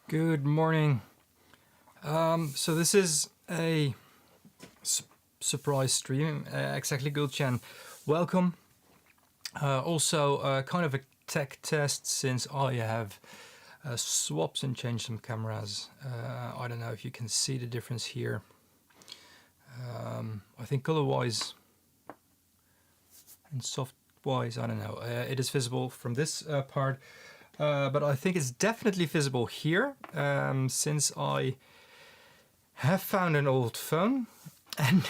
Good morning. So this is a surprise stream. Exactly, good, Cyan. Welcome. Also, kind of a tech test since I have swapped and changed some cameras. I don't know if you can see the difference here. I think color-wise and soft-wise, I don't know. It is visible from this part. But I think it's definitely visible here, since I have found an old phone, and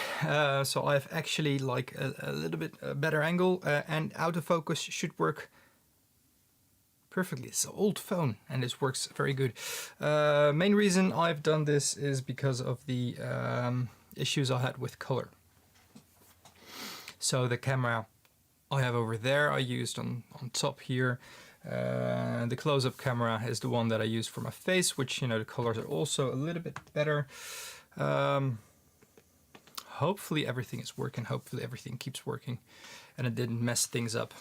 so I have actually like a little bit better angle, and autofocus should work perfectly. It's an old phone, and this works very good. Main reason I've done this is because of the issues I had with color. So the camera I have over there I used on top here. The close-up camera is the one that I use for my face, which, you know, the colors are also a little bit better. Hopefully everything is working, hopefully everything keeps working and it didn't mess things up.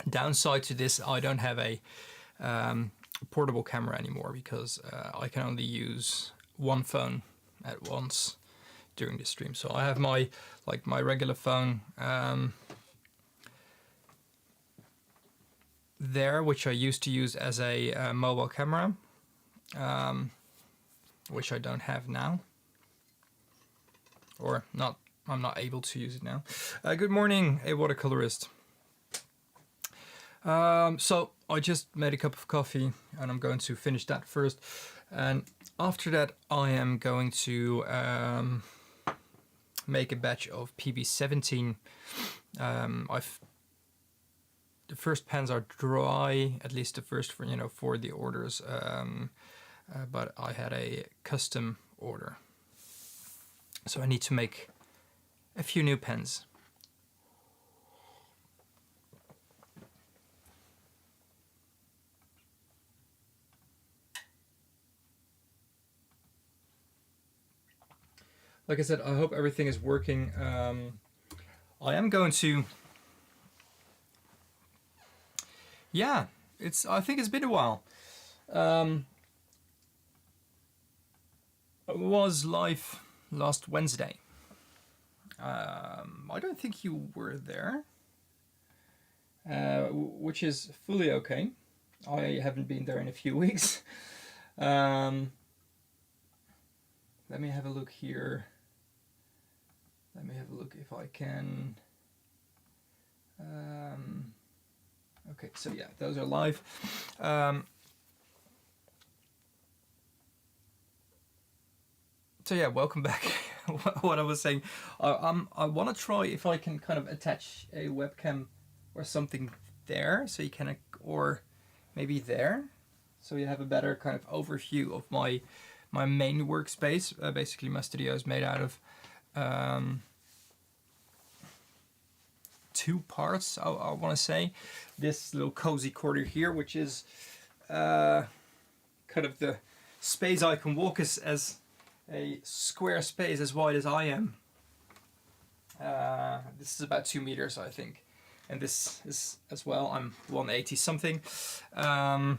Downside to this, I don't have a portable camera anymore because I can only use one phone at once during the stream. So I have my regular phone there, which I used to use as a mobile camera, which I don't have now, or not. I'm not able to use it now. Good morning, a watercolorist. So I just made a cup of coffee and I'm going to finish that first, and after that I am going to make a batch of PB17. The first pens are dry, at least the first for the orders, but I had a custom order, so I need to make a few new pens. Like I said, I hope everything is working. I am going to... Yeah, I think it's been a while. I was live last Wednesday. I don't think you were there, which is fully okay. I haven't been there in a few weeks. Let me have a look here. Let me have a look if I can... Okay, so yeah, those are live. So yeah, welcome back. What I was saying, I want to try if I can kind of attach a webcam or something there, so you can, or maybe there, so you have a better kind of overview of my main workspace. Basically, my studio is made out of two parts, I want to say. This little cozy corner here, which is kind of the space I can walk as a square space as wide as I am. This is about 2 meters, I think, and this is as well. I'm 180 something. But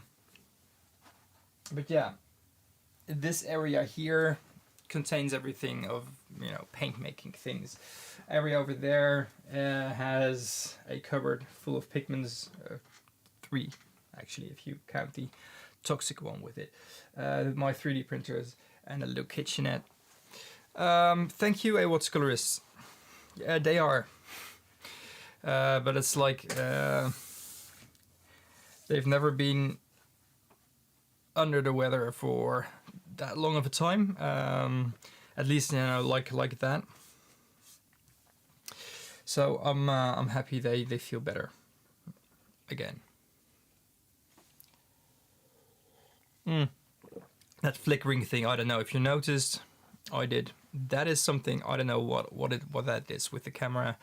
yeah, this area here contains everything of, you know, paint making things. Area over there has a cupboard full of pigments, 3 actually if you count the toxic one with it. My 3D printers and a little kitchenette. Thank you, what's colorists. Yeah, they are. But it's like they've never been under the weather for that long of a time. At least, you know, like that. So I'm happy they feel better again. That flickering thing, I don't know if you noticed. I did. That is something, I don't know what that is with the camera,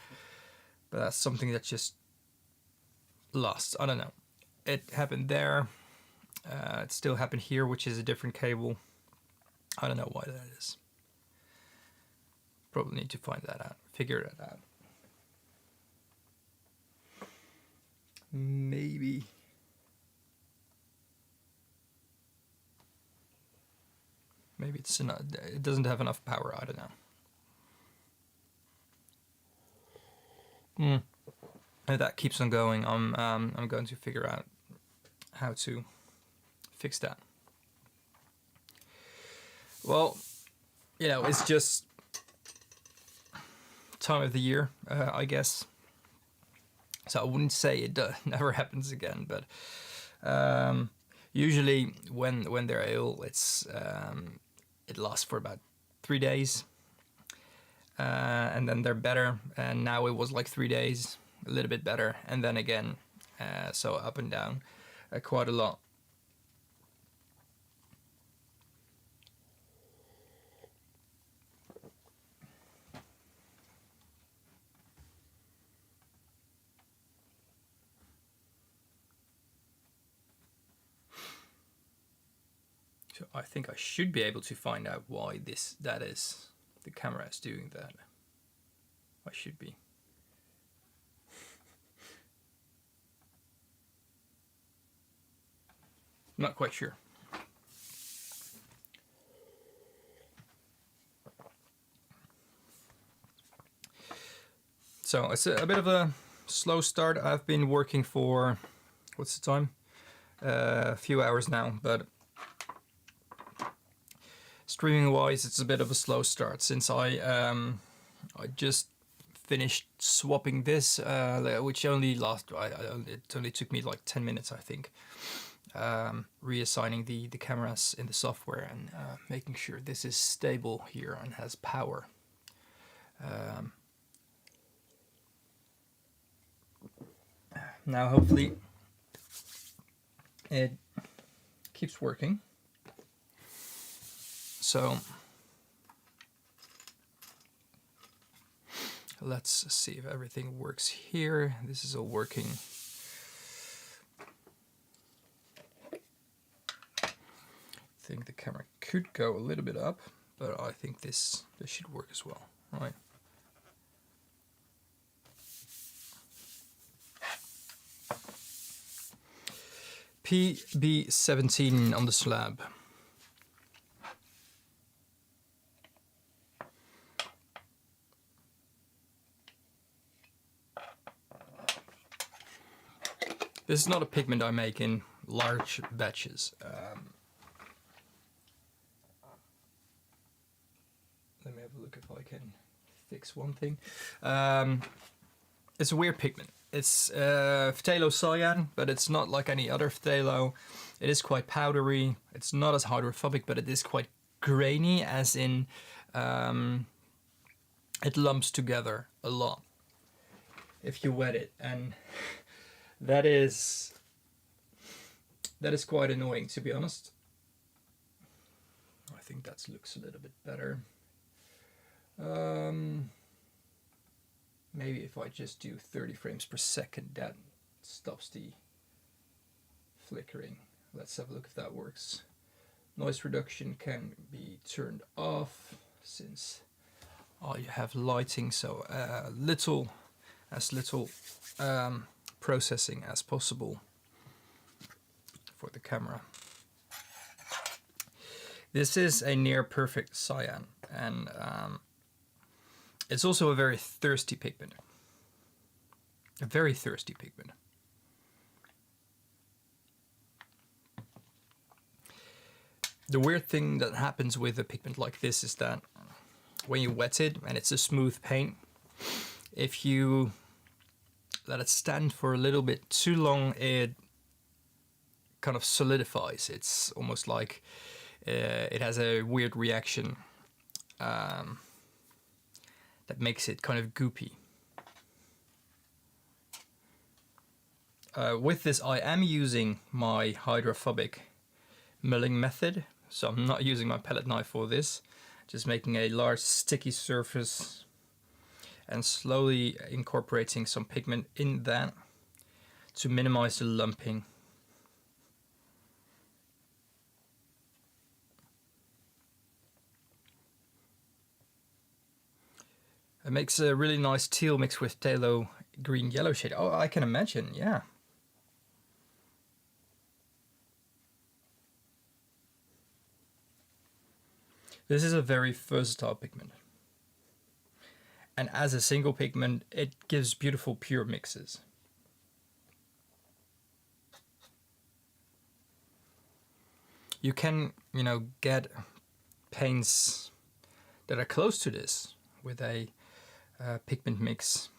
but that's something that just lost. I don't know. It happened there. It still happened here, which is a different cable. I don't know why that is. Probably need to find that out, figure that out. Maybe Maybe it's it doesn't have enough power, I don't know. If that keeps on going, I'm going to figure out how to fix that. Well, you know, it's just time of the year, I guess. So I wouldn't say it never happens again, but usually when they're ill, it lasts for about 3 days, and then they're better. And now it was like 3 days, a little bit better, and then again, so up and down quite a lot. So I think I should be able to find out why that is. The camera is doing that. I should be. Not quite sure. So it's a bit of a slow start. I've been working for, what's the time? A few hours now, but streaming wise, it's a bit of a slow start since I just finished swapping this, which only it only took me like 10 minutes, I think. Reassigning the cameras in the software and making sure this is stable here and has power. Now hopefully it keeps working. So let's see if everything works here. This is all working. I think the camera could go a little bit up, but I think this should work as well, right? PB17 on the slab. This is not a pigment I make in large batches. Let me have a look if I can fix one thing. It's a weird pigment. It's Phthalo Cyan, but it's not like any other Phthalo. It is quite powdery. It's not as hydrophobic, but it is quite grainy, as in it lumps together a lot if you wet it, and that is quite annoying, to be honest. I think that looks a little bit better. Maybe if I just do 30 frames per second, that stops the flickering. Let's have a look if that works. Noise reduction can be turned off since you have lighting, so little processing as possible for the camera. This is a near perfect cyan, and it's also a very thirsty pigment. A very thirsty pigment. The weird thing that happens with a pigment like this is that when you wet it, and it's a smooth paint, if you let it stand for a little bit too long, it kind of solidifies. It's almost like it has a weird reaction that makes it kind of goopy. With this, I am using my hydrophobic milling method, so I'm not using my palette knife for this, just making a large sticky surface and slowly incorporating some pigment in that to minimize the lumping. It makes a really nice teal mixed with phthalo green yellow shade. Oh, I can imagine, yeah. This is a very versatile pigment. And as a single pigment, it gives beautiful pure mixes. You can, get paints that are close to this with a pigment mix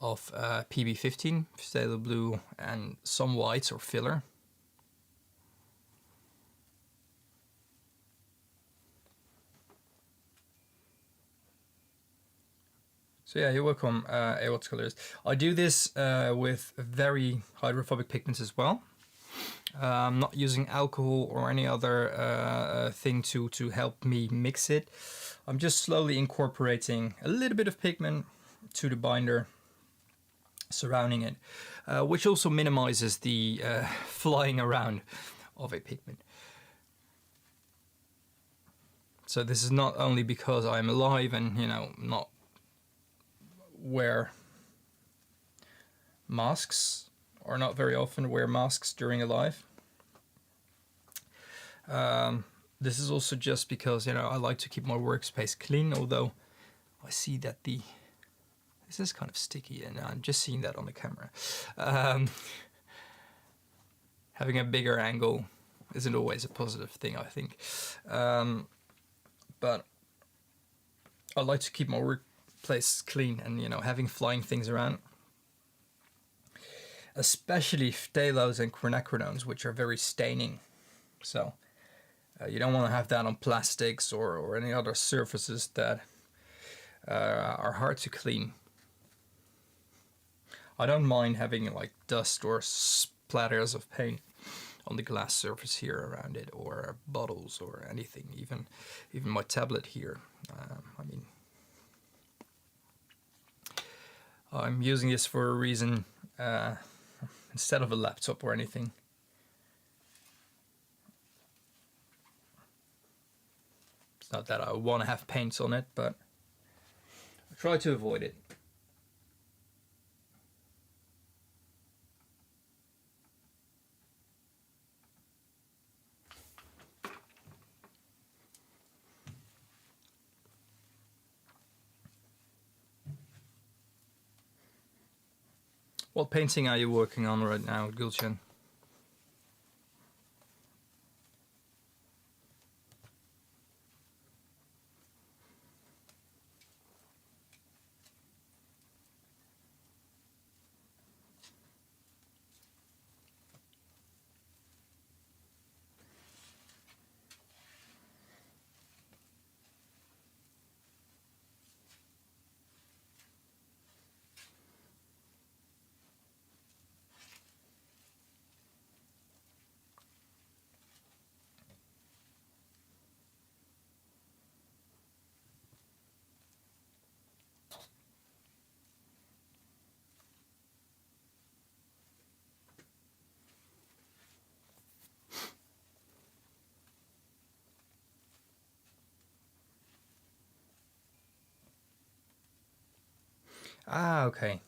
of PB17, Phthalo blue, and some whites or filler. So yeah, you're welcome, AWOTS Colors. I do this with very hydrophobic pigments as well. I'm not using alcohol or any other thing to help me mix it. I'm just slowly incorporating a little bit of pigment to the binder surrounding it, which also minimizes the flying around of a pigment. So this is not only because I'm alive and not wear masks, or not very often wear masks during a live. This is also just because I like to keep my workspace clean, although I see that this is kind of sticky, and I'm just seeing that on the camera. Having a bigger angle isn't always a positive thing, I think. But I like to keep my workplace clean, and having flying things around, especially phthalos and quinacrinones, which are very staining. So you don't want to have that on plastics or any other surfaces that are hard to clean. I don't mind having like dust or splatters of paint on the glass surface here around it, or bottles or anything, even my tablet here. I'm using this for a reason, instead of a laptop or anything. It's not that I want to have paints on it, but I try to avoid it. What painting are you working on right now, Gulchen? Ah, okay.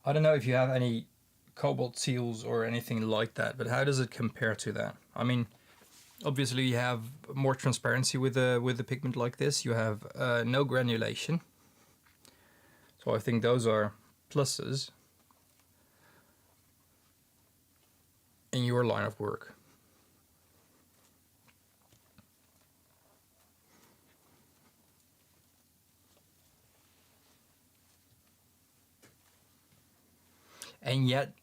I don't know if you have any cobalt seals or anything like that, but how does it compare to that? I mean, obviously you have more transparency with a pigment like this. You have no granulation, so I think those are pluses in your line of work. And yet,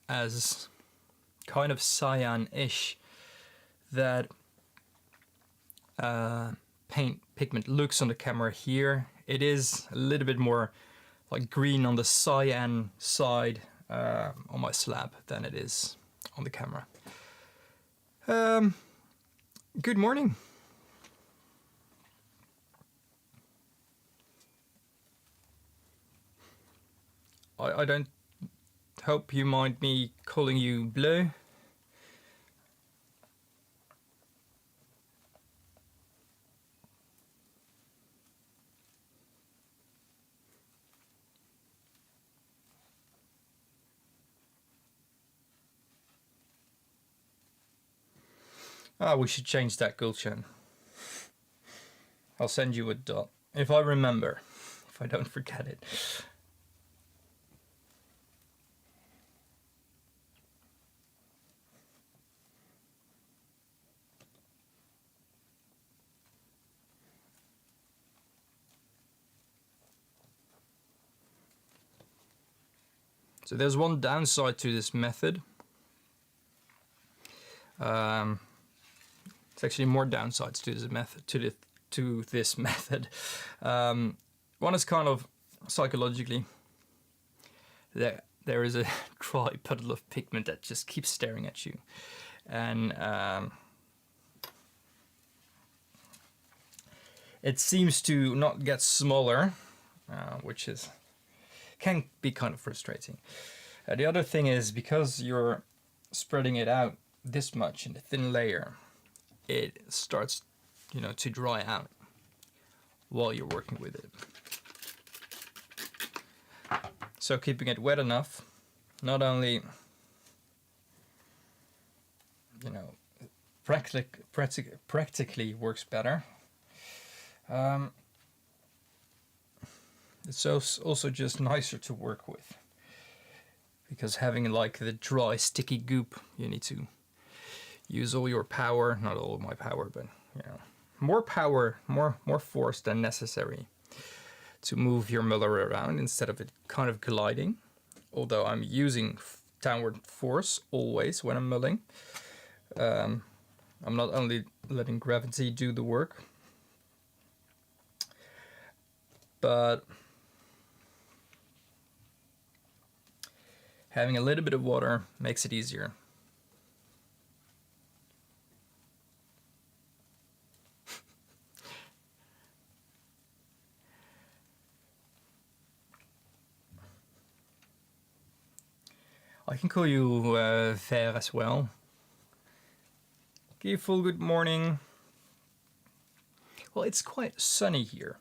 as kind of cyan-ish that pigment looks on the camera here, it is a little bit more like green on the cyan side on my slab than it is on the camera. Good morning. I don't hope you mind me calling you Bleu. Ah, we should change that, Gulchen. I'll send you a dot. If I remember. If I don't forget it. So there's one downside to this method. It's actually more downsides to this method. To this method. One is kind of psychologically. There is a dry puddle of pigment that just keeps staring at you, and it seems to not get smaller, which can be kind of frustrating. The other thing is, because you're spreading it out this much in a thin layer, it starts, to dry out while you're working with it. So keeping it wet enough, not only, practically works better. It's also just nicer to work with, because having like the dry sticky goop, you need to use all your power, not all of my power, but more power, more force than necessary to move your muller around instead of it kind of gliding. Although I'm using downward force always when I'm mulling. I'm not only letting gravity do the work, but having a little bit of water makes it easier. I can call you Ver as well. Give full good morning. Well, it's quite sunny here.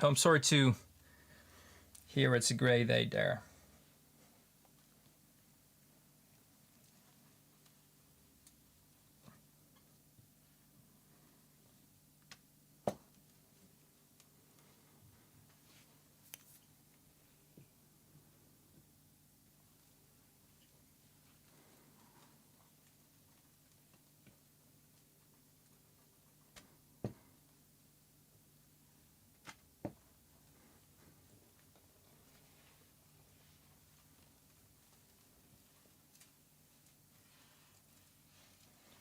Oh, I'm sorry to hear it's a grey day there.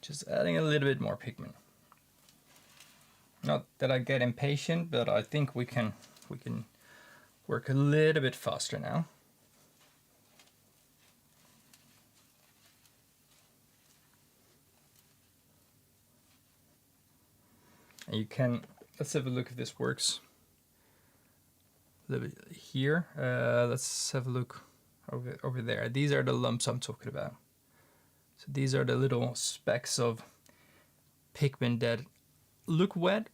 Just adding a little bit more pigment. Not that I get impatient, but I think we can work a little bit faster now. And you can, let's have a look if this works. A little bit here. Let's have a look over there. These are the lumps I'm talking about. So these are the little specks of pigment that look wet,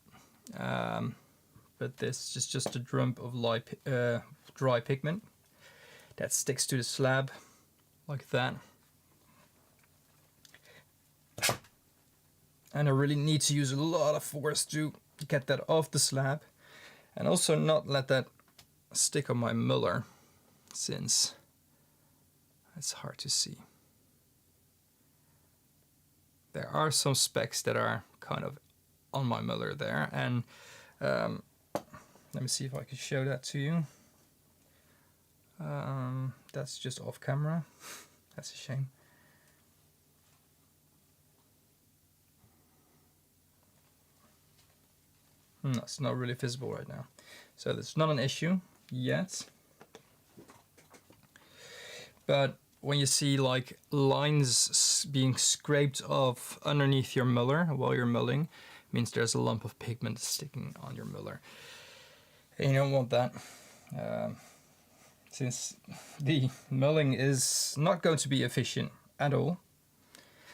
but this is just a drop of dry pigment that sticks to the slab like that. And I really need to use a lot of force to get that off the slab, and also not let that stick on my muller, since it's hard to see. There are some specks that are kind of on my muller there, and let me see if I can show that to you. That's just off camera. That's a shame. It's not really visible right now, so that's not an issue yet. But when you see like lines being scraped off underneath your muller while you're mulling, it means there's a lump of pigment sticking on your muller. And you don't want that, since the mulling is not going to be efficient at all,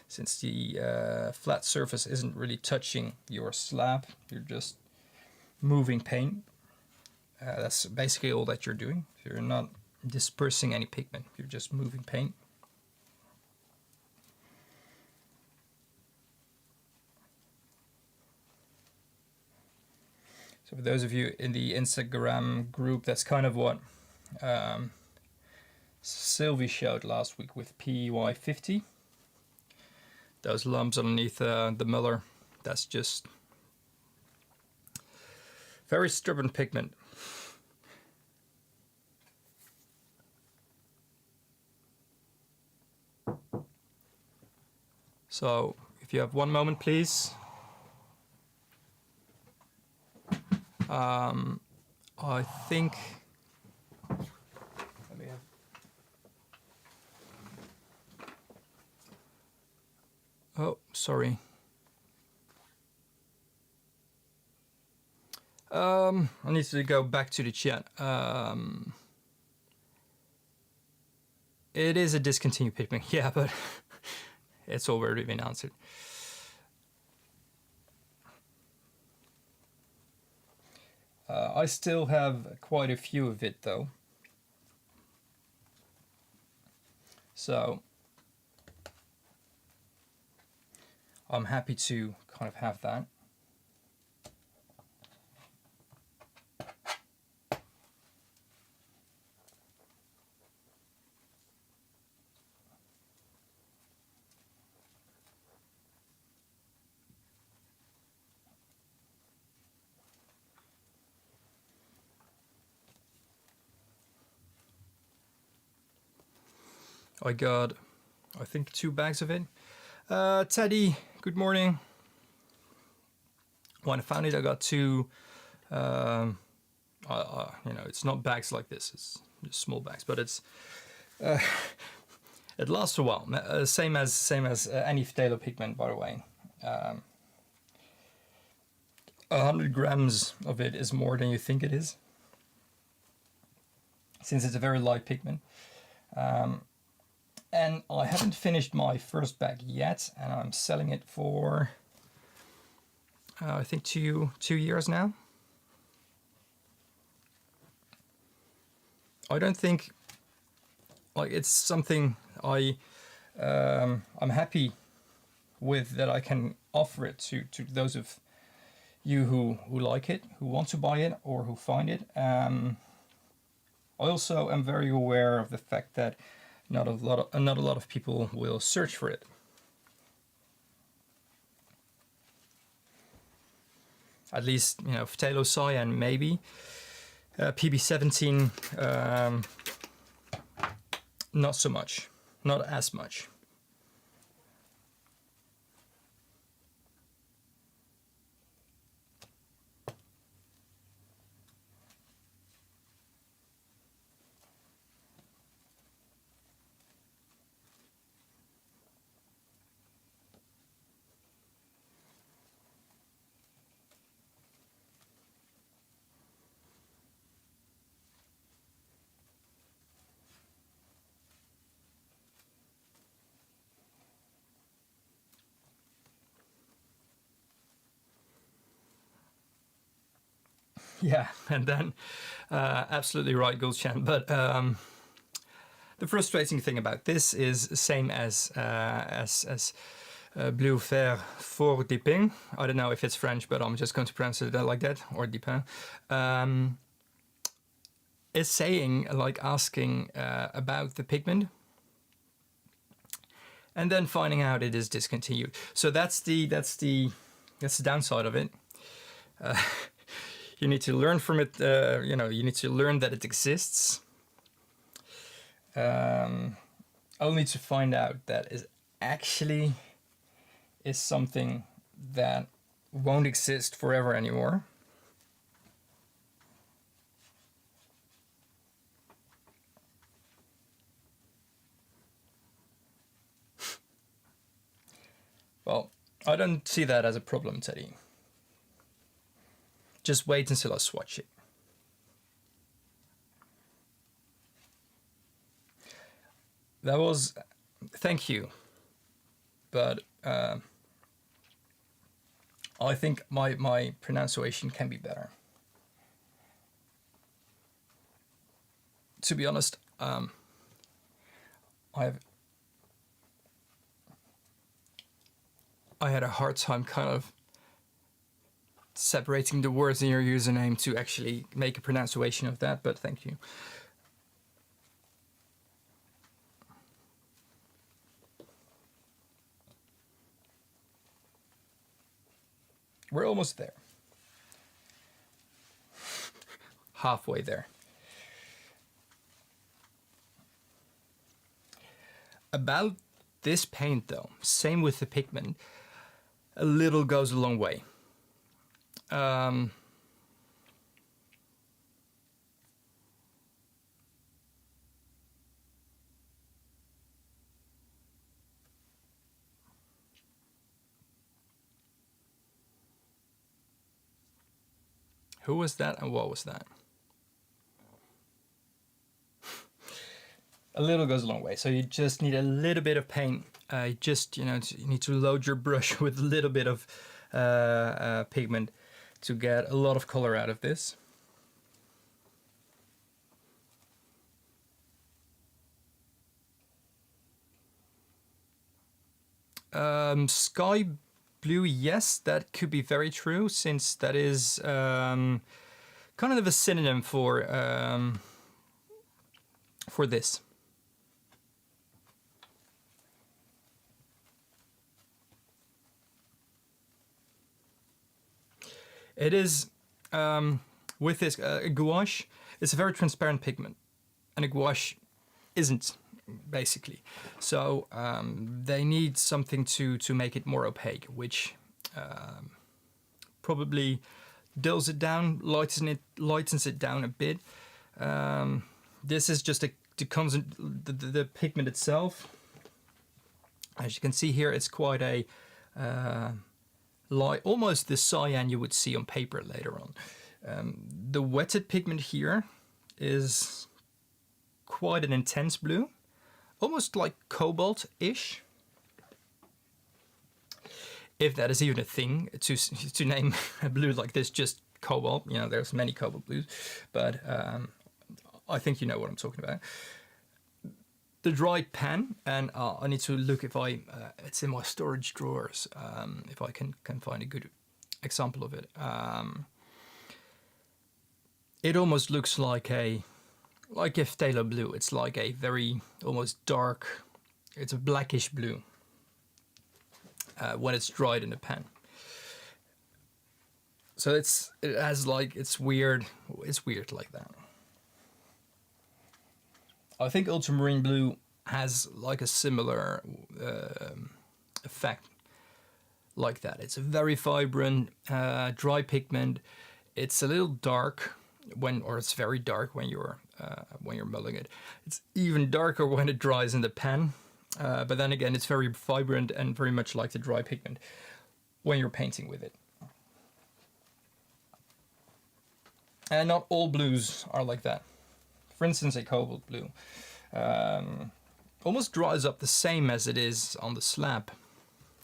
since the flat surface isn't really touching your slab. You're just moving paint. That's basically all that you're doing. You're not dispersing any pigment, you're just moving paint. So for those of you in the Instagram group, that's kind of what Sylvie showed last week with PY50. Those lumps underneath the muller, that's just very stubborn pigment. So if you have one moment, please. I think, let me have, oh, sorry. I need to go back to the chat. It is a discontinued pigment, yeah, but it's already been answered. I still have quite a few of it though. So I'm happy to kind of have that. I got, I think, 2 bags of it. Teddy, good morning. When I found it, I got 2. You know, it's not bags like this; it's just small bags, but it's it lasts a while. Same as any Phthalo pigment, by the way. 100 grams of it is more than you think it is, since it's a very light pigment. And I haven't finished my first bag yet, and I'm selling it for I think 2 years now. I don't think, like, it's something I'm happy with, that I can offer it to those of you who like it, who want to buy it, or who find it. I also am very aware of the fact that not a lot of people will search for it. At least, you know, Phthalo, Cyan, maybe. PB17, not so much, not as much. Yeah, and then absolutely right, Gulshan. But the frustrating thing about this is same as bleu fer fort diping. I don't know if it's French, but I'm just going to pronounce it like that, or dipin. It's saying, like, asking about the pigment, and then finding out it is discontinued. So that's the downside of it. You need to learn from it. You know, you need to learn that it exists. Only to find out that it actually is something that won't exist forever anymore. Well, I don't see that as a problem, Teddy. Just wait until I swatch it. That was, thank you, but I think my pronunciation can be better. To be honest, I had a hard time kind of separating the words in your username to actually make a pronunciation of that, but thank you. We're almost there. Halfway there. About this paint though, same with the pigment, a little goes a long way. Who was that and what was that? A little goes a long way. So you just need a little bit of paint. You need to load your brush with a little bit of pigment to get a lot of color out of this. Sky blue, yes, that could be very true, since that is kind of a synonym for this. It is, with this gouache, it's a very transparent pigment, and a gouache isn't, basically. So they need something to make it more opaque, which probably dulls it down, lightens it down a bit. This is just the pigment itself. As you can see here, it's quite a almost the cyan you would see on paper later on. The wetted pigment here is quite an intense blue, almost like cobalt-ish, if that is even a thing to name a blue like this just cobalt. You know, there's many cobalt blues, but I think you know what I'm talking about. The dried pan, and I need to look if it's in my storage drawers, if I can find a good example of it. It almost looks like a phthalo blue. It's like a very almost dark, it's a blackish blue when it's dried in the pan. So it's weird like that. I think ultramarine blue has like a similar effect like that. It's a very vibrant, dry pigment. It's a little dark it's very dark when you're mulling it. It's even darker when it dries in the pan. But then again, it's very vibrant and very much like the dry pigment when you're painting with it. And not all blues are like that. For instance, a cobalt blue almost dries up the same as it is on the slab.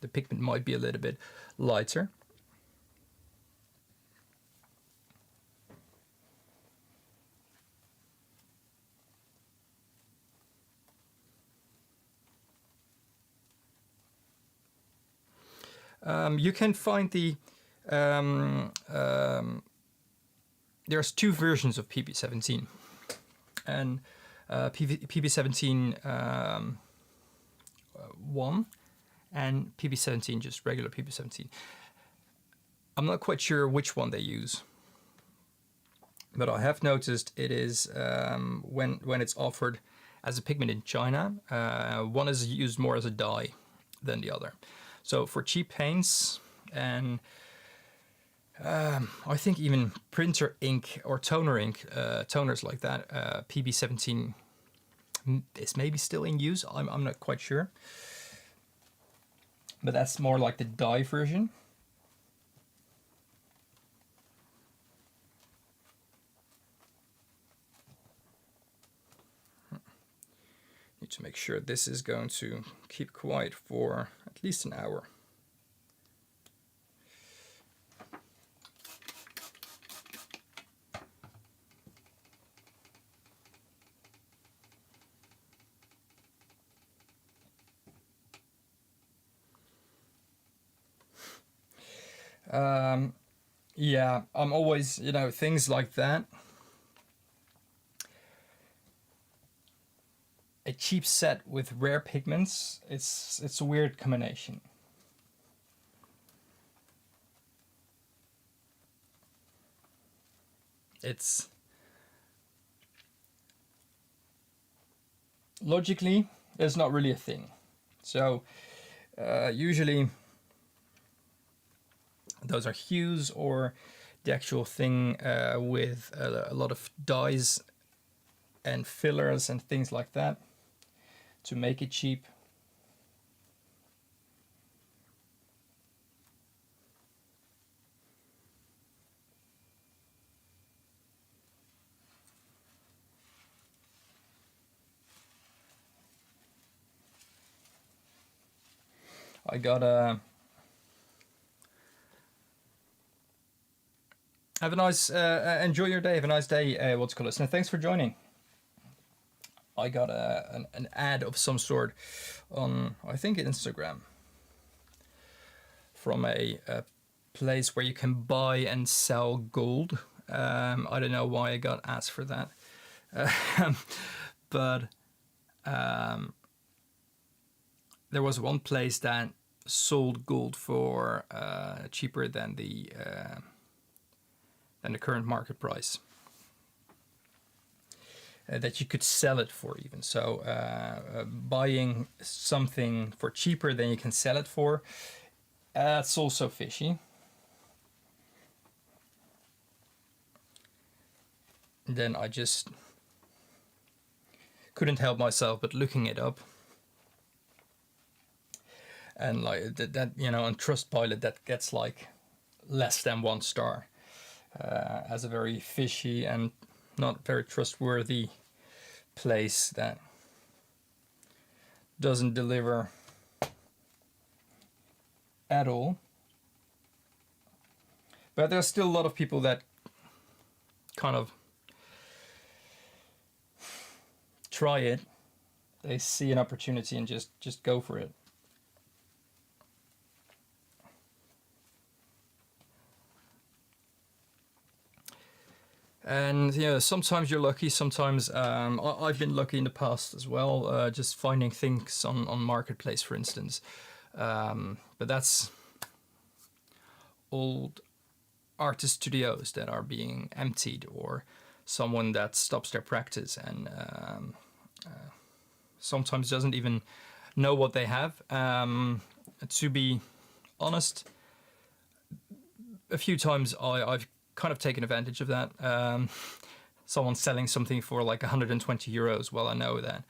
The pigment might be a little bit lighter. You can find there's two versions of PB17, and PB17 1 and PB17, just regular PB17. I'm not quite sure which one they use, but I have noticed it is when it's offered as a pigment in China, one is used more as a dye than the other. So for cheap paints and I think even printer ink or toner ink, toners like that, PB17 is maybe still in use. I'm not quite sure. But that's more like the dye version. Need to make sure this is going to keep quiet for at least an hour. Yeah, I'm always, things like that. A cheap set with rare pigments, it's a weird combination. It's logically, it's not really a thing. So usually those are hues or the actual thing with a lot of dyes and fillers and things like that to make it cheap. I got a have a nice enjoy your day. Have a nice day. What's called? And thanks for joining. I got an ad of some sort on, I think, Instagram from a place where you can buy and sell gold. I don't know why I got asked for that, but there was one place that sold gold for cheaper than the current market price. That you could sell it for even. So buying something for cheaper than you can sell it for, that's also fishy. And then I just couldn't help myself but looking it up. And like that on Trustpilot that gets like less than 1 star as a very fishy and not very trustworthy place that doesn't deliver at all. But there's still a lot of people that kind of try it. They see an opportunity and just go for it. And sometimes you're lucky. Sometimes I've been lucky in the past as well, just finding things on Marketplace, for instance. But that's old artist studios that are being emptied, or someone that stops their practice and sometimes doesn't even know what they have. To be honest, a few times I've kind of taken advantage of that. Someone selling something for like 120 euros. Well, I know that,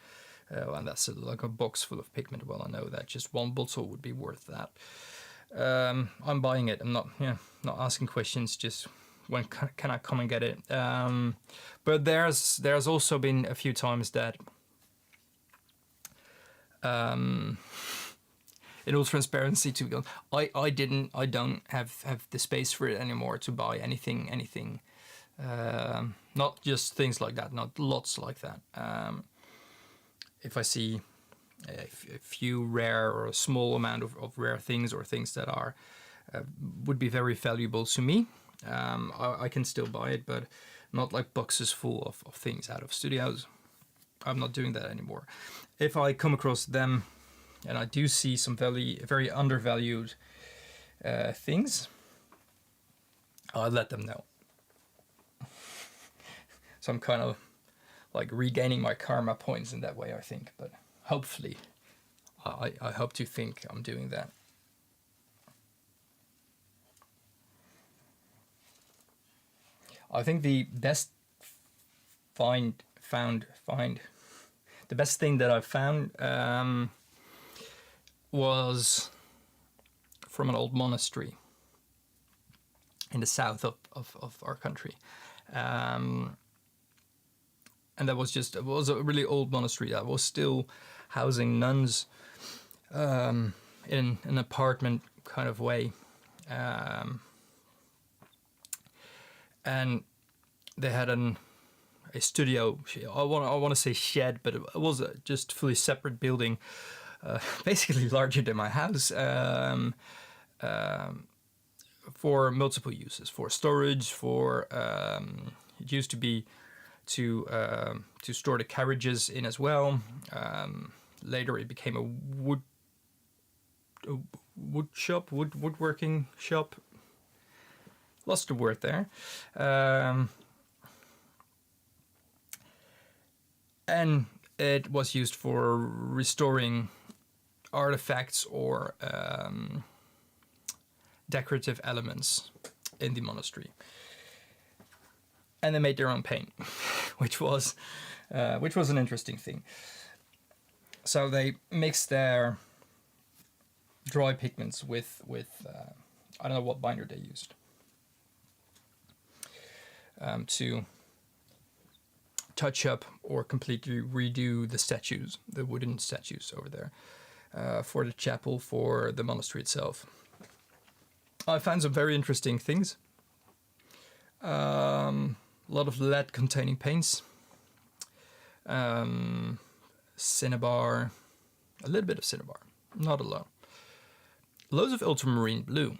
and that's like a box full of pigment. Well, I know that just one bottle would be worth that. I'm buying it. I'm not asking questions. Just when can I come and get it? But there's also been a few times that, in all transparency, I don't have the space for it anymore to buy anything. Not just things like that, not lots like that. If I see a few rare or a small amount of rare things or things that are would be very valuable to me, I can still buy it, but not like boxes full of things out of studios. I'm not doing that anymore. If I come across them and I do see some very undervalued things, I'll let them know. So I'm kind of like regaining my karma points in that way, I think. But hopefully, I hope to think I'm doing that. I think the best the best thing that I've found was from an old monastery in the south of our country. And that was it was a really old monastery that was still housing nuns in an apartment kind of way. And they had a studio. I want to say shed, but it was a just fully separate building, basically larger than my house, for multiple uses, for storage, for it used to be to store the carriages in as well. Later it became a woodworking shop. Lost the word there. And it was used for restoring artifacts or decorative elements in the monastery. And they made their own paint, which was an interesting thing. So they mixed their dry pigments with I don't know what binder they used to touch up or completely redo the statues, the wooden statues over there, for the chapel, for the monastery itself. I found some very interesting things. A lot of lead-containing paints, cinnabar, a little bit of cinnabar, not a lot. Loads of ultramarine blue,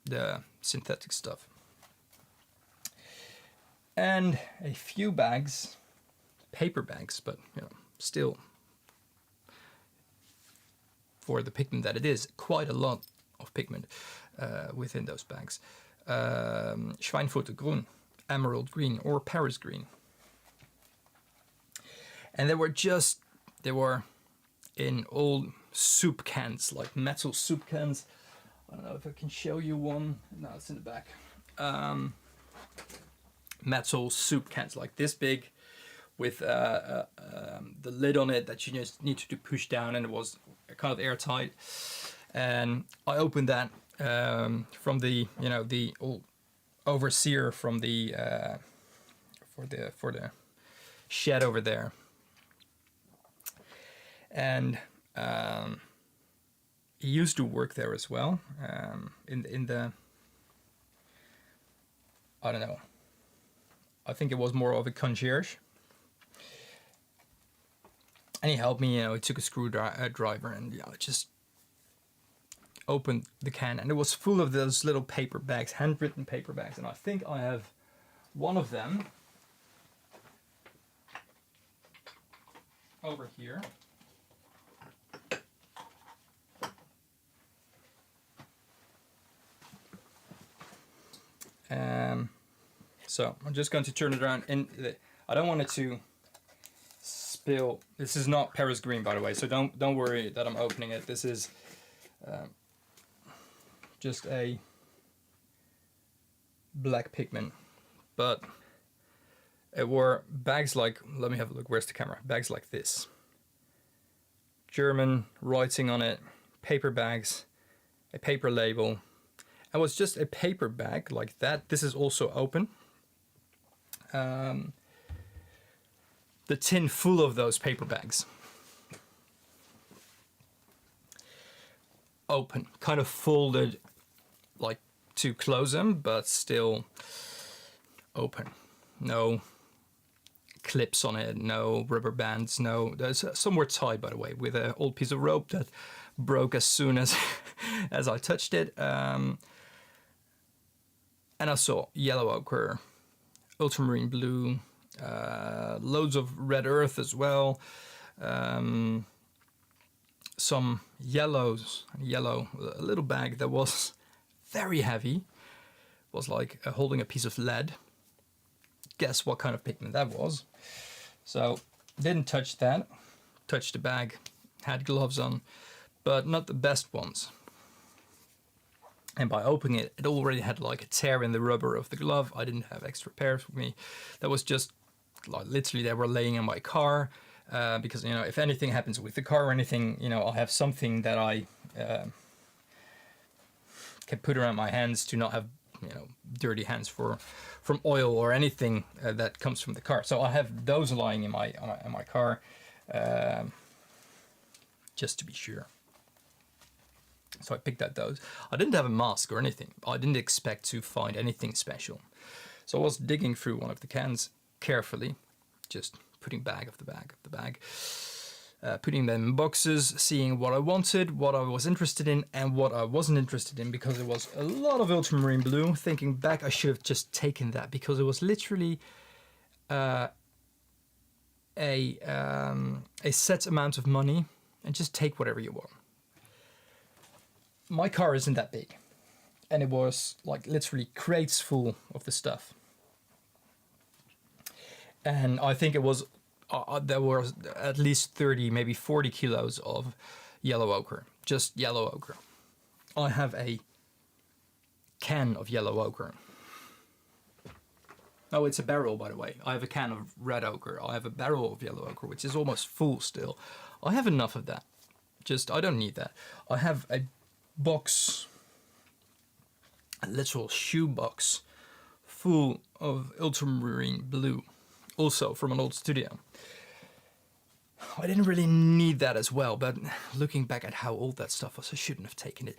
the synthetic stuff. And a few bags, paper bags, but you know, still, for the pigment that it is, quite a lot of pigment within those bags. Schweinfurter emerald green, or Paris green. And they were in old soup cans, like metal soup cans. I don't know if I can show you one. No, it's in the back. Metal soup cans like this big, with the lid on it that you just need to push down, and it was kind of airtight. And I opened that from the the old overseer from the for the shed over there, and he used to work there as well, in the I don't know, I think it was more of a concierge, and he helped me. He took a screwdriver and just opened the can, and it was full of those little paper bags, handwritten paper bags, and I think I have one of them over here. So I'm just going to turn it around, and I don't want it to spill. This is not Paris green, by the way, so don't worry that I'm opening it. This is just a black pigment, but it were bags like, let me have a look, where's the camera? Bags like this, German writing on it, paper bags, a paper label. It was just a paper bag like that. This is also open. The tin full of those paper bags. Open, kind of folded like to close them, but still open. No clips on it, no rubber bands, no. There's some were tied, by the way, with an old piece of rope that broke as soon as as I touched it. And I saw yellow ochre, ultramarine blue, loads of red earth as well, some yellow, a little bag that was very heavy, was like holding a piece of lead. Guess what kind of pigment that was. So didn't touch that, touched the bag, had gloves on, but not the best ones. And by opening it, it already had like a tear in the rubber of the glove. I didn't have extra pairs with me. That was just like literally they were laying in my car, because if anything happens with the car or anything, I'll have something that I can put around my hands to not have dirty hands from oil or anything that comes from the car. So I have those lying in my car, just to be sure. So I picked out those. I didn't have a mask or anything. I didn't expect to find anything special. So I was digging through one of the cans carefully, just putting bag of the bag of the bag. putting them in boxes, seeing what I wanted, what I was interested in, and what I wasn't interested in, because it was a lot of ultramarine blue. Thinking back, I should have just taken that, because it was literally a set amount of money, and just take whatever you want. My car isn't that big, and it was like literally crates full of the stuff. And I think it was there was at least 30, maybe 40 kilos of yellow ochre, just yellow ochre. I have a can of yellow ochre. Oh, it's a barrel, by the way. I have a can of red ochre. I have a barrel of yellow ochre, which is almost full still. I have enough of that. I don't need that. I have a box, a literal shoe box, full of ultramarine blue, also from an old studio. I didn't really need that as well, but looking back at how old that stuff was, I shouldn't have taken it.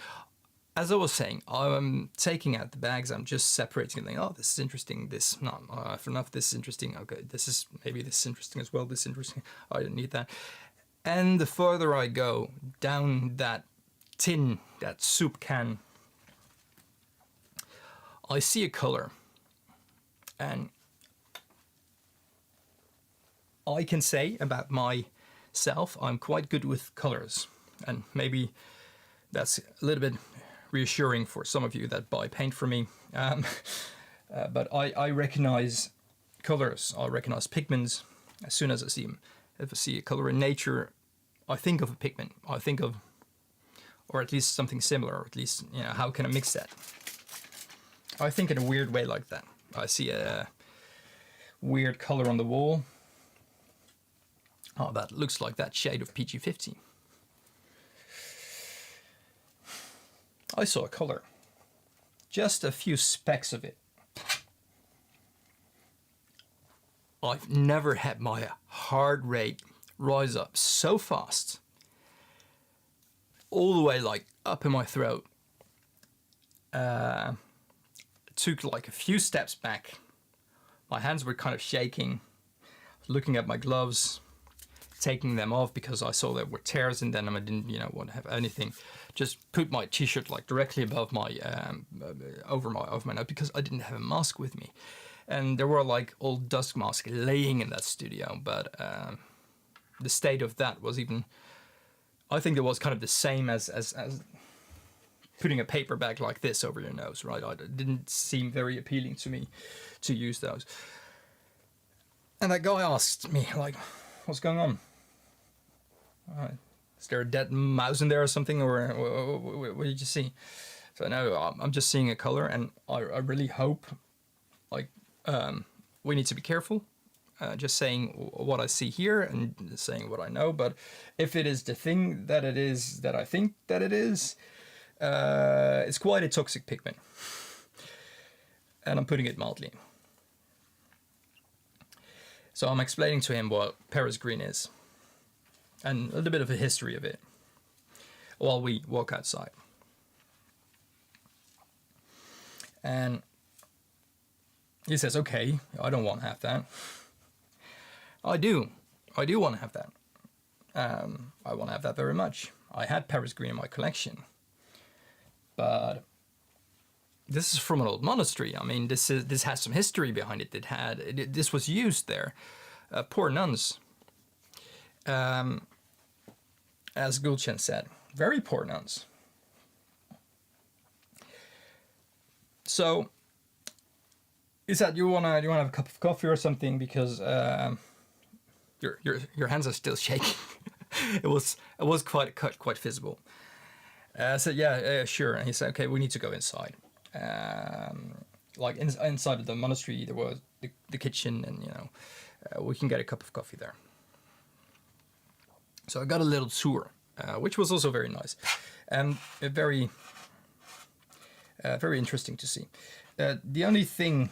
As I was saying, I'm taking out the bags, I'm just separating it, like, oh, this is interesting, this, no, enough, this is interesting, okay, this is interesting as well, this is interesting, I didn't need that. And the further I go down that tin, that soup can, I see a color, and I can say about myself, I'm quite good with colors, and maybe that's a little bit reassuring for some of you that buy paint from me. But I recognize colors, I recognize pigments as soon as I see them. If I see a color in nature, I think of a pigment. I think of, or at least something similar, or at least, you know, how can I mix that? I think in a weird way like that. I see a weird color on the wall. Oh, that looks like that shade of PG17. I saw a color, just a few specks of it. I've never had my heart rate rise up so fast, all the way like up in my throat. Took like a few steps back. My hands were kind of shaking, looking at my gloves, taking them off because I saw there were tears in them and I didn't, you know, want to have anything. Just put my t-shirt like directly above my, over my nose, because I didn't have a mask with me. And there were like old dust masks laying in that studio, but the state of that was even, I think it was kind of the same as putting a paper bag like this over your nose, right? It didn't seem very appealing to me to use those. And that guy asked me, like, what's going on? Is there a dead mouse in there or something, or what did you see? So no, I'm just seeing a color, and I really hope, like, we need to be careful. Just saying what I see here and saying what I know, but if it is the thing that it is, that I think that it is, it's quite a toxic pigment. And I'm putting it mildly. So I'm explaining to him what Paris green is, and a little bit of a history of it, while we walk outside. And he says, okay, I don't want to have that. I do want to have that. I want to have that very much. I had Paris green in my collection, but this is from an old monastery. I mean, this has some history behind it. This was used there. Poor nuns, as Gulchen said, very poor nuns. So he said, you wanna have a cup of coffee or something, because your hands are still shaking. it was quite visible. I said, yeah, sure. And he said, okay, we need to go inside. Like inside of the monastery, there was the kitchen, and you know, we can get a cup of coffee there. So I got a little tour, which was also very nice, and very interesting to see. The only thing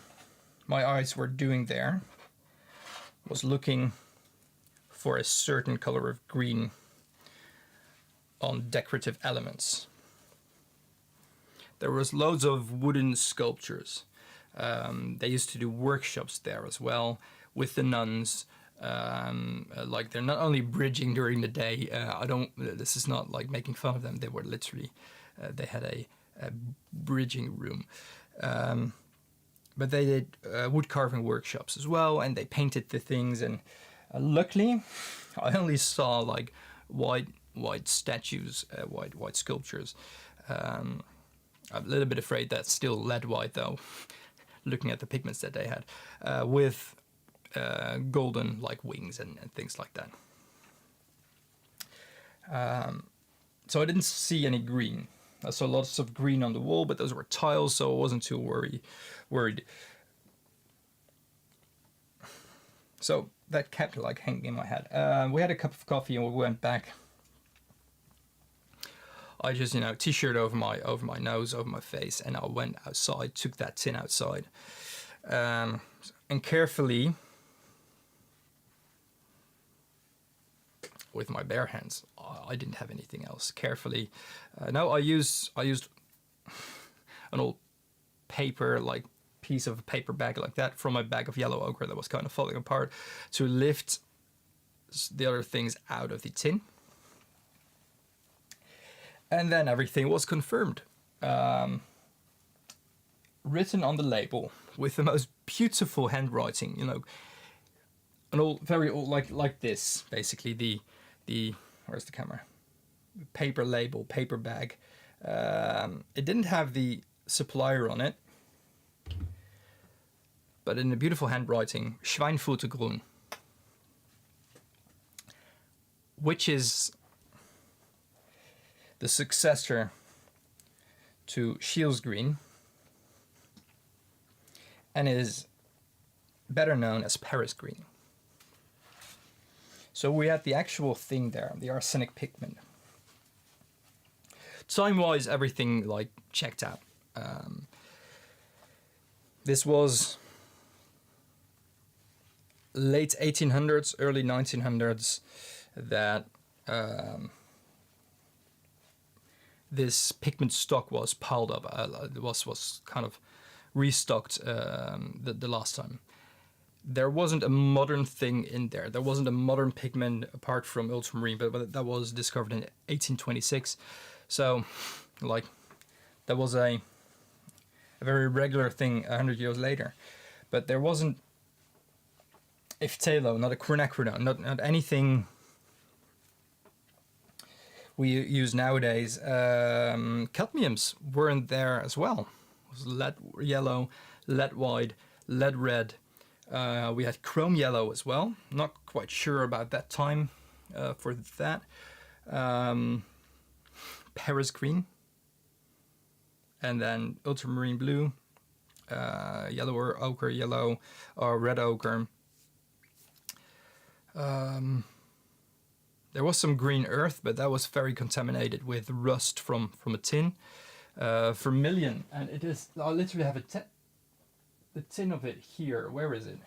my eyes were doing there was looking for a certain color of green on decorative elements. There was loads of wooden sculptures. They used to do workshops there as well with the nuns, Like they're not only bridging during the day. This is not like making fun of them. They were literally, they had a bridging room. But they did wood carving workshops as well, and they painted the things. And luckily, I only saw like white statues, white sculptures. I'm a little bit afraid that's still lead white though, looking at the pigments that they had, with golden like wings and things like that. So I didn't see any green. I saw lots of green on the wall, but those were tiles, so I wasn't too worried. So that kept like hanging in my head. We had a cup of coffee and we went back. I just, t-shirt over my nose, over my face, and I went outside, took that tin outside, and carefully, with my bare hands, I didn't have anything else. Carefully, no, I used an old paper, like piece of a paper bag like that from my bag of yellow ochre that was kind of falling apart, to lift the other things out of the tin. And then everything was confirmed. Written on the label with the most beautiful handwriting, an old, very old, like this, basically the where's the camera? Paper label, paper bag. It didn't have the supplier on it, but in a beautiful handwriting, Schweinfurtergrün, which is the successor to Scheele's green and is better known as Paris green. So we had the actual thing there, the arsenic pigment. Time-wise, everything like checked out. This was late 1800s, early 1900s that this pigment stock was piled up. It was kind of restocked the last time. There wasn't a modern thing in there. There wasn't a modern pigment apart from ultramarine, but that was discovered in 1826. So, like, that was a very regular thing 100 years later. But there wasn't a phthalo, not a quinacridone, not anything we use nowadays. Cadmiums weren't there as well. It was lead yellow, lead white, lead red. We had chrome yellow as well. Not quite sure about that time for that. Paris green. And then ultramarine blue, yellow or ochre yellow, or red ochre. There was some green earth, but that was very contaminated with rust from a tin. Vermilion, and it is. I literally have the tin of it here. Where is it?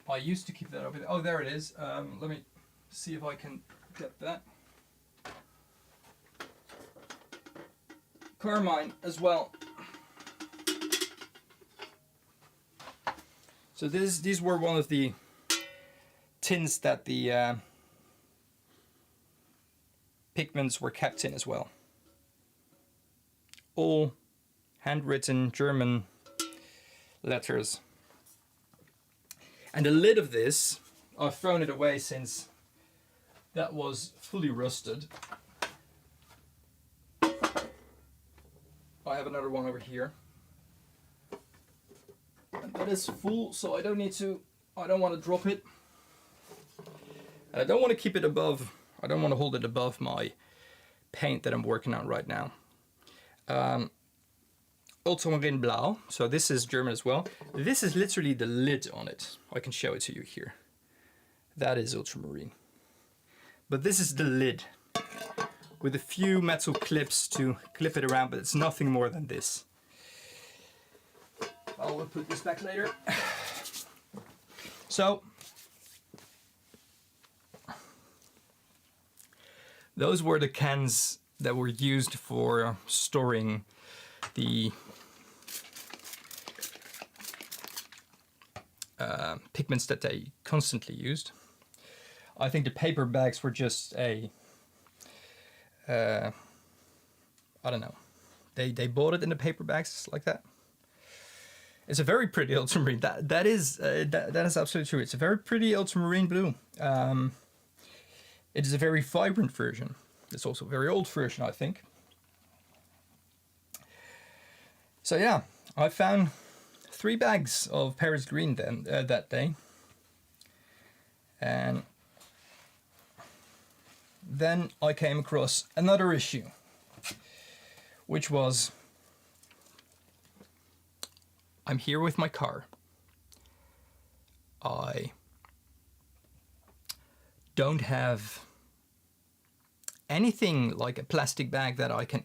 I used to keep that over there. Oh, there it is. Let me see if I can get that. Carmine as well. So these were one of the tins that the pigments were kept in as well. All handwritten German letters. And the lid of this, I've thrown it away since that was fully rusted. I have another one over here. And that is full, so I don't want to drop it. And I don't want to keep it above, I don't want to hold it above my paint that I'm working on right now. Ultramarine Blau, so this is German as well. This is literally the lid on it. I can show it to you here. That is ultramarine. But this is the lid, with a few metal clips to clip it around, but it's nothing more than this. I will put this back later. So, those were the cans that were used for storing the pigments that they constantly used. I think the paper bags were just a, I don't know, they bought it in the paper bags like that. It's a very pretty ultramarine. That is absolutely true. It's a very pretty ultramarine blue. It is a very vibrant version. It's also a very old version, I think. So yeah, I found 3 bags of Paris green then that day, and then I came across another issue, which was, I'm here with my car. I don't have anything like a plastic bag that I can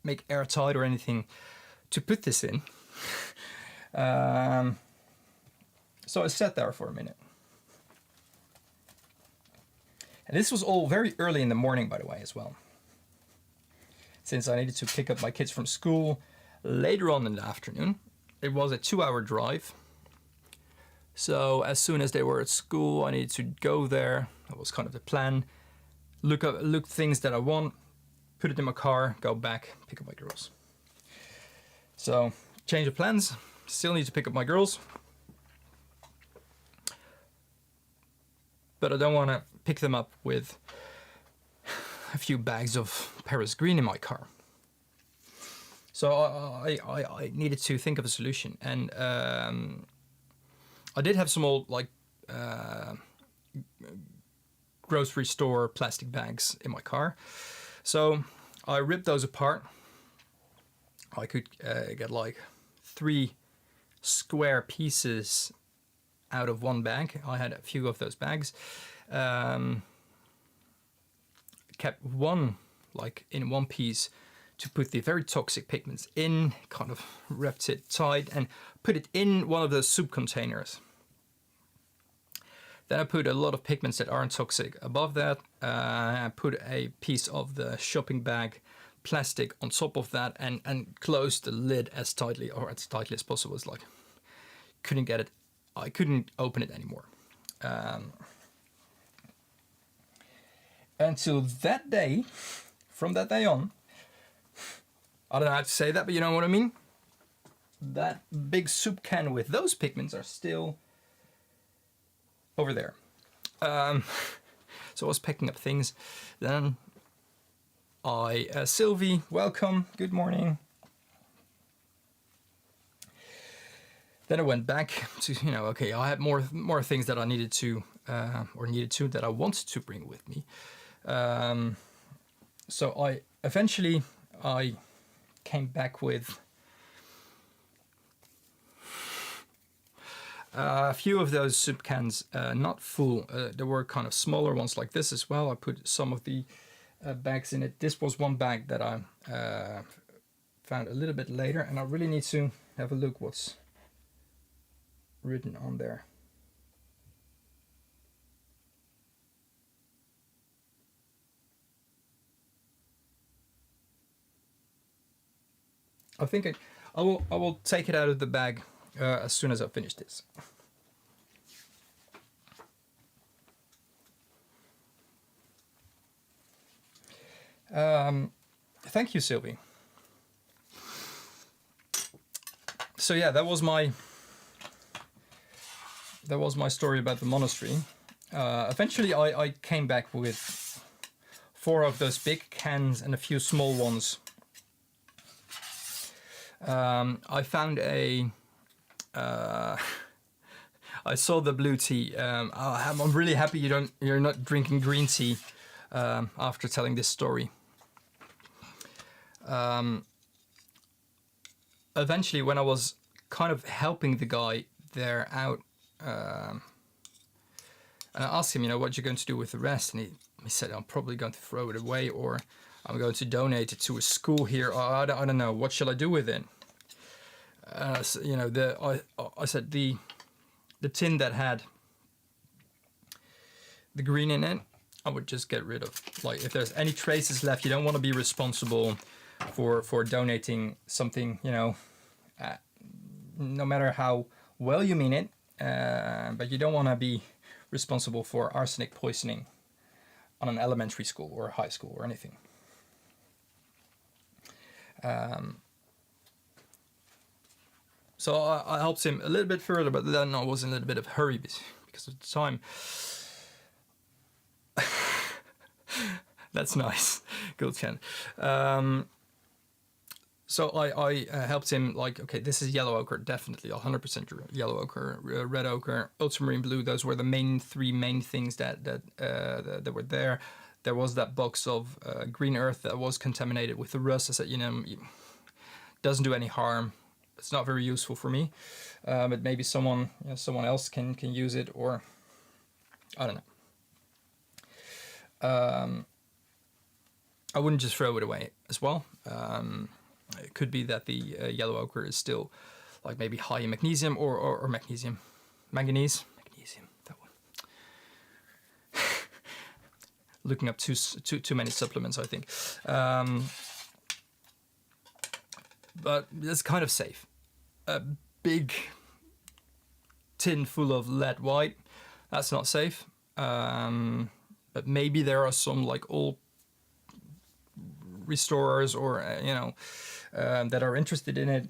make airtight or anything to put this in. So I sat there for a minute. And this was all very early in the morning, by the way, as well. Since I needed to pick up my kids from school later on in the afternoon. It was a 2-hour drive. So as soon as they were at school, I needed to go there. That was kind of the plan. Look things that I want, put it in my car, go back, pick up my girls. So change of plans. Still need to pick up my girls. But I don't want to pick them up with a few bags of Paris green in my car. So I needed to think of a solution, and I did have some old grocery store plastic bags in my car. So I ripped those apart. I could get like 3 square pieces out of one bag. I had a few of those bags. Kept one like in one piece to put the very toxic pigments in, kind of wrapped it tight and put it in one of those soup containers. Then I put a lot of pigments that aren't toxic above that. I put a piece of the shopping bag plastic on top of that and closed the lid as tightly as possible. It's like, couldn't get it, I couldn't open it anymore. Until that day, from that day on, I don't know how to say that, but you know what I mean? That big soup can with those pigments are still over there. So I was packing up things. Then Sylvie, welcome, good morning. Then I went back to, okay, I had more things that I needed to, that I wanted to bring with me. So I eventually came back with a few of those soup cans, not full. There were kind of smaller ones like this as well. I put some of the bags in it. This was one bag that I found a little bit later, and I really need to have a look what's written on there. I think I will take it out of the bag as soon as I finish this. Thank you, Sylvie. So yeah, that was my story about the monastery. Eventually, I came back with 4 of those big cans and a few small ones. I found I saw the blue tea. I'm really happy you're not drinking green tea after telling this story. Eventually, when I was kind of helping the guy there out, and I asked him, what you're going to do with the rest, and he said, I'm probably going to throw it away, or I'm going to donate it to a school here. I don't know. What shall I do with it? So, I said the tin that had the green in it, I would just get rid of. Like, if there's any traces left, you don't want to be responsible for donating something. No matter how well you mean it, but you don't want to be responsible for arsenic poisoning on an elementary school or high school or anything. So I helped him a little bit further, but then I was in a little bit of a hurry because of the time. That's nice. Good, Cyan. So I helped him, like, okay, this is yellow ochre, definitely 100% yellow ochre, red ochre, ultramarine blue. Those were the three main things that were there. There was that box of green earth that was contaminated with the rust. I said, it doesn't do any harm. It's not very useful for me, but maybe someone else can use it, or I don't know. I wouldn't just throw it away as well. It could be that the yellow ochre is still like maybe high in magnesium or manganese, that one. Looking up too many supplements, I think. But it's kind of safe. A big tin full of lead white, that's not safe. But maybe there are some like old restorers or that are interested in it.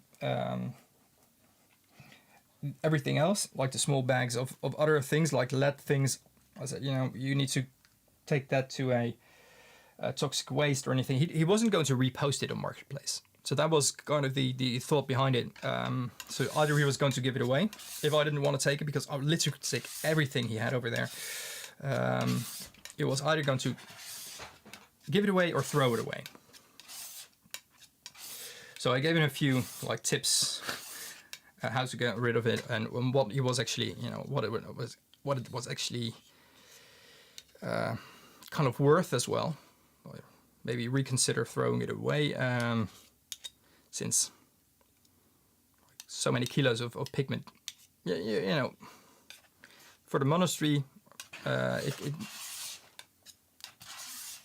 Everything else, like the small bags of other things like lead things, I said, you need to take that to a toxic waste or anything. He wasn't going to repost it on Marketplace. So that was kind of the thought behind it. So either he was going to give it away if I didn't want to take it, because I literally could take everything he had over there. It was either going to give it away or throw it away. So I gave him a few like tips how to get rid of it, and what it was actually, what it was actually kind of worth as well. Maybe reconsider throwing it away, since so many kilos of pigment. For the monastery,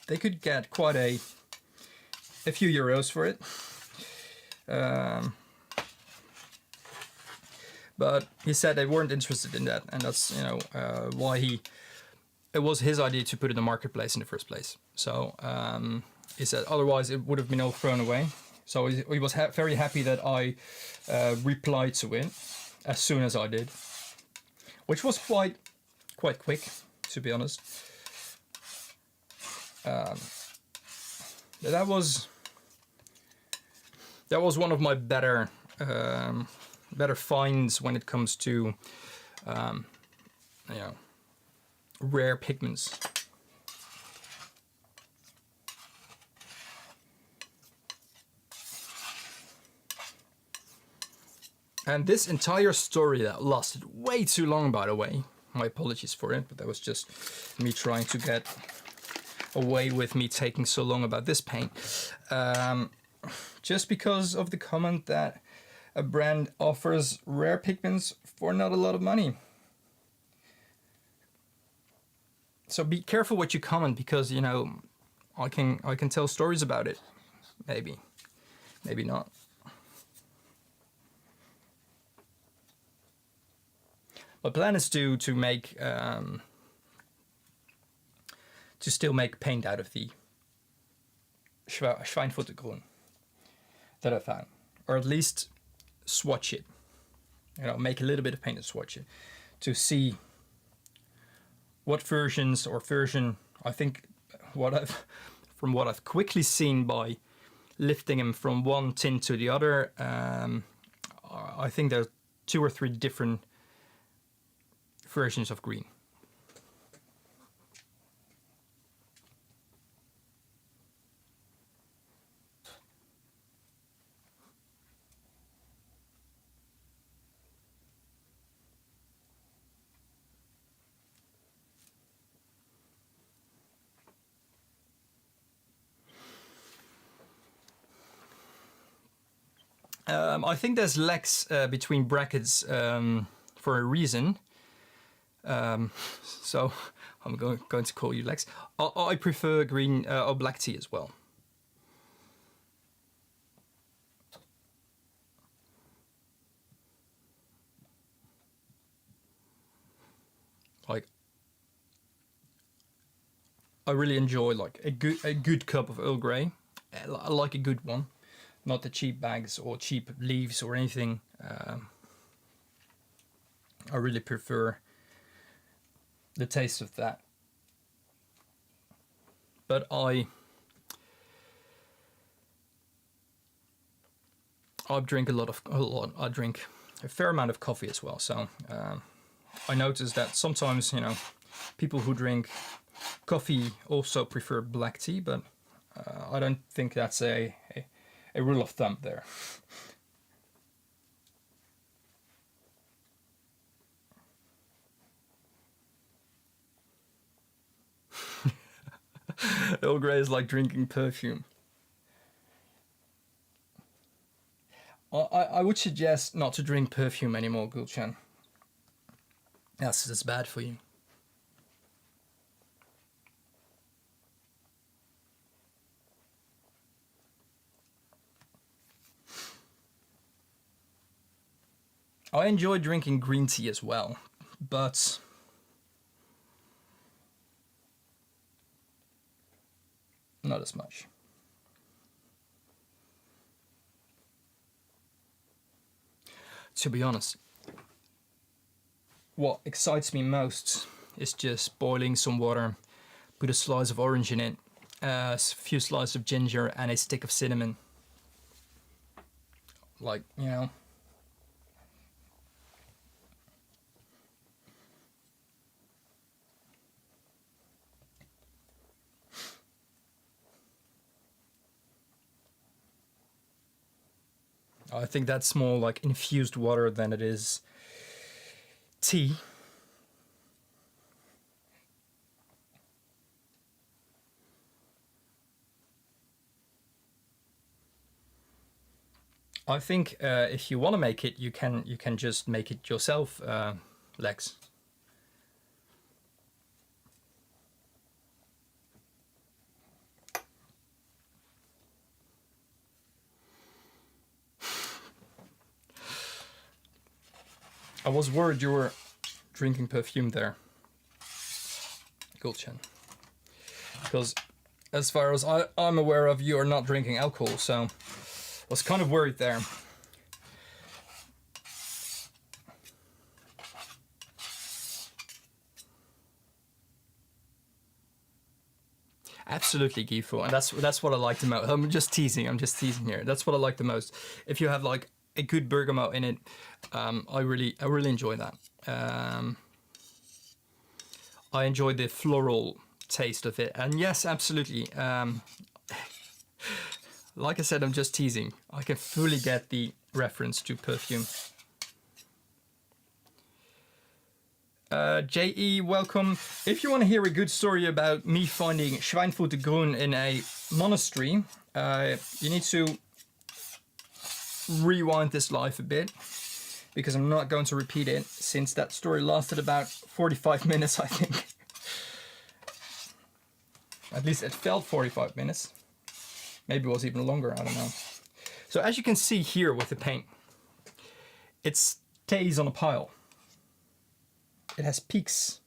they could get quite a few euros for it. But he said they weren't interested in that, and that's why it was his idea to put it in the Marketplace in the first place. So he said otherwise it would have been all thrown away. So he was very happy that I replied to it as soon as I did, which was quite quick, to be honest. That was one of my better finds when it comes to rare pigments. And this entire story that lasted way too long, by the way. My apologies for it, but that was just me trying to get away with me taking so long about this paint. Just because of the comment that a brand offers rare pigments for not a lot of money. So be careful what you comment, because I can tell stories about it. Maybe not. My plan is to make to still make paint out of the Schweinfuttergrün that I found, or at least swatch it. Make a little bit of paint and swatch it to see what version. I think from what I've quickly seen by lifting them from one tint to the other, I think there's 2 or 3 different versions of green. I think there's legs between brackets for a reason. So I'm going to call you Lex. I prefer green or black tea as well. Like, I really enjoy like a good cup of Earl Grey. I like a good one, not the cheap bags or cheap leaves or anything. I really prefer the taste of that. But I drink I drink a fair amount of coffee as well. So I noticed that sometimes, you know, people who drink coffee also prefer black tea, but I don't think that's a rule of thumb there. Earl Grey is like drinking perfume. I would suggest not to drink perfume anymore, Gulchan. That's bad for you. I enjoy drinking green tea as well, but not as much. To be honest, what excites me most is just boiling some water, put a slice of orange in it, a few slices of ginger, and a stick of cinnamon. Like, you know. I think that's more like infused water than it is tea. I think if you want to make it, you can just make it yourself, Lex. I was worried you were drinking perfume there, Gulchan. Because as far as I'm aware of, you are not drinking alcohol, so I was kind of worried there. Absolutely, Gifu, and that's what I like the most. I'm just teasing here. That's what I like the most. If you have like a good bergamot in it, I really enjoy that. I enjoy the floral taste of it, and yes, absolutely. Like I said, I'm just teasing. I can fully get the reference to perfume. JE, welcome. If you want to hear a good story about me finding Schweinfurtergrün in a monastery, you need to rewind this live a bit, because I'm not going to repeat it, since that story lasted about 45 minutes, I think. At least it felt 45 minutes. Maybe it was even longer, I don't know. So as you can see here with the paint, it stays on a pile. It has peaks,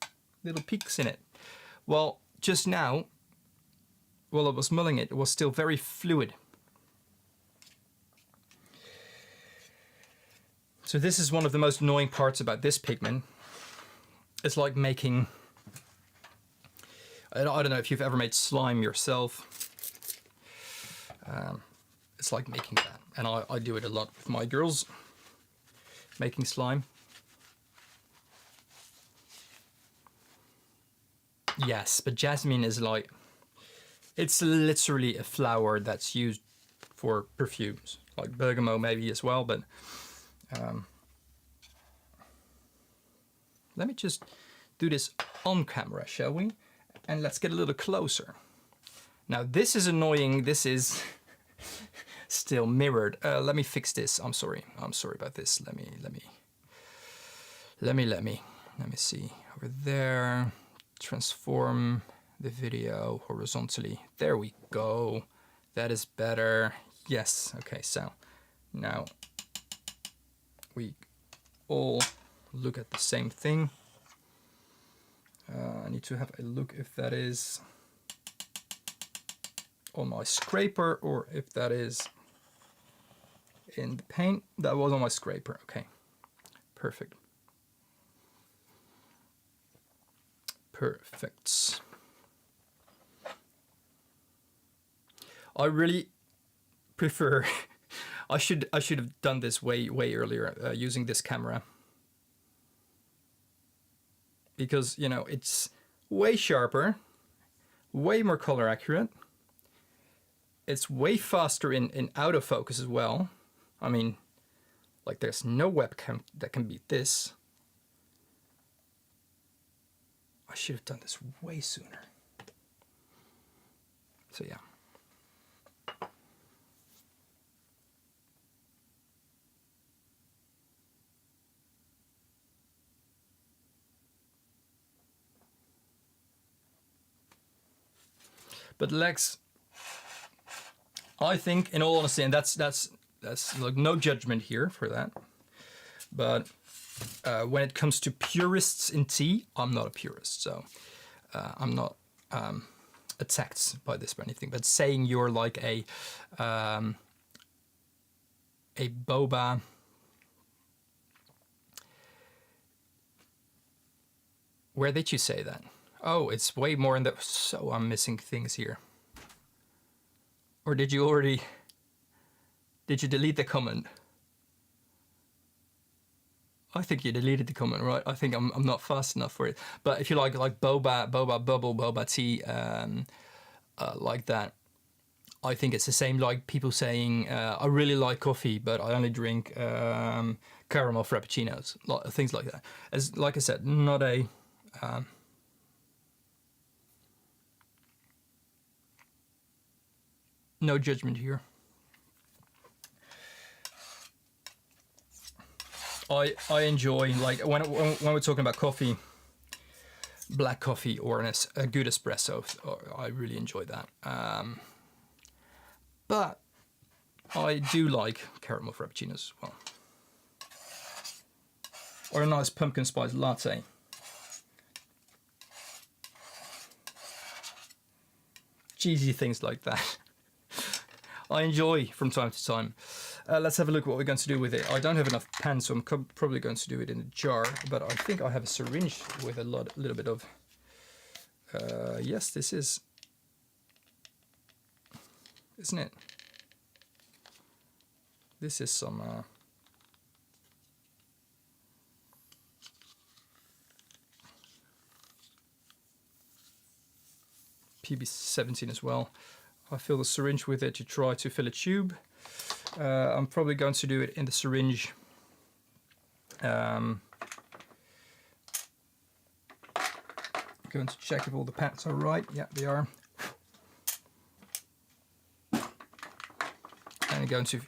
little peaks in it. Well, just now, while I was mulling it, it was still very fluid. So this is one of the most annoying parts about this pigment. It's like making, I don't know if you've ever made slime yourself. It's like making that, and I do it a lot with my girls, making slime. Yes, but jasmine is like, it's literally a flower that's used for perfumes, like bergamot maybe as well, but let me just do this on camera, shall we? And let's get a little closer. Now this is annoying, this is still mirrored. Let me fix this. I'm sorry about this. Let me see over there. Transform the video horizontally. There we go. That is better. Yes. Okay, so now we all look at the same thing. I need to have a look if that is on my scraper or if that is in the paint. That was on my scraper. Okay, perfect. Perfect. I really prefer. I should have done this way earlier using this camera, because you know it's way sharper, way more color accurate. It's way faster in autofocus as well. I mean, like there's no webcam that can beat this. I should have done this way sooner. So yeah. But legs, I think, in all honesty, and that's like no judgment here for that, but when it comes to purists in tea, I'm not a purist, so I'm not attacked by this or anything. But saying you're like a boba, where did you say that? Oh, it's way more in the... So I'm missing things here. Or did you already... Did you delete the comment? I think you deleted the comment, right? I think I'm not fast enough for it. But if you like boba bubble, boba tea, like that, I think it's the same like people saying, I really like coffee, but I only drink caramel frappuccinos, things like that. As like I said, not a... no judgment here. I enjoy, like when we're talking about coffee, black coffee or a good espresso, I really enjoy that. But I do like caramel frappuccinos as well, or a nice pumpkin spice latte. Cheesy things like that. I enjoy from time to time. Let's have a look what we're going to do with it. I don't have enough pans, so I'm probably going to do it in a jar, but I think I have a syringe with a little bit of... yes, this is... Isn't it? This is some... PB17 as well. I fill the syringe with it to try to fill a tube. I'm probably going to do it in the syringe. Going to check if all the pads are right. Yeah, they are. And I'm going to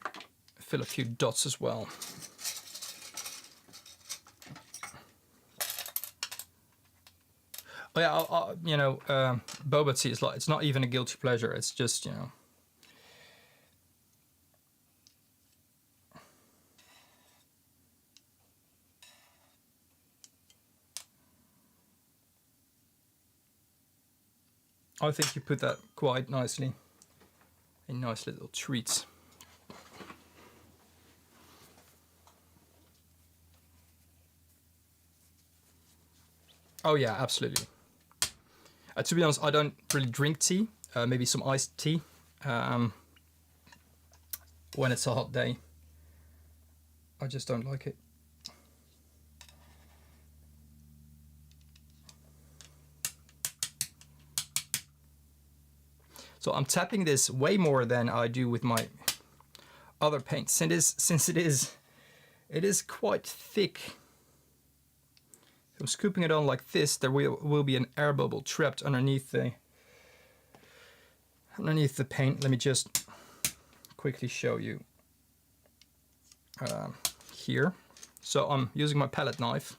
fill a few dots as well. Oh yeah, you know, boba tea is like, it's not even a guilty pleasure. It's just, you know. I think you put that quite nicely. A nice little treat. Oh yeah, absolutely. To be honest, I don't really drink tea. Maybe some iced tea when it's a hot day. I just don't like it. So I'm tapping this way more than I do with my other paints. Since it is quite thick. If I'm scooping it on like this, there will be an air bubble trapped underneath the paint. Let me just quickly show you here. So I'm using my palette knife,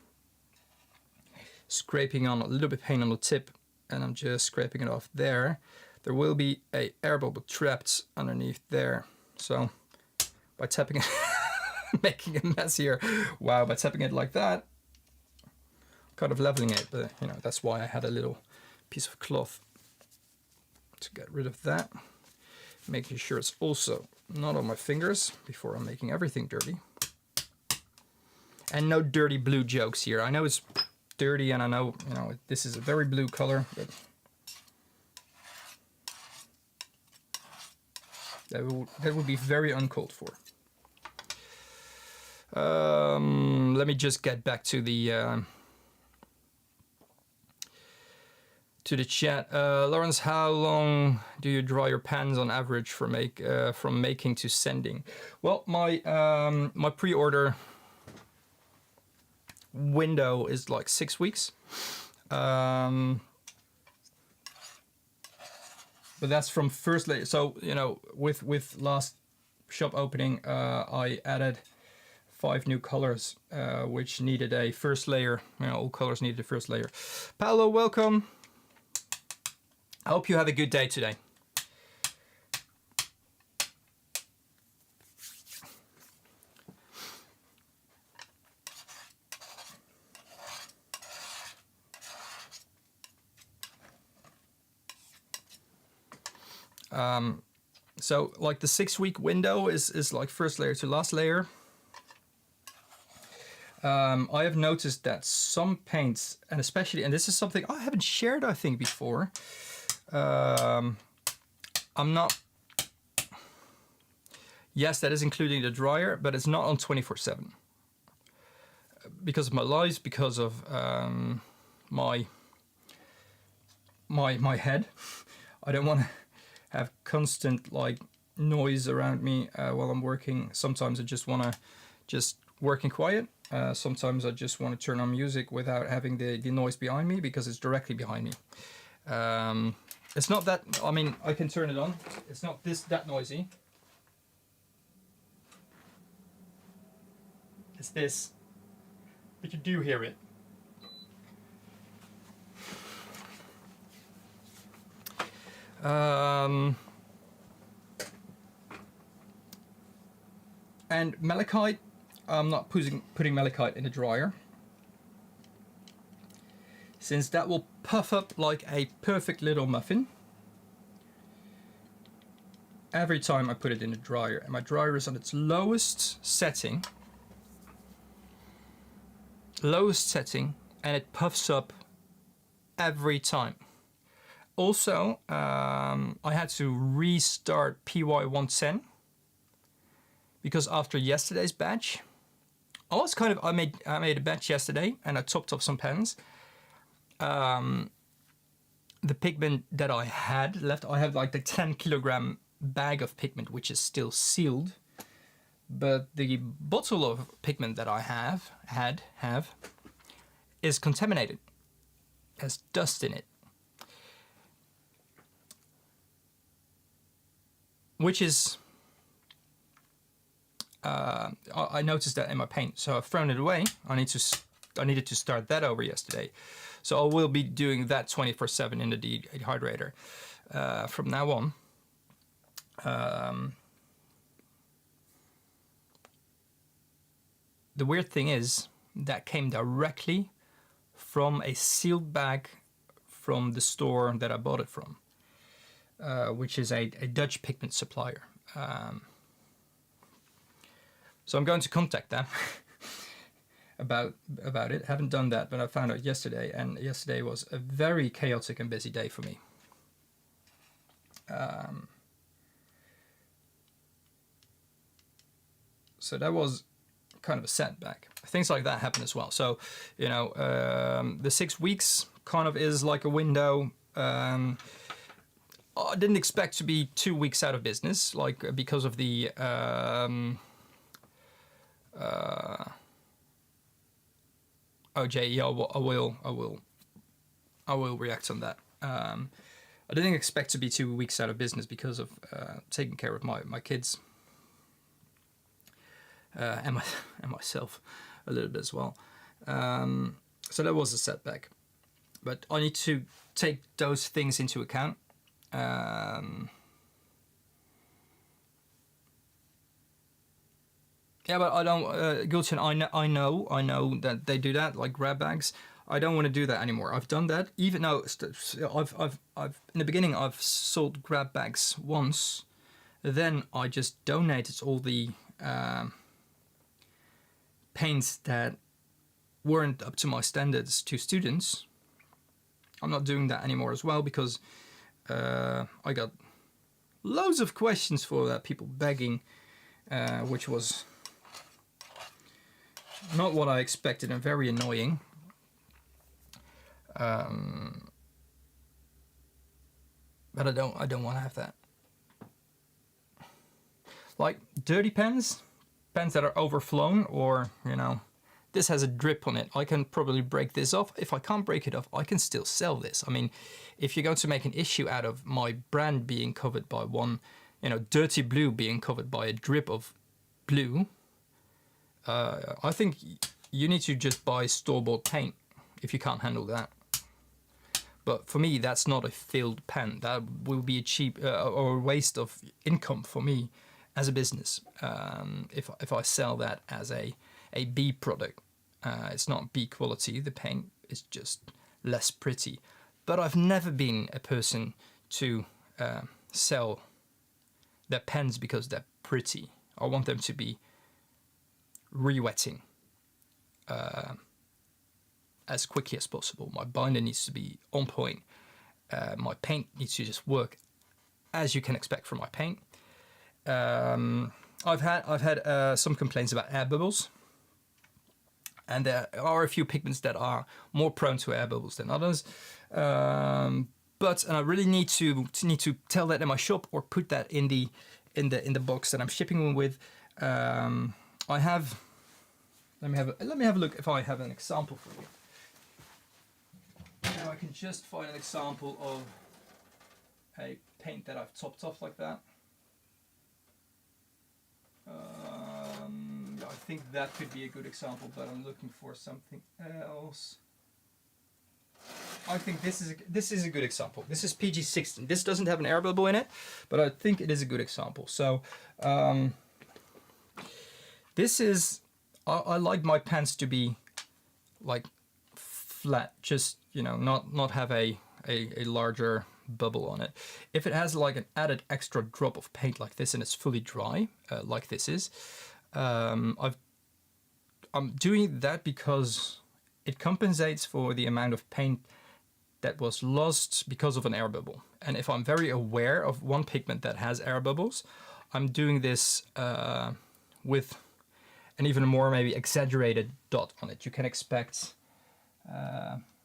scraping on a little bit of paint on the tip, and I'm just scraping it off there. There will be a air bubble trapped underneath there. So by tapping it, making a mess here. Wow, by tapping it like that, kind of leveling it, but you know, that's why I had a little piece of cloth to get rid of that. Making sure it's also not on my fingers before I'm making everything dirty. And no dirty blue jokes here. I know it's dirty, and I know, you know, this is a very blue color, but that would be very uncalled for. Let me just get back to the chat. Lawrence, how long do you dry your pans on average for from making to sending? Well, my pre-order window is like 6 weeks. But that's from first layer. So, you know, with last shop opening, I added 5 new colors, which needed a first layer. You know, all colors needed a first layer. Paolo, welcome. I hope you have a good day today. So like the 6-week window is like first layer to last layer. I have noticed that some paints, and especially, and this is something I haven't shared, I think, before. I'm not, yes, that is including the dryer, but it's not on 24/7. Because of my lives, because of my head. I don't want to have constant like noise around me while I'm working. Sometimes I just want to just work in quiet. Sometimes I just want to turn on music without having the noise behind me, because it's directly behind me. It's not that, I mean, I can turn it on. It's not that noisy. It's this, but you do hear it. And malachite, I'm not putting malachite in the dryer, since that will puff up like a perfect little muffin every time I put it in the dryer. And my dryer is on its lowest setting, and it puffs up every time. Also, I had to restart PY110 because after yesterday's batch, I made a batch yesterday and I topped off some pens. The pigment that I had left, I have like the 10-kilogram bag of pigment which is still sealed, but the bottle of pigment that I have is contaminated, has dust in it, which is I noticed that in my paint, so I've thrown it away. I needed to start that over yesterday, so I will be doing that 24/7 in the dehydrator from now on. The weird thing is that came directly from a sealed bag from the store that I bought it from, which is a Dutch pigment supplier. So I'm going to contact them about it. Haven't done that, but I found out yesterday, and yesterday was a very chaotic and busy day for me. So that was kind of a setback. Things like that happen as well. So, you know, the 6 weeks kind of is like a window. I didn't expect to be 2 weeks out of business, like because of the OJ. I will react on that. I didn't expect to be 2 weeks out of business because of taking care of my kids and myself a little bit as well. So that was a setback, but I need to take those things into account. Yeah, but I don't, Gulchen, I know that they do that, like grab bags. I don't want to do that anymore. I've done that. Even now, I've in the beginning I've sold grab bags once. Then I just donated all the paints that weren't up to my standards to students. I'm not doing that anymore as well because I got loads of questions for that, people begging, which was not what I expected and very annoying. But I don't want to have that. Like dirty pens that are overflown, or this has a drip on it. I can probably break this off. If I can't break it off, I can still sell this. I mean, if you're going to make an issue out of my brand being covered by one, dirty blue being covered by a drip of blue, I think you need to just buy store-bought paint if you can't handle that. But for me, that's not a filled pen. That will be a cheap or a waste of income for me as a business. If I sell that as a B product, it's not B quality. The paint is just less pretty. But I've never been a person to sell their pens because they're pretty. I want them to be re-wetting as quickly as possible. My binder needs to be on point. My paint needs to just work as you can expect from my paint. I've had some complaints about air bubbles, and there are a few pigments that are more prone to air bubbles than others. But I really need to tell that in my shop or put that in the box that I'm shipping them with. I have. Let me have a look if I have an example for you. Now I can just find an example of a paint that I've topped off like that. I think that could be a good example, but I'm looking for something else. I think this is a good example. This is PG16. This doesn't have an air bubble in it, but I think it is a good example. So this is. I like my pens to be like flat, just not have a larger bubble on it. If it has like an added extra drop of paint like this and it's fully dry, like this is, I'm doing that because it compensates for the amount of paint that was lost because of an air bubble. And if I'm very aware of one pigment that has air bubbles, I'm doing this with an even more maybe exaggerated dot on it. You can expect,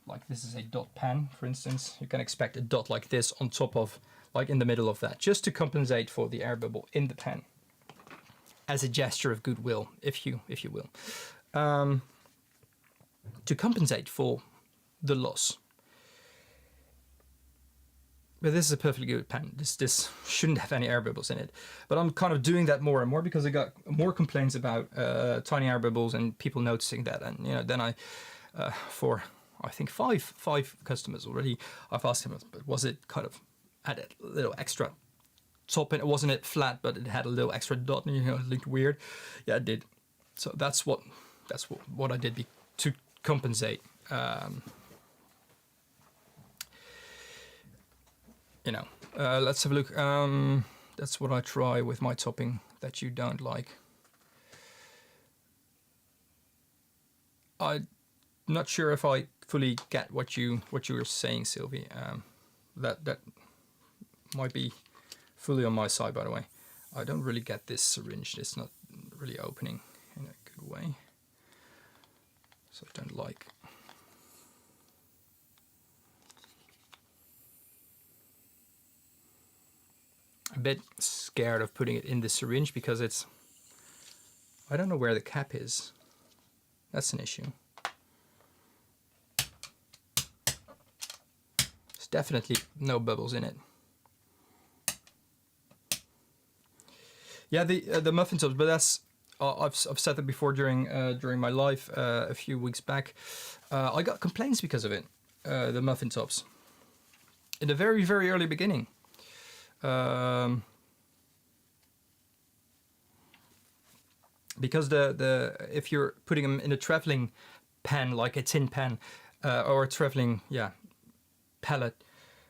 like this is a dot pen, for instance, you can expect a dot like this on top of, like in the middle of that, just to compensate for the air bubble in the pen, as a gesture of goodwill, if you will, to compensate for the loss. But this is a perfectly good pen. This shouldn't have any air bubbles in it. But I'm kind of doing that more and more because I got more complaints about tiny air bubbles and people noticing that. And then I, for I think five customers already, I've asked them, but was it kind of had a little extra top in it? Wasn't it flat, but it had a little extra dot? And, it looked weird. Yeah, it did. So that's what I did to compensate. Let's have a look. That's what I try with my topping that you don't like. I'm not sure if I fully get what you were saying, Sylvie. That might be fully on my side, by the way. I don't really get this syringe. It's not really opening in a good way, so I don't like. A bit scared of putting it in the syringe because I don't know where the cap is. That's an issue. There's definitely no bubbles in it. Yeah, the muffin tops, but that's I've said that before during my live a few weeks back. I got complaints because of it. The muffin tops in the very early beginning. Because if you're putting them in a traveling pen, like a tin pen, or traveling, yeah, palette,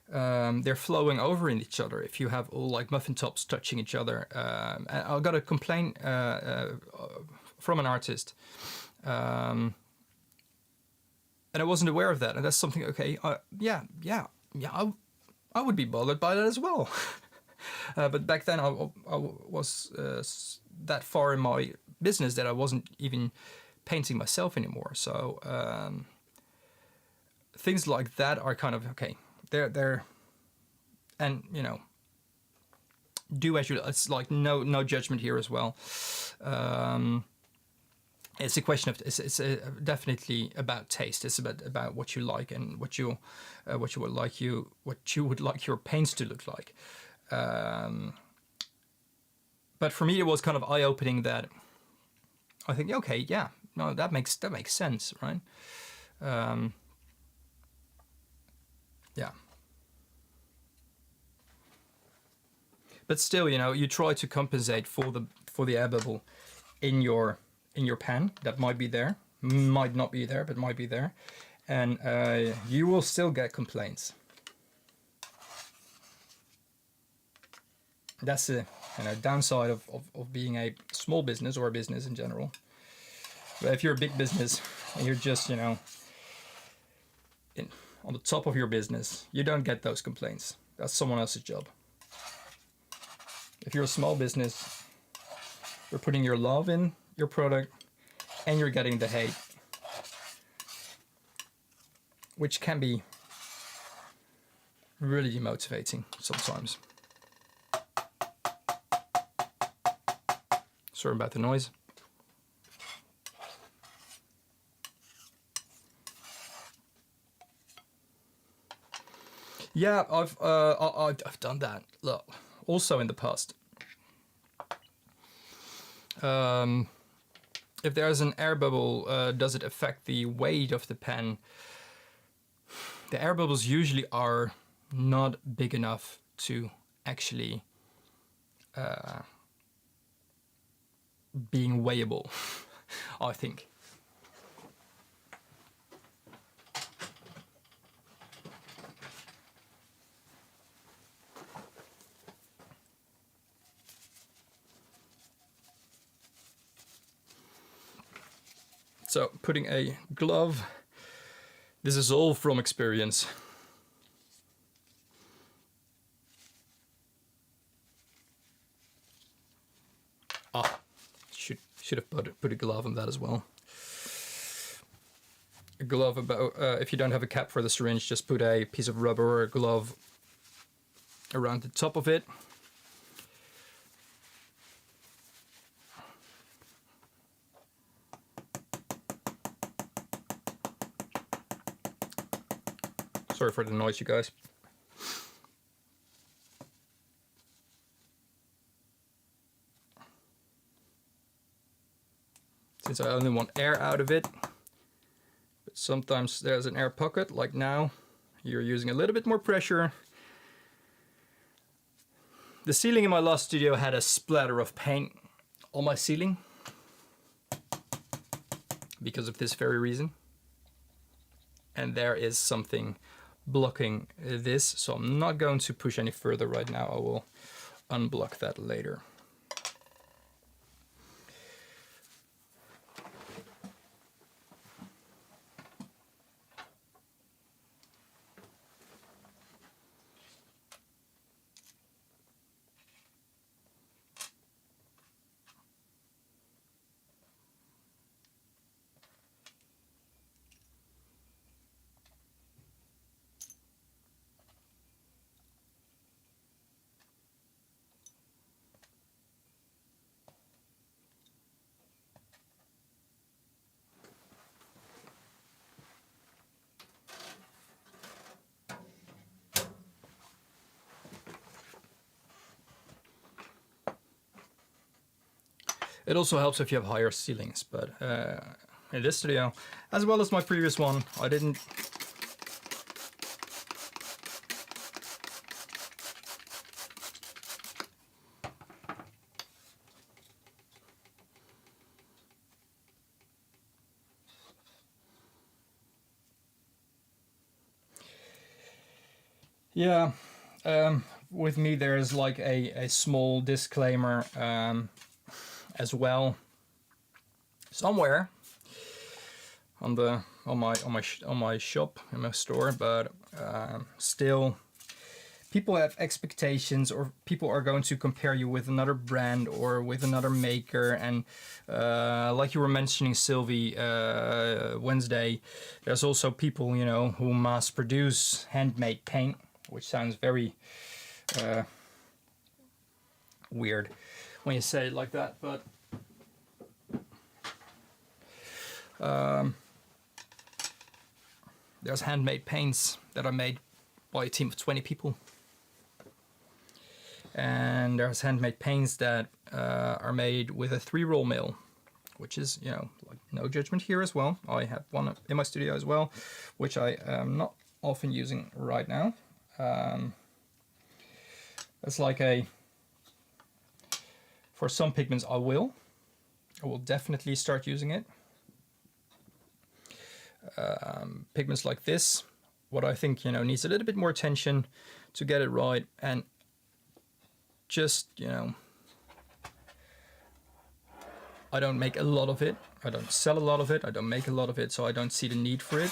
they're flowing over in each other. If you have all like muffin tops touching each other, I got a complaint from an artist, and I wasn't aware of that. And that's something. Okay, yeah, I would be bothered by that as well. But back then I was that far in my business that I wasn't even painting myself anymore. So things like that are kind of okay. They're and you know, do as you. It's like no judgment here as well. It's a question of it's definitely about taste. It's about what you like and what you would like your paints to look like. But for me, it was kind of eye-opening that I think, okay, yeah, no, that makes sense, right? Yeah. But still, you know, you try to compensate for the air bubble in your pan that might be there, might not be there, but might be there, and you will still get complaints. That's the downside of being a small business or a business in general. But if you're a big business and you're just on the top of your business, you don't get those complaints. That's someone else's job. If you're a small business, you're putting your love in your product and you're getting the hate, which can be really demotivating sometimes. Sorry about the noise. Yeah, I've done that. Look, also in the past. If there's an air bubble, does it affect the weight of the pen? The air bubbles usually are not big enough to actually being weighable, I think. So putting a glove, this is all from experience. Should have put a glove on that as well. A glove about if you don't have a cap for the syringe, just put a piece of rubber or a glove around the top of it. Sorry for the noise, you guys. Since I only want air out of it, but sometimes there's an air pocket, like now. You're using a little bit more pressure. The ceiling in my last studio had a splatter of paint on my ceiling because of this very reason. And there is something blocking this, so I'm not going to push any further right now. I will unblock that later. It also helps if you have higher ceilings, but in this studio, as well as my previous one, I didn't. Yeah, with me there's like a small disclaimer as well somewhere on my shop, in my store, but still people have expectations, or people are going to compare you with another brand or with another maker. And like you were mentioning, Sylvie, Wednesday, there's also people, you know, who mass produce handmade paint, which sounds very weird when you say it like that, but there's handmade paints that are made by a team of 20 people. And there's handmade paints that are made with a 3-roll mill, which is, you know, like, no judgment here as well. I have one in my studio as well, which I am not often using right now. It's like for some pigments I will definitely start using it. Pigments like this, what I think, you know, needs a little bit more attention to get it right, and just, you know, I don't make a lot of it, I don't sell a lot of it, I don't make a lot of it, so I don't see the need for it.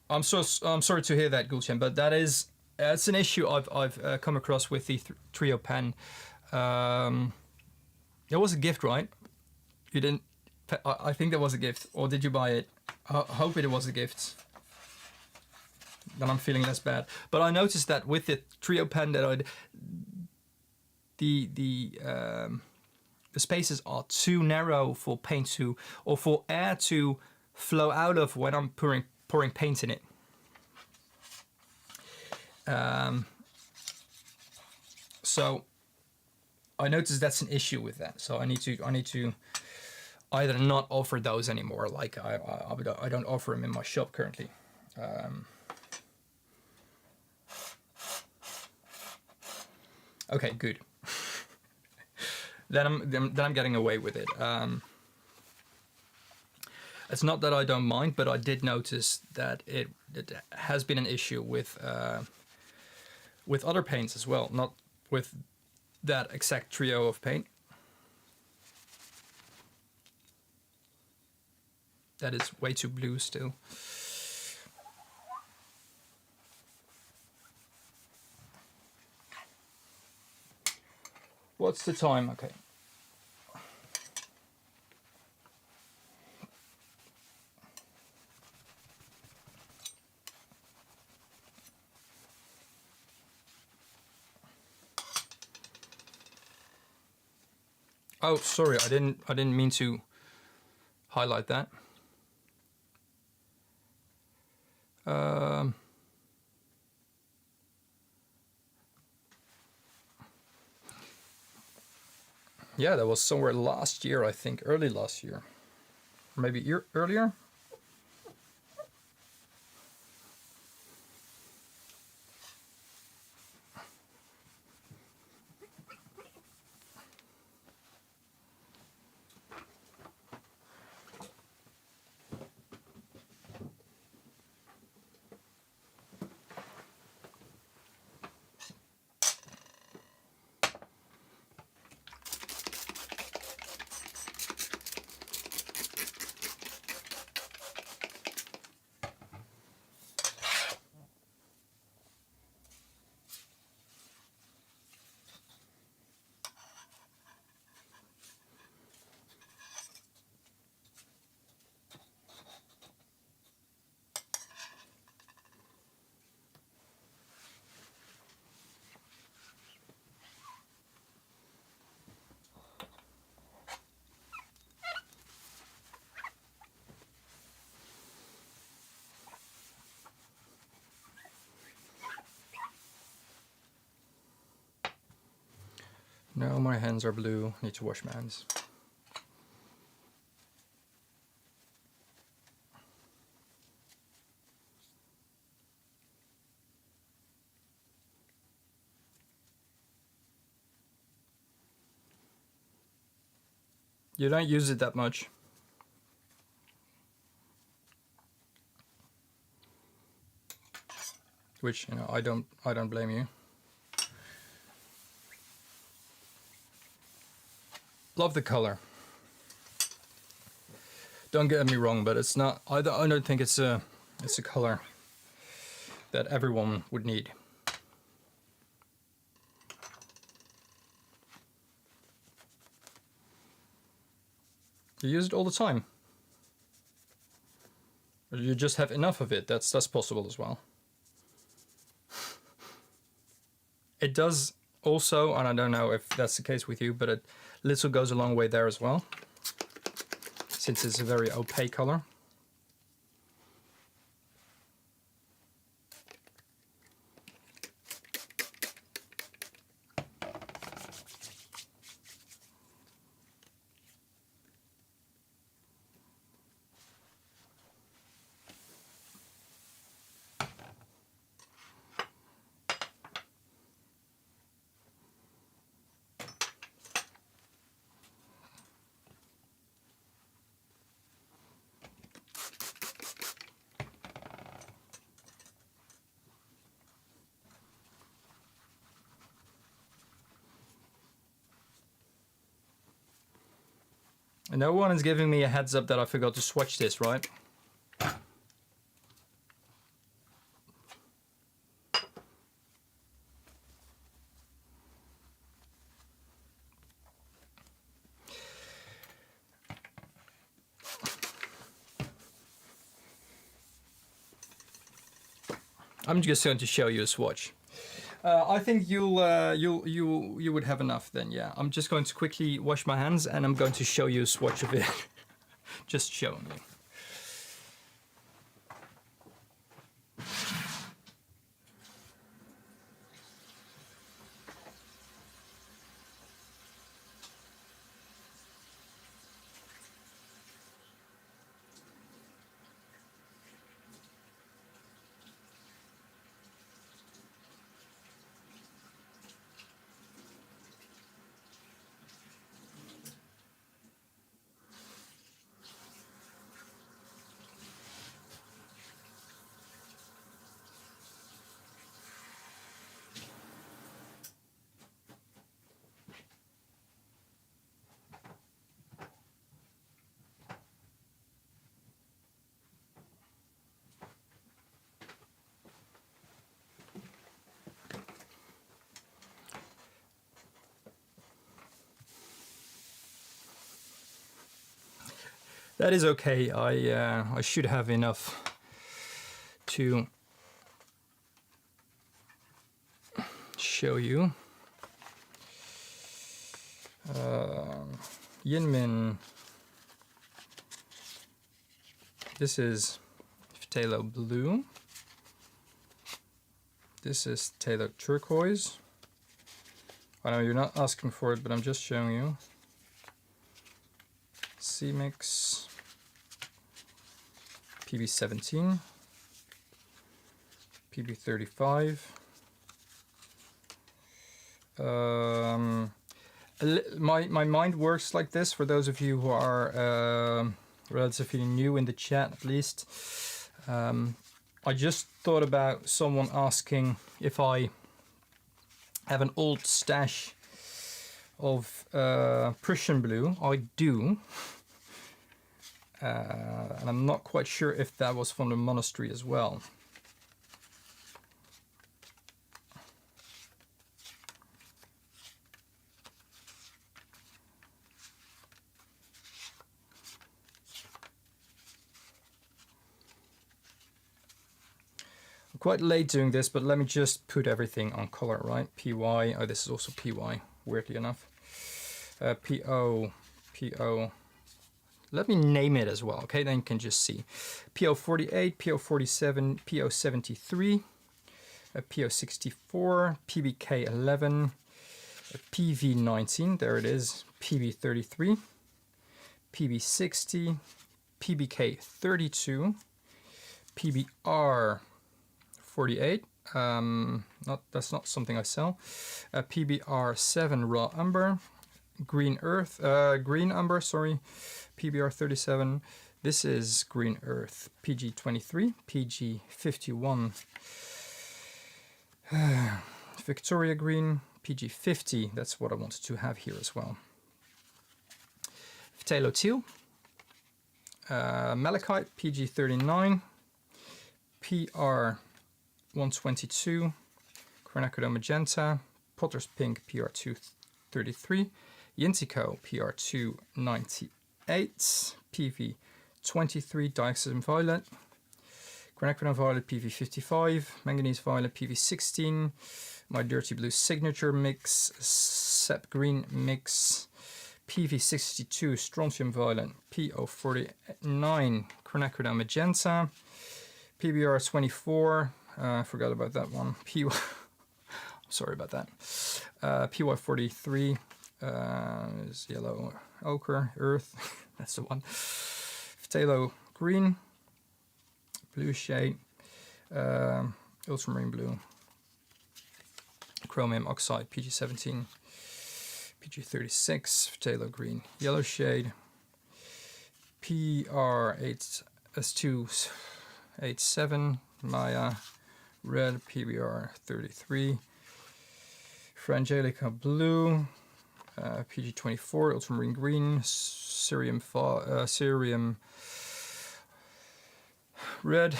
I'm sorry to hear that, Gulchen, but that's an issue I've come across with the Trio pen. It was a gift, right? You didn't? I think that was a gift, or did you buy it? I hope it was a gift. Then I'm feeling less bad. But I noticed that with the Trio pen that the spaces are too narrow for paint to, or for air to flow out of when I'm pouring paint in it. So I noticed that's an issue with that. So I need to either not offer those anymore. Like I don't offer them in my shop currently. Okay, good. then I'm getting away with it. It's not that I don't mind, but I did notice that it has been an issue with other paints as well, not with that exact trio of paint. That is way too blue still. What's the time? Okay. Oh, sorry, I didn't mean to highlight that. Yeah, that was somewhere last year, I think, early last year, maybe earlier. No, my hands are blue. Need to wash my hands. You don't use it that much. Which, you know, I don't blame you. Love the color. Don't get me wrong, but it's not. I don't think it's a color that everyone would need. You use it all the time. Or you just have enough of it. That's possible as well. It does also, and I don't know if that's the case with you, but it little goes a long way there as well, since it's a very opaque color. And no one is giving me a heads up that I forgot to swatch this, right? I'm just going to show you a swatch. I think you would have enough then, yeah. I'm just going to quickly wash my hands and I'm going to show you a swatch of it. Just showing you. That is okay. I should have enough to show you. Yinmin. This is Phthalo blue. This is Phthalo turquoise. I know you're not asking for it, but I'm just showing you. C-Mix. PB17, PB35. My mind works like this, for those of you who are relatively new in the chat at least. I just thought about someone asking if I have an old stash of Prussian blue. I do. And I'm not quite sure if that was from the monastery as well. I'm quite late doing this, but let me just put everything on color, right? PY, oh, this is also PY, weirdly enough. PO, PO. Let me name it as well, okay? Then you can just see. PO48, PO47, PO73, PO64, PBK11, PV19, there it is, PB33, PB60, PBK32, PBR48, that's not something I sell, PBR7 raw umber, green earth, green umber, sorry, PBR37. This is green earth, PG23, PG51, Victoria green, PG50. That's what I wanted to have here as well. Phthalo teal, malachite, PG39, PR122, quinacridone magenta, potter's pink, PR233, Yintico, PR298, PV23, dioxazine violet, quinacridone violet, PV55, manganese violet, PV16, my dirty blue signature mix, sap green mix, PV62, strontium violet, PO49, quinacridone magenta, PBR24, forgot about that one, sorry about that, PY43 is yellow ochre, earth, that's the one, Phthalo green, blue shade, ultramarine blue, chromium oxide, PG17, PG36, Phthalo green, yellow shade, PR8S287, Maya red, PBR33, Frangelica blue, PG24, ultramarine green, cerium red.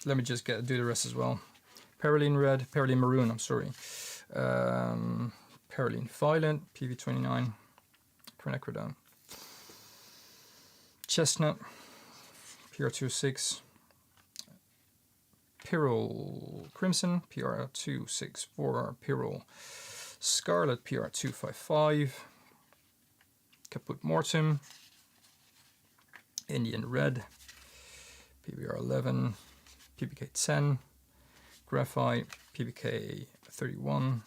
Let me just do the rest as well. Perylene red, perylene maroon, I'm sorry. Perylene violet, PV29, quinacridone. Chestnut, PR26. Pyrrole crimson, PR264. Pyrrole scarlet, PR255. Caput mortem. Indian red, PBR11. PBK10. Graphite, PBK31.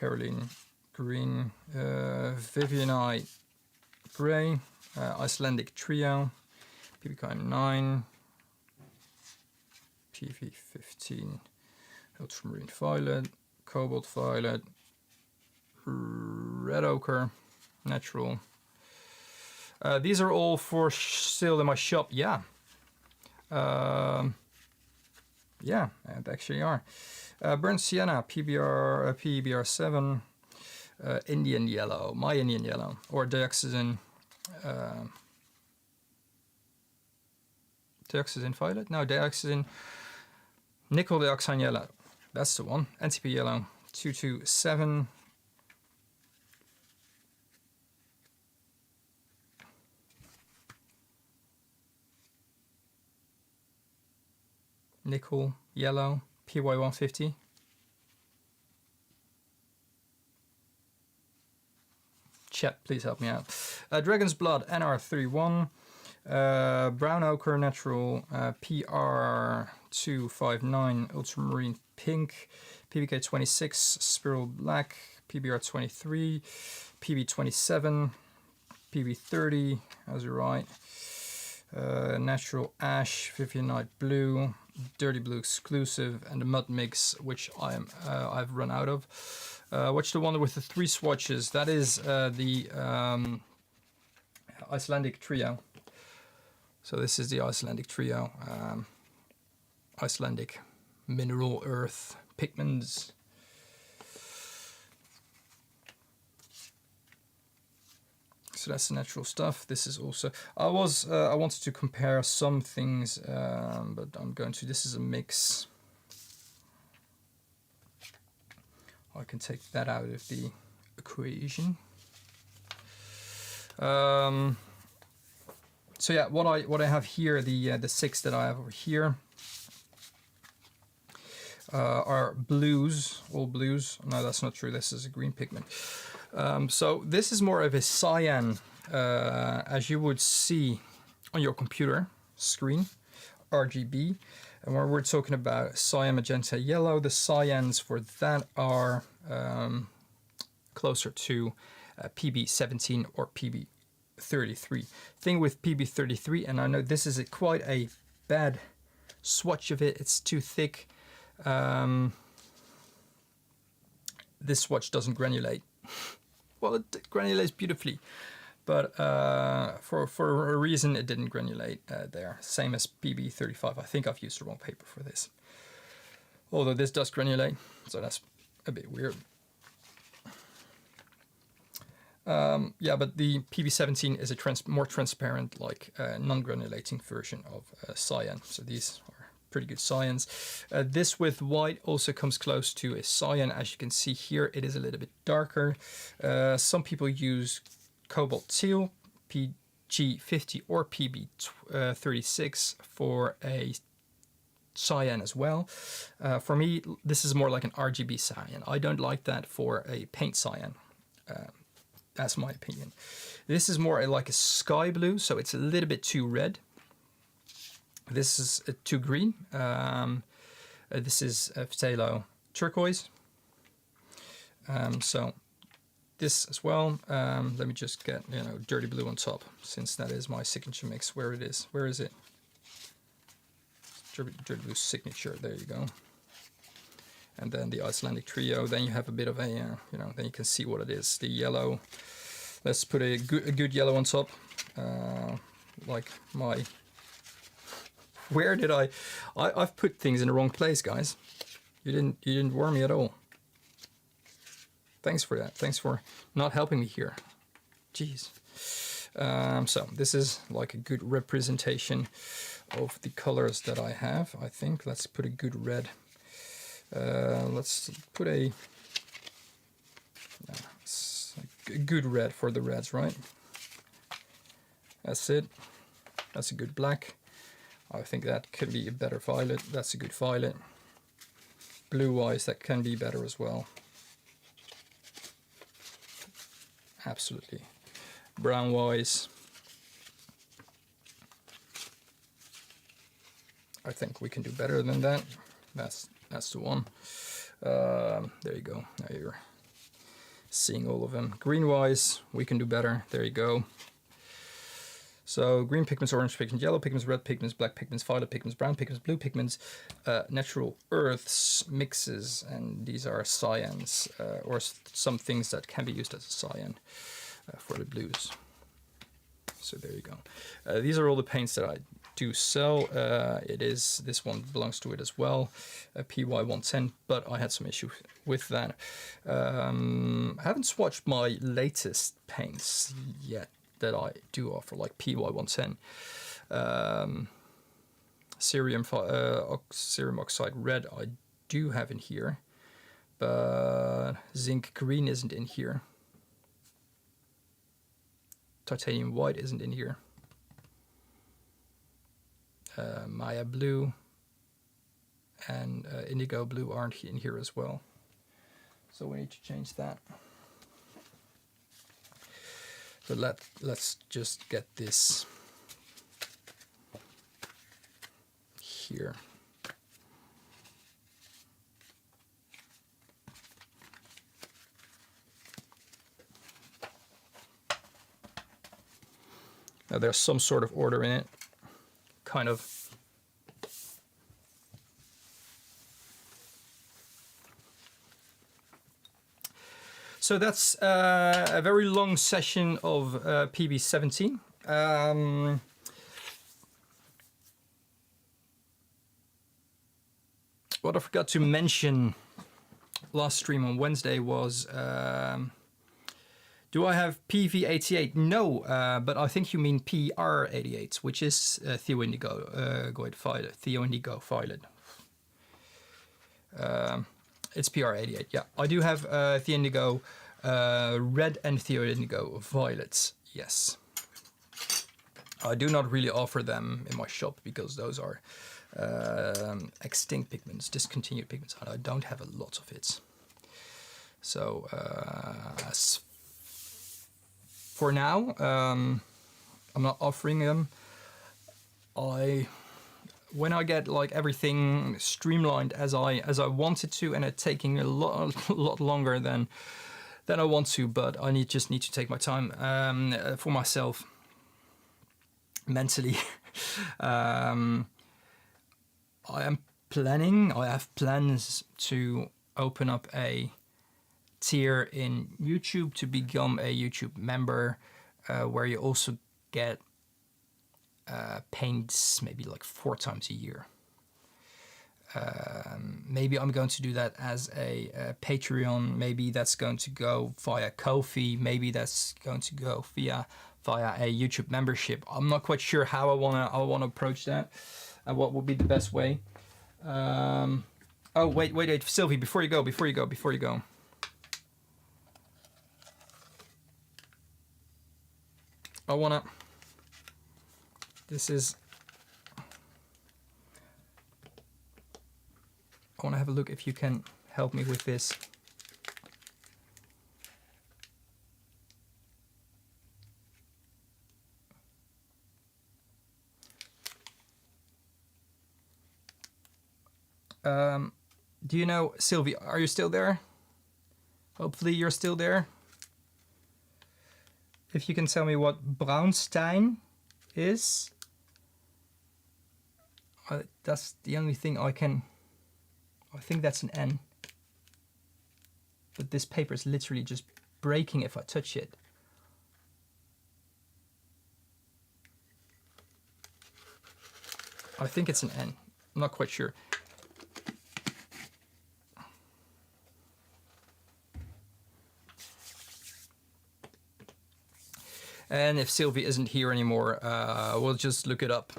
Perylene green. Vivianite grey. Icelandic trio, PBK9. PV15, ultramarine violet, cobalt violet, red ochre, natural. These are all for sale in my shop. Yeah, yeah, they actually are. Burnt sienna, PBR7, Indian yellow, my Indian yellow, or dioxazine. Dioxazine violet? No, dioxazine. Nickel dioxide yellow, that's the one. NTP yellow, 227. Nickel yellow, PY150. Chat, please help me out. Dragon's blood, NR31. Brown ochre natural, PR259 ultramarine pink, PBK26 spiral black, PBR23, PB27, PB30, as you're right, natural ash, Vivianite blue, dirty blue exclusive, and the mud mix, which I've run out of. What's the one with the 3 swatches? That is the Icelandic trio. So this is the Icelandic trio, Icelandic mineral earth pigments. So that's the natural stuff. This is also, I wanted to compare some things, but I'm going to, this is a mix. I can take that out of the equation. So yeah, what I have here, the 6 that I have over here are blues, all blues. No, that's not true. This is a green pigment. So this is more of a cyan, as you would see on your computer screen, RGB. And when we're talking about cyan, magenta, yellow, the cyans for that are closer to PB17 or PB33. Thing with PB33, and I know this is quite a bad swatch of it, it's too thick. this swatch doesn't granulate. Well, it granulates beautifully, but for a reason it didn't granulate there. Same as PB35. I think I've used the wrong paper for this. Although this does granulate, so that's a bit weird. Yeah, but the PB17 is a more transparent, like non-granulating version of Cyan. So these are pretty good Cyans. This with white also comes close to a Cyan. As you can see here, it is a little bit darker. Some people use cobalt teal, PG50 or PB36 for a Cyan as well. For me, this is more like an RGB Cyan. I don't like that for a paint Cyan. That's my opinion. This is more like a sky blue, so it's a little bit too red. This is too green. This is Phthalo turquoise. So this as well. Let me just get dirty blue on top, since that is my signature mix. Where it is? Where is it? Dirty blue signature. There you go. And then the Icelandic trio. Then you have a bit of a then you can see what it is. The yellow. Let's put a good yellow on top. Like my. Where did I've put things in the wrong place, guys. You didn't warn me at all. Thanks for that. Thanks for not helping me here. Jeez. So this is like a good representation of the colors that I have, I think. Let's put a good red. Let's put a good red for the reds, right? That's it. That's a good black. I think that could be a better violet. That's a good violet. Blue-wise, that can be better as well. Absolutely. Brown-wise, I think we can do better than that. That's the one. There you go. Now you're seeing all of them. Green-wise, we can do better. There you go. So green pigments, orange pigments, yellow pigments, red pigments, black pigments, violet pigments, brown pigments, blue pigments, natural earths, mixes, and these are cyans, or some things that can be used as a cyan for the blues. So there you go. These are all the paints that I do sell. This one belongs to it as well, PY110, but I had some issue with that. I haven't swatched my latest paints yet that I do offer, like PY110. Cerium oxide red I do have in here, but zinc green isn't in here. Titanium white isn't in here. Maya blue and indigo blue aren't in here as well. So we need to change that. But let's just get this here. Now there's some sort of order in it, kind of. So that's a very long session of PB17. What I forgot to mention last stream on Wednesday was, do I have PV88? No, but I think you mean PR88, which is Thioindigo violet. Thioindigo violet. It's PR88, yeah. I do have Thioindigo red and Thioindigo violets, yes. I do not really offer them in my shop because those are extinct pigments, discontinued pigments, and I don't have a lot of it. So as for now, I'm not offering them. When I get like everything streamlined as I wanted to, and it's taking a lot longer than I want to, but I just need to take my time for myself mentally. I have plans to open up a tier in YouTube to become a YouTube member, where you also get paints maybe like 4 times a year. Maybe I'm going to do that as a Patreon. Maybe that's going to go via Ko-fi. Maybe that's going to go via a YouTube membership. I'm not quite sure how I wanna approach that, and what would be the best way. Oh wait, Sylvie, before you go. I wanna. I want to have a look if you can help me with this. Do you know, Sylvie, are you still there? Hopefully you're still there. If you can tell me what Braunstein is. That's the only thing I can... I think that's an N. But this paper is literally just breaking if I touch it. I think it's an N. I'm not quite sure. And if Sylvie isn't here anymore, we'll just look it up.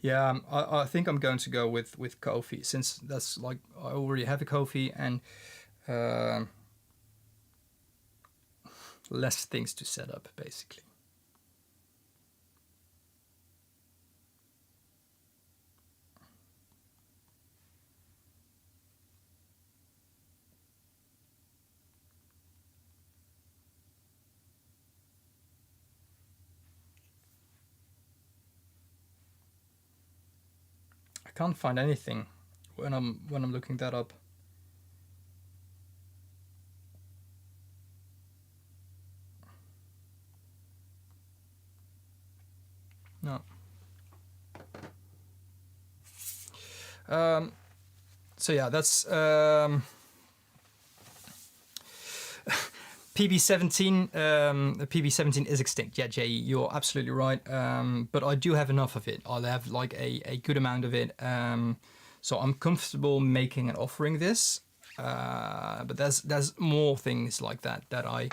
Yeah, I think I'm going to go with Ko-fi, since that's like, I already have a Ko-fi and less things to set up, basically. I can't find anything when I'm looking that up. No. So yeah, that's PB17. PB17 is extinct. Yeah, Jay, you're absolutely right. But I do have enough of it. I'll have like a good amount of it. So I'm comfortable making and offering this. But there's more things like that I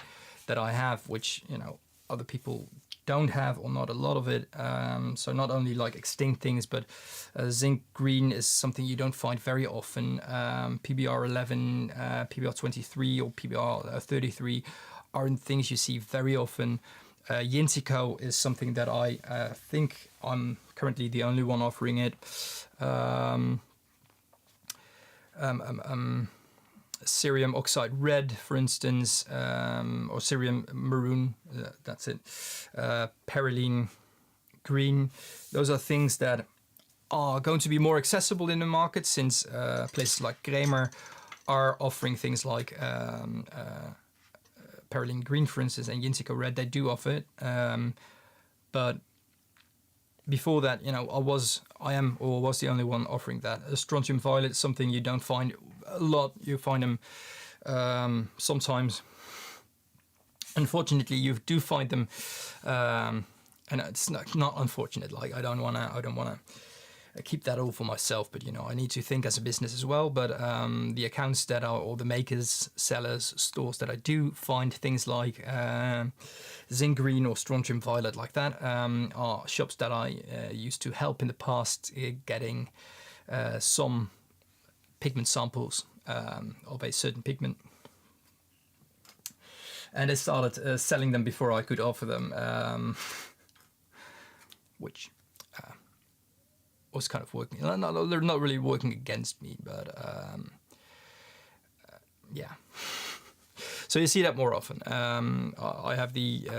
have, which, you know, other people don't have, or not a lot of it. So not only like extinct things, but zinc green is something you don't find very often. PBR11, PBR23 or PBR33 aren't things you see very often. Yintico is something that I think I'm currently the only one offering it. Cerium oxide red, for instance, or cerium maroon, that's it. Perylene green. Those are things that are going to be more accessible in the market, since places like Kramer are offering things like Perylene green, for instance, and Yintico red. They do offer it, but before that, you know, I was the only one offering that. Strontium violet is something you don't find a lot. You find them sometimes. Unfortunately, you do find them, and it's not unfortunate. Like, I don't wanna keep that all for myself. But, you know, I need to think as a business as well. But the accounts that are, or the makers, sellers, stores that I do find things like zinc green or strontium violet like that, are shops that I used to help in the past, getting some pigment samples of a certain pigment, and they started selling them before I could offer them, which was kind of working. They're not really working against me, but yeah. So you see that more often. I have the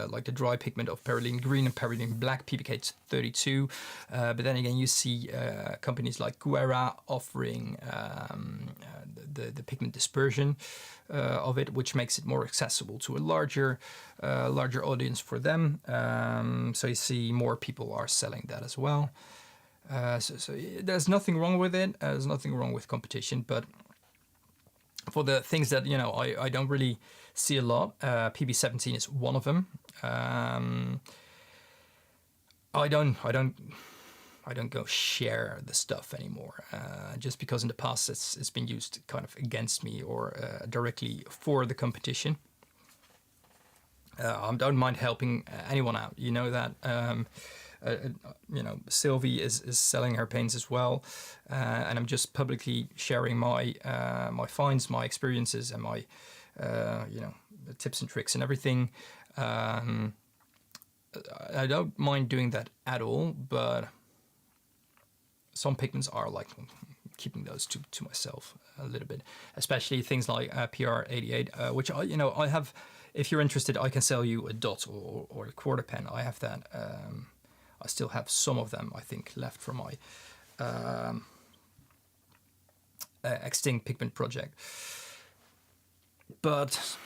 like the dry pigment of perylene green and perylene black, PBK32. But then again, you see companies like Guerra offering the pigment dispersion of it, which makes it more accessible to a larger audience for them. So you see more people are selling that as well. So there's nothing wrong with it. There's nothing wrong with competition, but for the things that I don't really see a lot, PB17 is one of them. I don't go share the stuff anymore, just because in the past it's been used kind of against me or directly for the competition. I don't mind helping anyone out. You know that. Sylvie is selling her paints as well, and I'm just publicly sharing my my finds, my experiences, and my the tips and tricks and everything. I don't mind doing that at all, but some pigments are like keeping those to myself a little bit, especially things like PR88, which I have. If you're interested, I can sell you a dot or a quarter pen. I have that. I still have some of them, I think, left from my extinct pigment project. But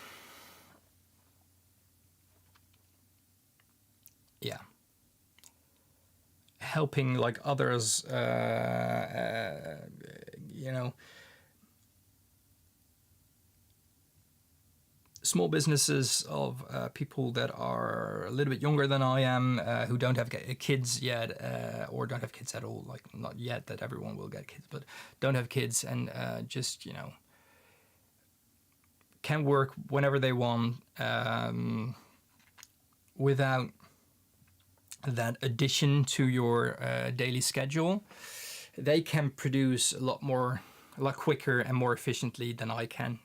yeah, helping like others, small businesses of people that are a little bit younger than I am, who don't have kids yet, or don't have kids at all. Like, not yet that everyone will get kids, but don't have kids, and just can work whenever they want, without that addition to your daily schedule. They can produce a lot quicker and more efficiently than I can.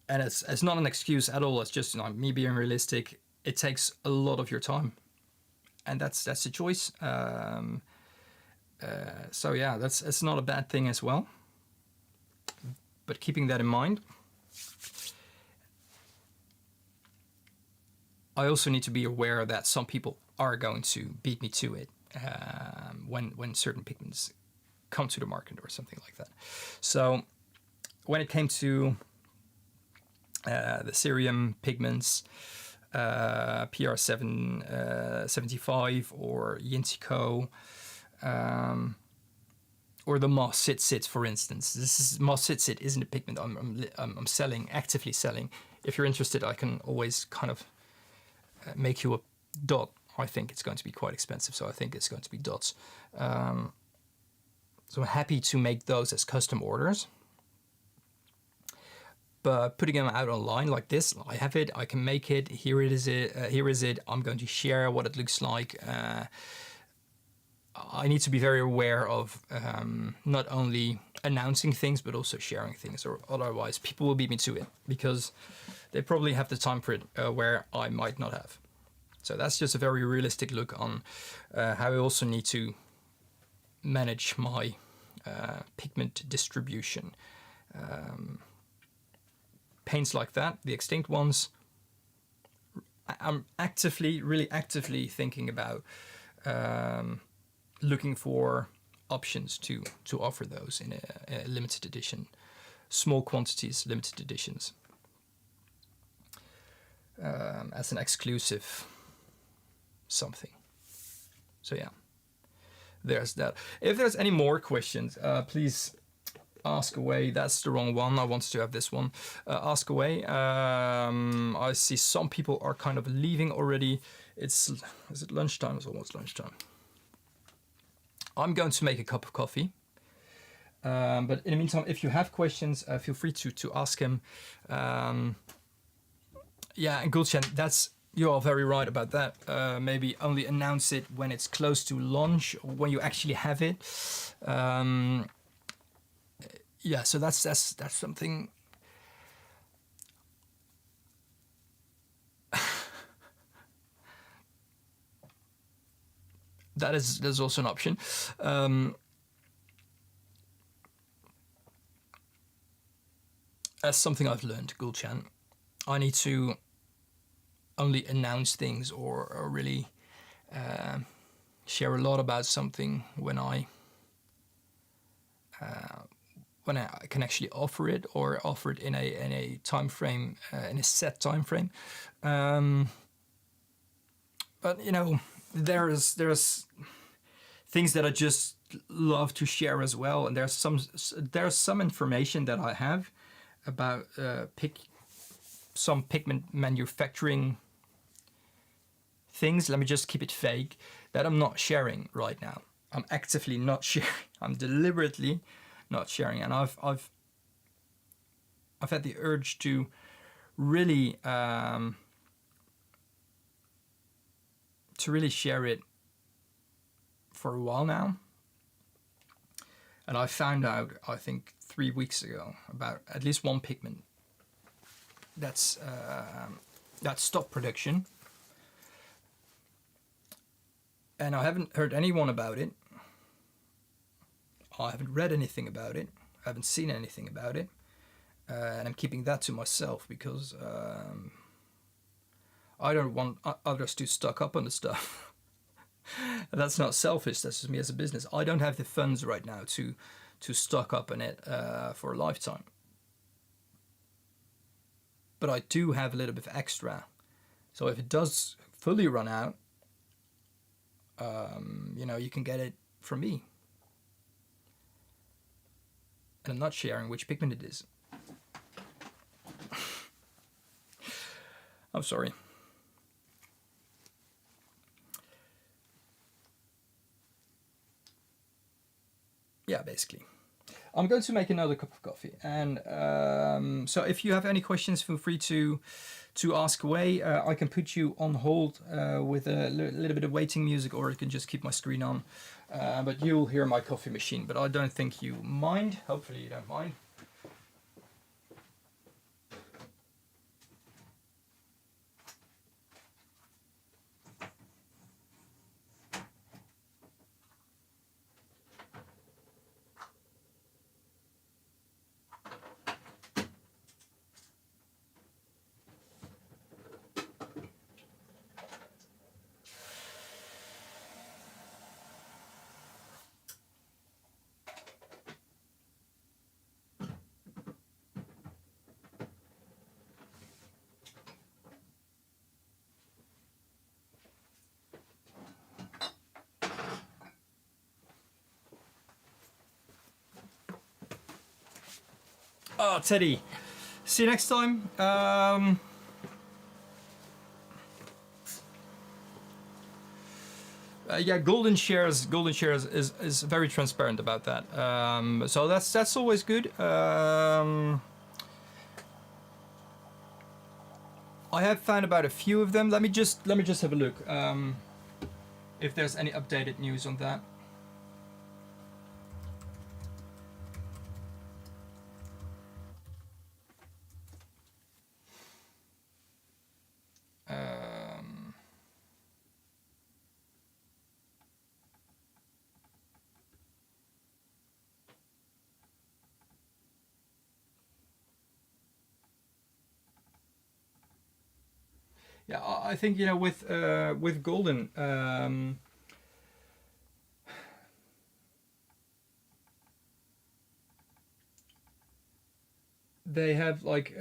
And it's not an excuse at all. It's just me being realistic. It takes a lot of your time, and that's a choice. So yeah, it's not a bad thing as well. But keeping that in mind, I also need to be aware that some people are going to beat me to it when certain pigments come to the market or something like that. So when it came to the cerium pigments, PR75 or Yintico, or the Moss Sit, for instance. Moss Sit isn't a pigment I'm selling, actively selling. If you're interested, I can always kind of make you a dot. I think it's going to be quite expensive, so I think it's going to be dots. So I'm happy to make those as custom orders. But putting them out online like this, I have it, I can make it, here is it, I'm going to share what it looks like. I need to be very aware of not only announcing things, but also sharing things, or otherwise people will beat me to it, because they probably have the time for it where I might not have. So that's just a very realistic look on how I also need to manage my pigment distribution. Paints like that, the extinct ones, I'm really actively thinking about looking for options to offer those in a limited edition, small quantities, limited editions, as an exclusive something. So yeah, there's that. If there's any more questions, please ask away. That's the wrong one. I wanted to have this one. Ask away. I see some people are kind of leaving already. Is it lunchtime? It's almost lunchtime. I'm going to make a cup of coffee. But in the meantime, if you have questions, feel free to ask him. Yeah, and Gulshan, you are very right about that. Maybe only announce it when it's close to launch, or when you actually have it. Yeah, so that's something. There's also an option. That's something I've learned, Gulchan. I need to only announce things or really share a lot about something when I can actually offer it, or offer it in a time frame, in a set time frame. But you know, there's things that I just love to share as well, and there's some information that I have about some pigment manufacturing things. Let me just keep it vague, that I'm not sharing right now. I'm actively not sharing. I'm deliberately not sharing, and I've had the urge to really share it for a while now. And I found out, I think 3 weeks ago, about at least one pigment that stopped production, and I haven't heard anyone about it. I haven't read anything about it. I haven't seen anything about it, and I'm keeping that to myself because I don't want others to stock up on the stuff. That's not selfish. That's just me as a business. I don't have the funds right now to stock up on it for a lifetime. But I do have a little bit of extra. So if it does fully run out, you know, you can get it from me. And I'm not sharing which pigment it is. I'm sorry. Yeah, basically. I'm going to make another cup of coffee, and so if you have any questions, feel free to ask away. I can put you on hold with a little bit of waiting music, or you can just keep my screen on. But you'll hear my coffee machine, but I don't think you mind. Hopefully you don't mind. Oh, Teddy. See you next time. Yeah, golden shares is very transparent about that. So that's always good. I have found about a few of them. Let me just have a look. If there's any updated news on that. Yeah, I think, you know, with golden, they have like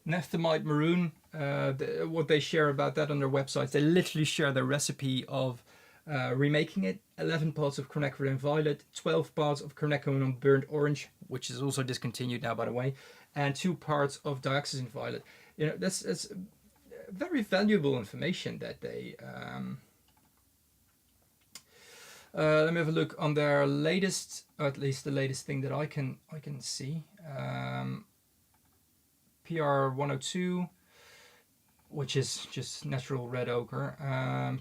naphthalite maroon. What they share about that on their websites, they literally share the recipe of remaking it. 11 parts of quinacridone violet, 12 parts of quinacridone burnt orange, which is also discontinued now, by the way, and 2 parts of dioxazine violet. You know, that's very valuable information that they. Let me have a look on their latest, or at least the latest thing that I can see. PR 102, which is just natural red ochre.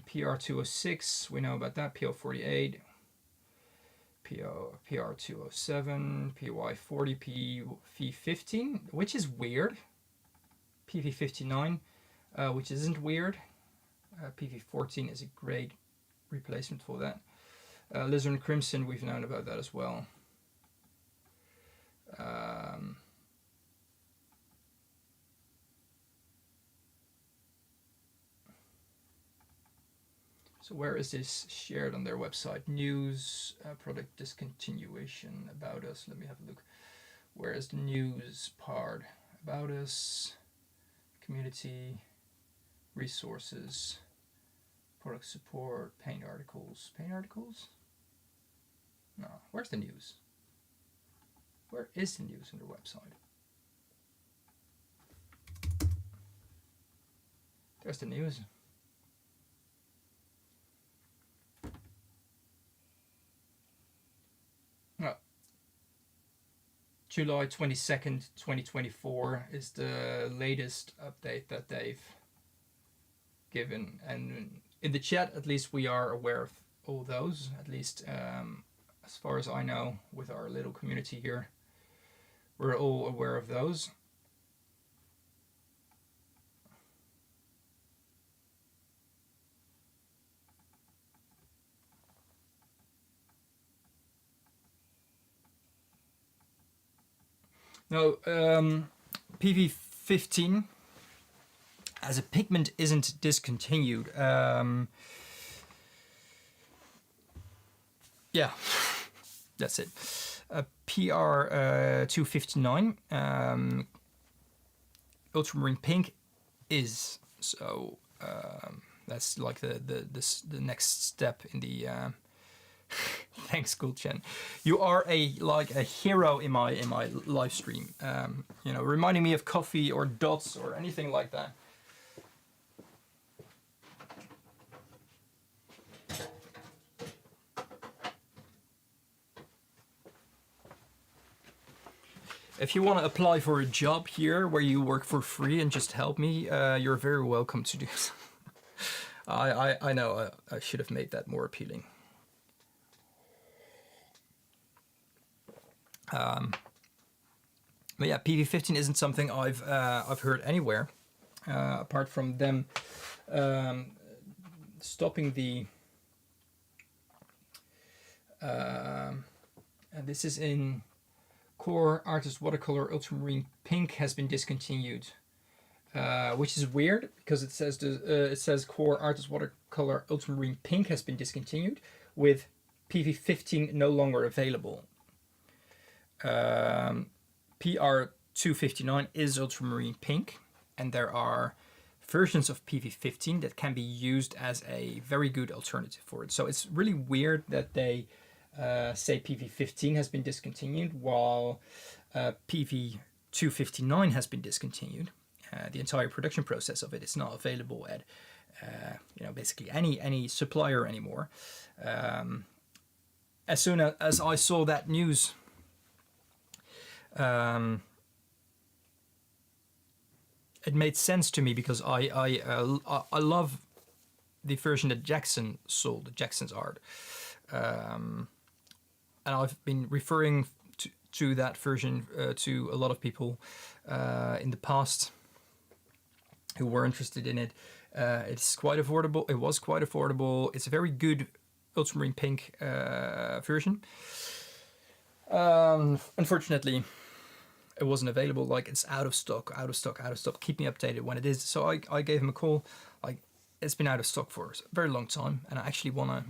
PR 206, we know about that. PR 48, PR 207, PY 40, PV 15, which is weird. PV 59, which isn't weird. PV 14 is a great replacement for that. Lizard Crimson, we've known about that as well. So where is this shared on their website? News, product discontinuation, about us. Let me have a look. Where is the news part? About us, community, resources, product support, paint articles. Paint articles? No. Where's the news? Where is the news on their website? There's the news. Oh. July 22nd, 2024 is the latest update that they've given. And in the chat, at least we are aware of all those, at least as far as I know, with our little community here. We're all aware of those. No, PB17 as a pigment isn't discontinued. Yeah, that's it. PR259 ultramarine pink is, so that's like the next step in the thanks, Cool Chen. You are like a hero in my live stream. You know, reminding me of coffee or dots or anything like that. If you want to apply for a job here where you work for free and just help me, you're very welcome to do so. I know I should have made that more appealing. But yeah, PB15 isn't something I've heard anywhere, apart from them stopping the. And this is in Core Artist Watercolor Ultramarine Pink has been discontinued, which is weird because it says Core Artist Watercolor Ultramarine Pink has been discontinued with PB15 no longer available. PR259 is ultramarine pink, and there are versions of PB15 that can be used as a very good alternative for it. So it's really weird that they say PB15 has been discontinued while PB259 has been discontinued. The entire production process of it is not available at basically any supplier anymore. As soon as I saw that news, it made sense to me because I love the version that Jackson sold, Jackson's art, and I've been referring to that version to a lot of people in the past who were interested in it. It's quite affordable. It was quite affordable. It's a very good ultramarine pink version. Unfortunately, it wasn't available. Like, it's out of stock. Keep me updated when it is. So I gave him a call. Like, it's been out of stock for a very long time, and I actually wanna,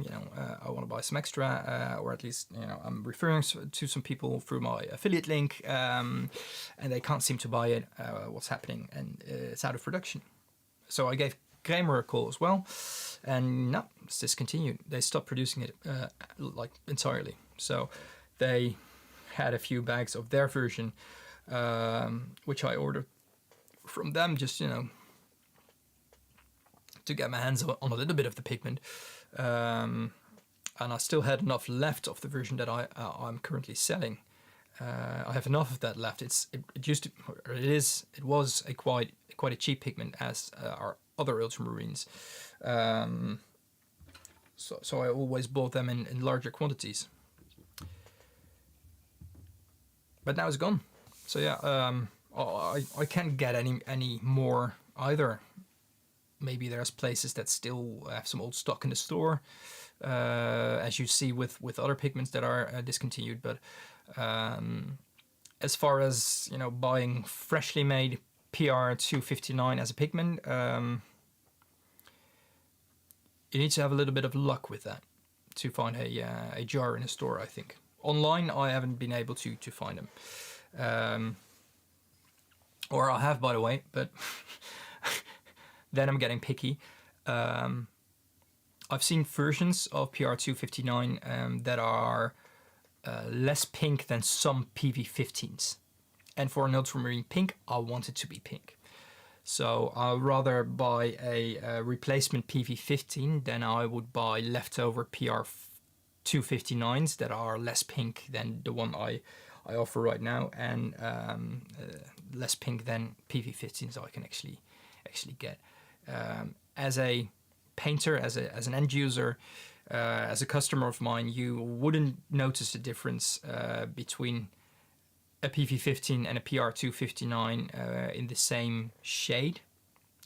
I wanna buy some extra, or at least, I'm referring to some people through my affiliate link, and they can't seem to buy it. What's happening? And it's out of production. So I gave Kramer a call as well, and no, it's discontinued. They stopped producing it like entirely. So they had a few bags of their version, which I ordered from them, just to get my hands on a little bit of the pigment, and I still had enough left of the version that I'm currently selling. I have enough of that left. It was a quite a cheap pigment, as our other ultramarines. So I always bought them in larger quantities. But now it's gone. So yeah, I can't get any more either. Maybe there's places that still have some old stock in the store, as you see with other pigments that are discontinued. But as far as buying freshly made PR259 as a pigment, you need to have a little bit of luck with that to find a jar in a store, I think. Online, I haven't been able to find them. Or I have, by the way, but then I'm getting picky. I've seen versions of PR259 that are less pink than some PB15s. And for an ultramarine pink, I want it to be pink. So I'll rather buy a replacement PV15 than I would buy leftover PR259s that are less pink than the one I offer right now, and less pink than PV15s I can actually get. As a painter, as an end user, as a customer of mine, you wouldn't notice the difference between a PV15 and a PR259 in the same shade.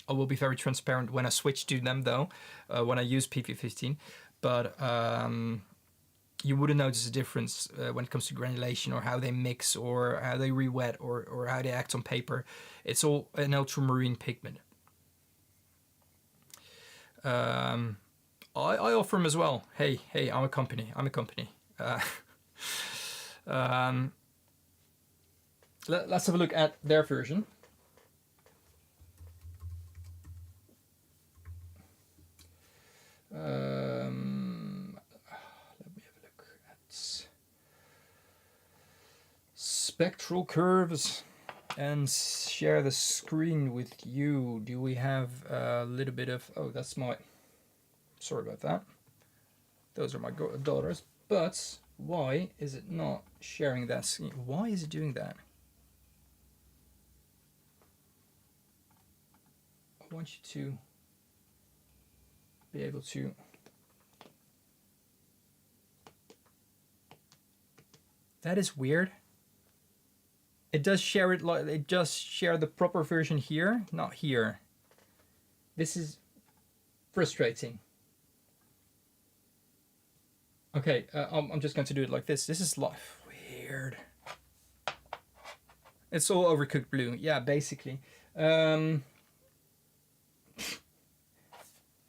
I will be very transparent when I switch to them though, when I use PV15, but you wouldn't notice a difference when it comes to granulation or how they mix or how they re-wet or how they act on paper. It's all an ultramarine pigment. I offer them as well. Hey, I'm a company. Let's have a look at their version. Let me have a look at spectral curves and share the screen with you. Do we have a little bit of... Oh, that's my... Sorry about that. Those are my daughters. But why is it not sharing that screen? Why is it doing that? I want you to be able to that is weird. It does share it, like it does share the proper version here, not here. This is frustrating. Okay, I'm just going to do it like this. This is weird. It's all overcooked blue. Yeah, basically.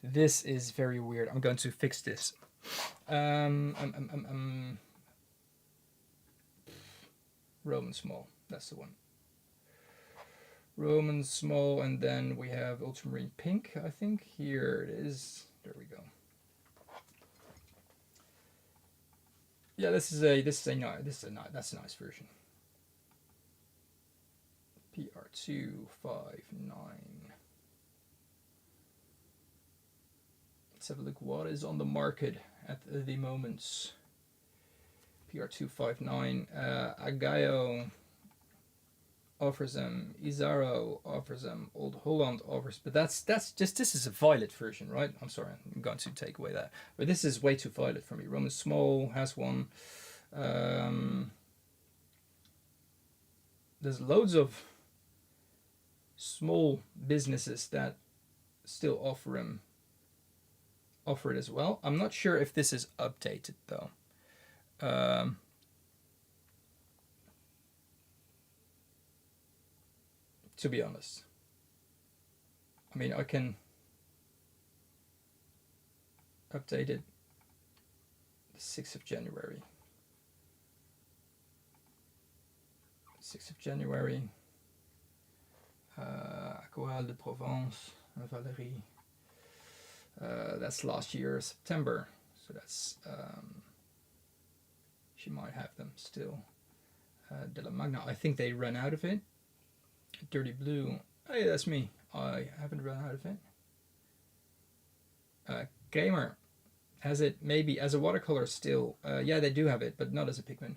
This is very weird. I'm going to fix this. Roman small. That's the one. Roman small, and then we have ultramarine pink. I think here it is. There we go. Yeah, that's a nice version. PR259. Let's have a look what is on the market at the moment. PR259. Agayo offers them. Izaro offers them. Old Holland offers, but that's just, this is a violet version, right? I'm sorry, I'm going to take away that. But this is way too violet for me. Roman Small has one. There's loads of small businesses that still offer it as well. I'm not sure if this is updated though. To be honest, I mean, I can update it the 6th of January. 6th of January. Aquarelle de Provence, Valérie. That's last year, September. So that's, she might have them still. De la Magna, I think they ran out of it. Dirty Blue, hey, that's me. I haven't run out of it. Kramer has it maybe as a watercolor still. Yeah, they do have it, but not as a pigment.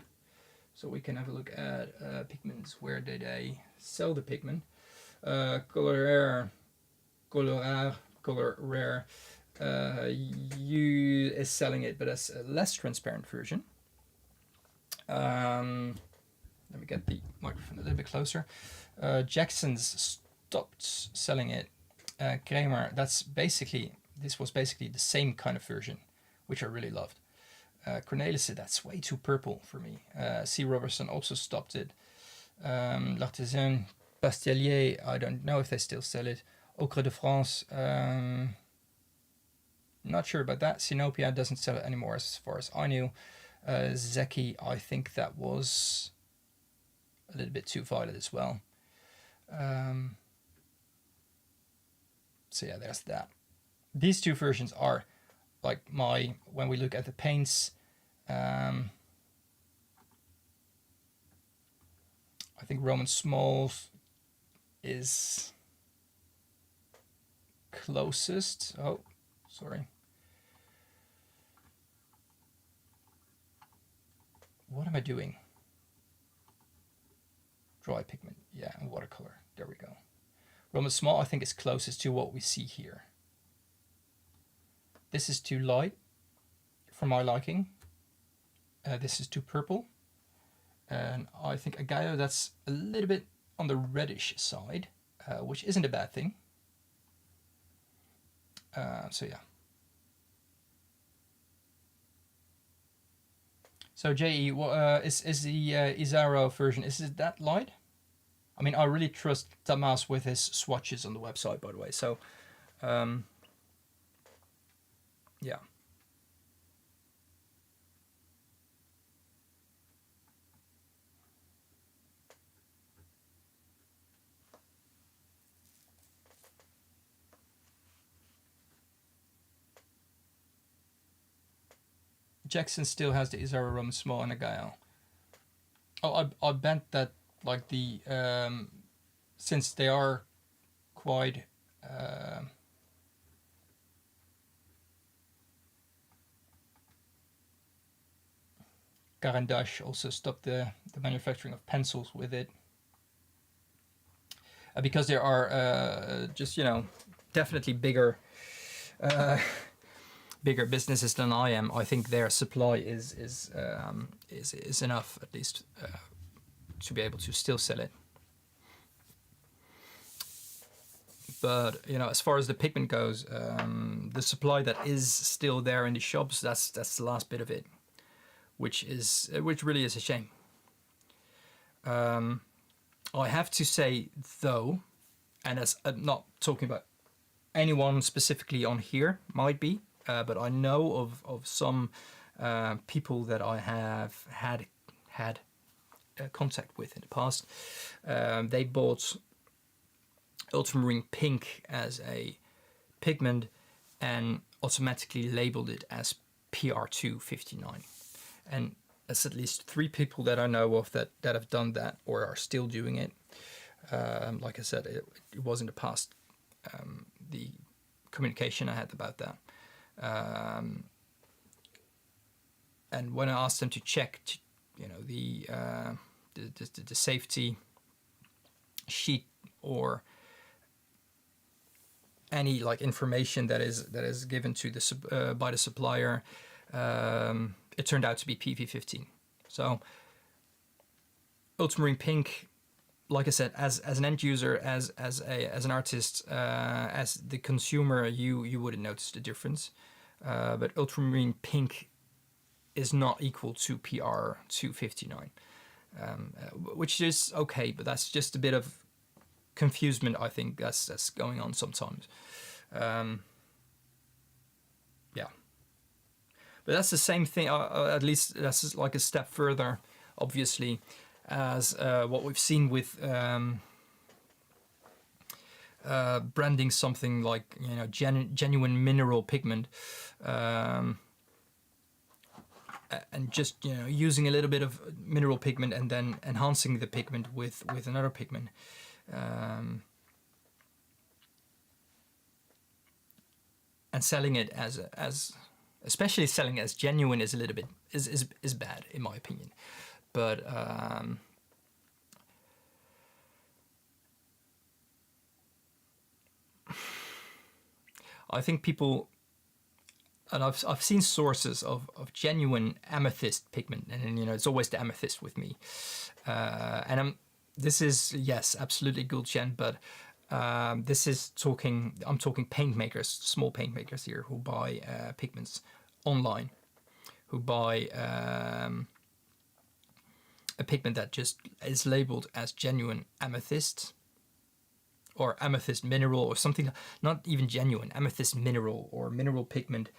So we can have a look at pigments. Where did they sell the pigment? Color Rare. You is selling it, but as a less transparent version. Let me get the microphone a little bit closer. Jackson's stopped selling it. Kramer, this was basically the same kind of version, which I really loved. Cornelis, that's way too purple for me. C. Robertson also stopped it. L'Artisan, Bastelier, I don't know if they still sell it. Ocre de France, Not sure about that. Sinopia doesn't sell it anymore as far as I knew. Zeki, I think that was a little bit too violet as well. So yeah, there's that. These two versions are like when we look at the paints, I think Roman Smalls is closest. Oh, sorry. What am I doing? Dry pigment, yeah, and watercolor. There we go. Roman Small, I think, is closest to what we see here. This is too light for my liking. This is too purple. And I think Agayo, that's a little bit on the reddish side, which isn't a bad thing. So yeah. So JE, is the Izaro version, is it that light? I mean, I really trust Tamas with his swatches on the website, by the way. So, yeah. Jackson still has the Izaro Roman Small and Agayo. Oh, I bent that, like the since they are quite Caran d'Ache also stopped the manufacturing of pencils with it because there are just, you know, definitely bigger bigger businesses than I am. I think their supply is enough, at least, to be able to still sell it. But, you know, as far as the pigment goes, the supply that is still there in the shops, that's the last bit of it, which really is a shame. I have to say, though, and as I'm not talking about anyone specifically on here, might be, but I know of some people that I have had contact with in the past. They bought ultramarine pink as a pigment and automatically labeled it as PR259. And there's at least 3 people that I know of that have done that or are still doing it. Like I said, it was in the past, the communication I had about that. And when I asked them to check, you know, the safety sheet or any like information that is given to the by the supplier, it turned out to be PB17. So ultramarine pink, like I said, as an end user, as an artist, as the consumer, you wouldn't notice the difference. But ultramarine pink is not equal to PR259, which is okay, but that's just a bit of confusement. I think that's going on sometimes. Yeah, but that's the same thing. At least that's like a step further, obviously, as what we've seen with branding something like, you know, genuine mineral pigment, and just, you know, using a little bit of mineral pigment and then enhancing the pigment with another pigment. And selling it as especially selling it as genuine is a little bit is bad, in my opinion. But I think people, and I've seen sources of genuine amethyst pigment, and you know, it's always the amethyst with me. And this is, yes, absolutely Gulchen, but this is I'm talking paint makers, small paint makers here who buy pigments online, who buy a pigment that just is labeled as genuine amethyst or amethyst mineral or something, not even genuine, amethyst mineral or mineral pigment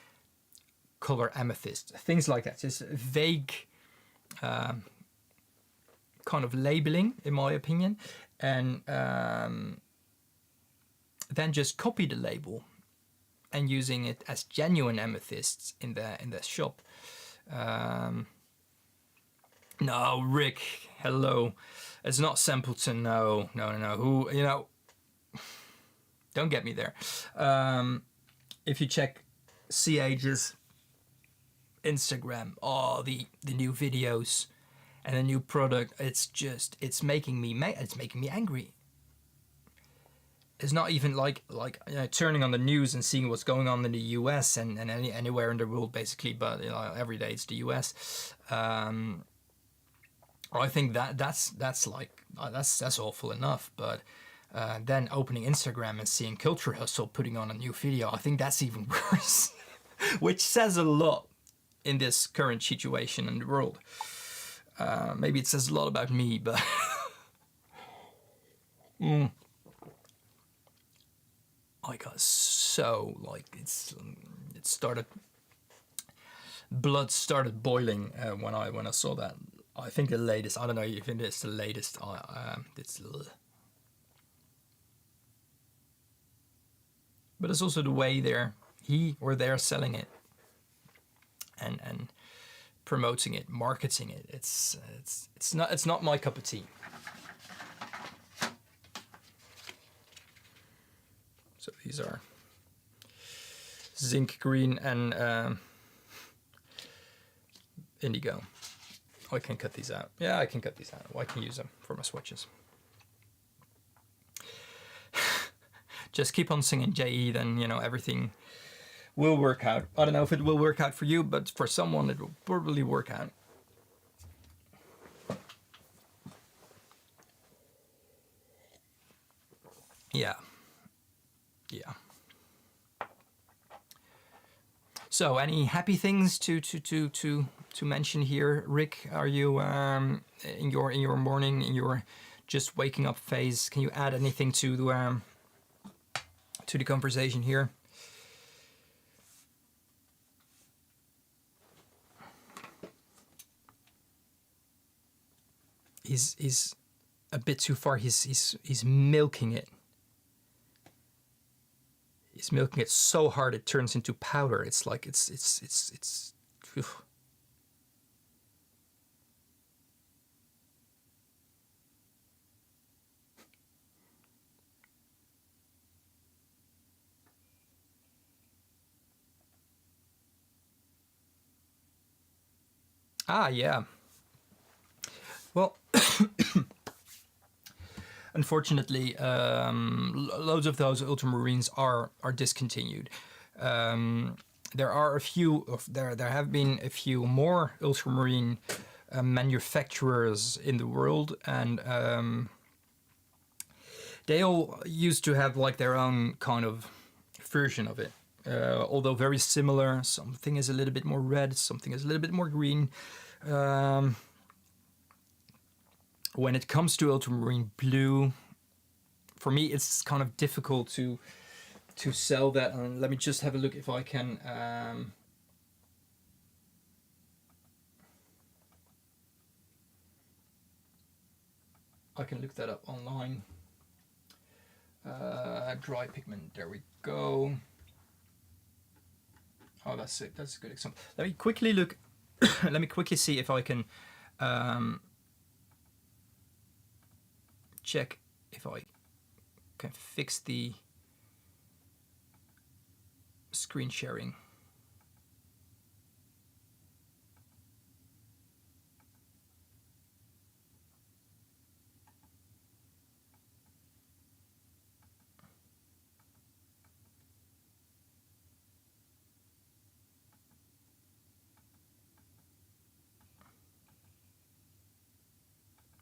color amethyst, things like that. Just vague kind of labeling, in my opinion, and then just copy the label and using it as genuine amethysts in the shop. No, Rick, hello. It's not Simpleton, no. Who, you know, don't get me there. If you check CH's Instagram, the new videos and the new product, it's making me angry. It's not even like you know, turning on the news and seeing what's going on in the US and anywhere in the world basically, but you know, every day it's the US. I think that's awful enough, but then opening Instagram and seeing Culture Hustle putting on a new video, I think that's even worse, which says a lot in this current situation in the world. Maybe it says a lot about me, but I got so like it started, blood started boiling when I saw that. I think the latest, I don't know if it is the latest, it's, but it's also the way they're selling it and promoting it, marketing it. It's not my cup of tea. So these are zinc green and indigo. I can cut these out. Yeah, I can cut these out. I can use them for my swatches. Just keep on singing JE, then you know everything will work out. I don't know if it will work out for you, but for someone it will probably work out. Yeah. So, any happy things to mention here, Rick? Are you in your morning, in your just waking up phase? Can you add anything to the conversation here? He's a bit too far. He's milking it. He's milking it so hard it turns into powder. It's like it's. Phew. Ah, yeah. Well, unfortunately, loads of those ultramarines are discontinued. There are a few there have been a few more ultramarine manufacturers in the world, and they all used to have like their own kind of version of it. Although very similar, something is a little bit more red, something is a little bit more green. When it comes to ultramarine blue, for me it's kind of difficult to sell that. And let me just have a look if I can. I can look that up online. Dry pigment. There we go. Oh, that's it. That's a good example. Let me quickly look. Let me quickly see if I can check if I can fix the screen sharing.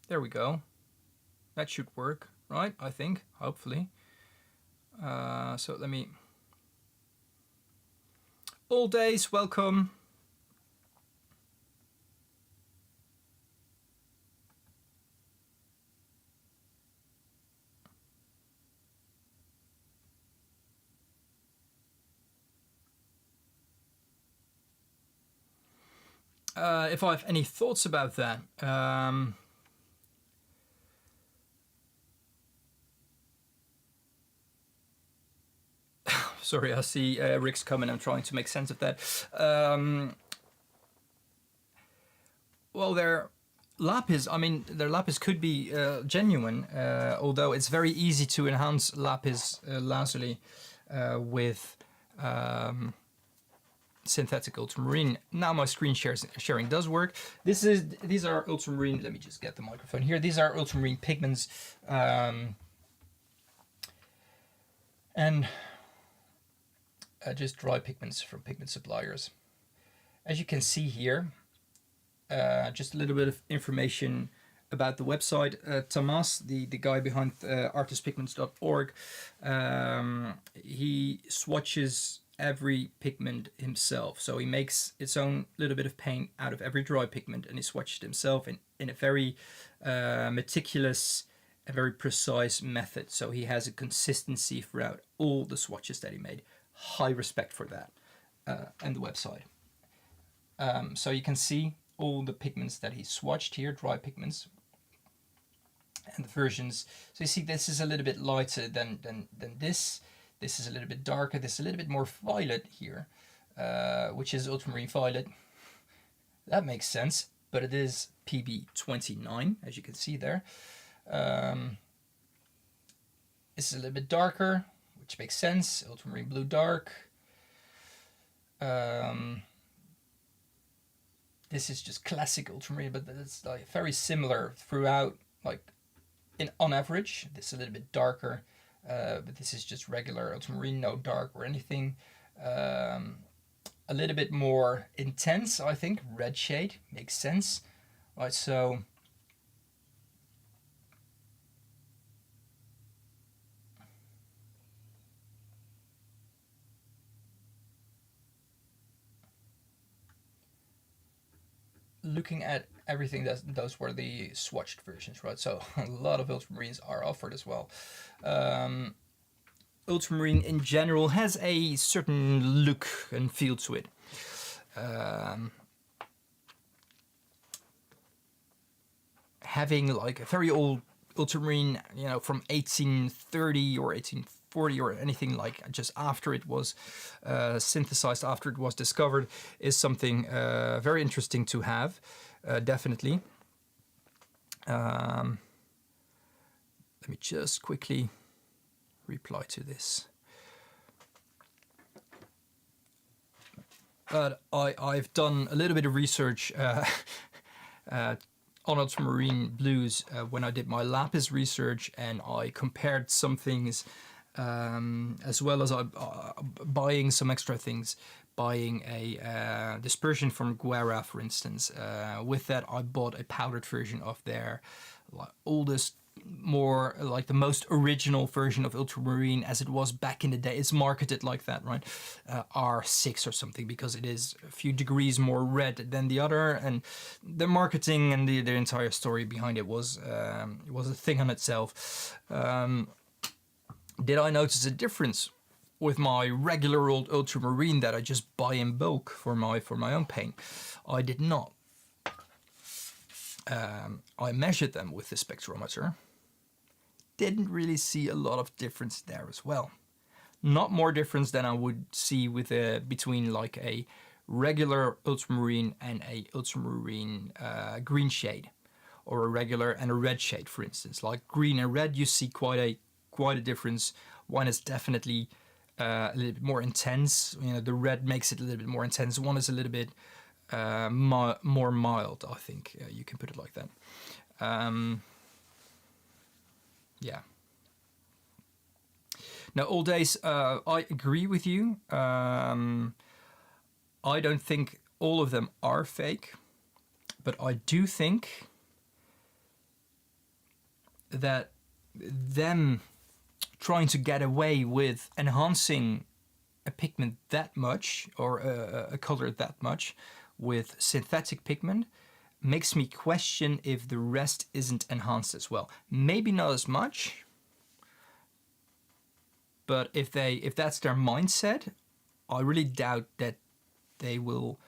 There we go. That should work, right? I think, hopefully. So let me... All days, welcome. if I have any thoughts about that. Sorry, I see Rick's coming. I'm trying to make sense of that. Well, their lapis, I mean, their lapis could be genuine, although it's very easy to enhance lapis lazuli with synthetic ultramarine. Now my screen sharing does work. These are ultramarine. Let me just get the microphone here. These are ultramarine pigments, and just dry pigments from pigment suppliers. As you can see here, just a little bit of information about the website. Tomas, the guy behind artistpigments.org, he swatches every pigment himself. So he makes its own little bit of paint out of every dry pigment, and he swatches it himself in a very meticulous and very precise method. So he has a consistency throughout all the swatches that he made. High respect for that, and the website. So you can see all the pigments that he swatched here, dry pigments, and the versions. So you see this is a little bit lighter than this. This is a little bit darker. This is a little bit more violet here, which is ultramarine violet. That makes sense, but it is PB29, as you can see there. This is a little bit darker, which makes sense. Ultramarine blue dark. This is just classic ultramarine, but it's like very similar throughout. Like on average, this is a little bit darker, but this is just regular ultramarine, no dark or anything. A little bit more intense, I think. Red shade makes sense, right? So. Looking at everything, those were the swatched versions, right? So a lot of ultramarines are offered as well. Ultramarine in general has a certain look and feel to it. Having like a very old ultramarine, you know, from 1830 or 1840 or anything like just after it was synthesized, after it was discovered, is something very interesting to have, definitely. Let me just quickly reply to this. But I've done a little bit of research on ultramarine blues when I did my lapis research, and I compared some things as well as buying some extra things, buying a dispersion from Guerra, for instance. With that, I bought a powdered version of their oldest, more like the most original version of ultramarine as it was back in the day. It's marketed like that, right? R6 or something, because it is a few degrees more red than the other, and the marketing and the entire story behind it was a thing on itself. Did I notice a difference with my regular old ultramarine that I just buy in bulk for my own paint? I did not. I measured them with the spectrometer. Didn't really see a lot of difference there as well. Not more difference than I would see with between like a regular ultramarine and a ultramarine green shade, or a regular and a red shade, for instance. Like green and red, you see quite a difference. One is definitely a little bit more intense. You know, the red makes it a little bit more intense. One is a little bit more mild, I think you can put it like that. Yeah. Now, all days, I agree with you. I don't think all of them are fake, but I do think that them trying to get away with enhancing a pigment that much, or a color that much, with synthetic pigment makes me question if the rest isn't enhanced as well. Maybe not as much, but if that's their mindset, I really doubt that they will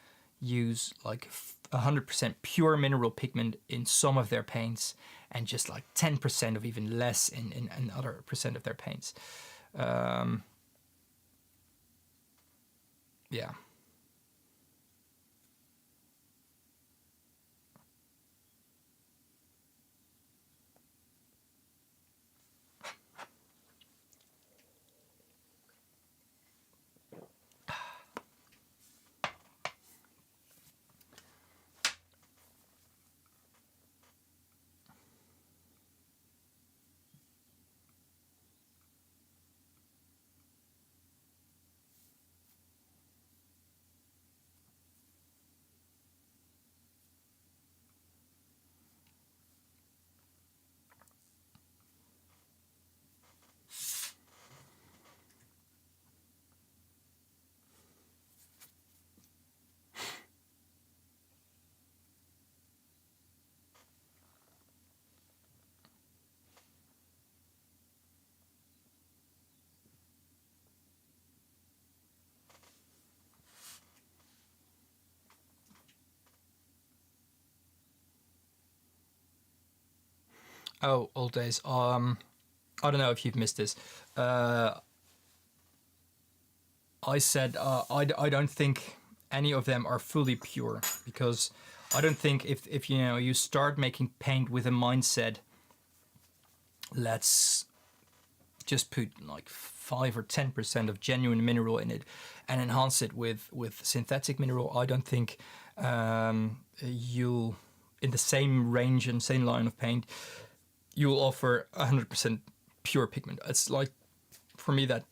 use like 100% pure mineral pigment in some of their paints, and just like 10% of even less in other percent of their paints. Yeah. Oh, old days. I don't know if you've missed this. I said I don't think any of them are fully pure, because I don't think if you know, you start making paint with a mindset, let's just put like 5 or 10% of genuine mineral in it and enhance it with synthetic mineral, I don't think you'll, in the same range and same line of paint, you'll offer 100% pure pigment. It's like, for me, that,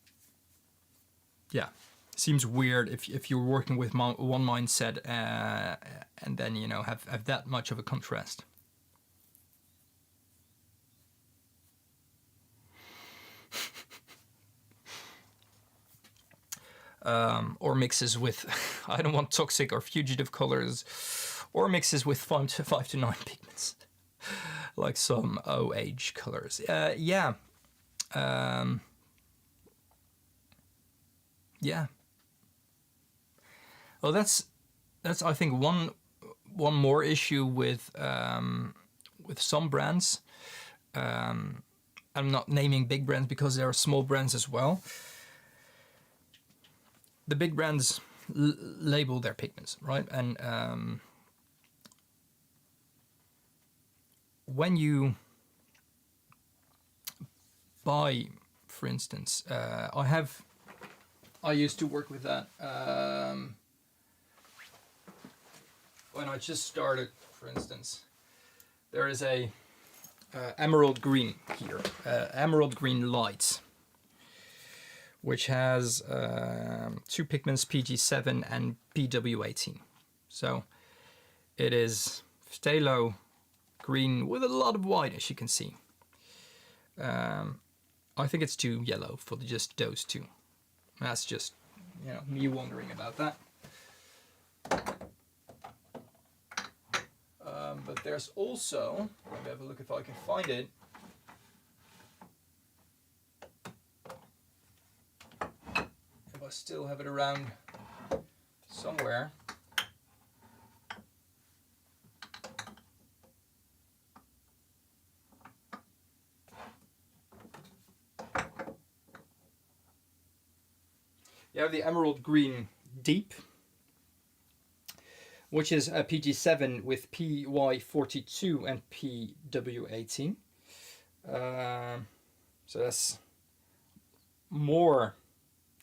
yeah, seems weird if you're working with one mindset and then, you know, have that much of a contrast. Or mixes with, I don't want toxic or fugitive colors, or mixes with 5 to 9 pigments, like some OH colors. Yeah. Yeah. Well, that's I think one more issue with some brands. I'm not naming big brands because there are small brands as well. The big brands label their pigments, right? And when you buy, for instance, I used to work with that when I just started. For instance, there is a emerald green here, emerald green light, which has 2 pigments, PG7 and PW18. So it is phthalo green with a lot of white, as you can see. I think it's too yellow for just those two. That's just, you know, me wondering about that. But there's also, let me have a look if I can find it. If I still have it around somewhere. You have the emerald green deep, which is a PG7 with PY42 and PW18. So that's more,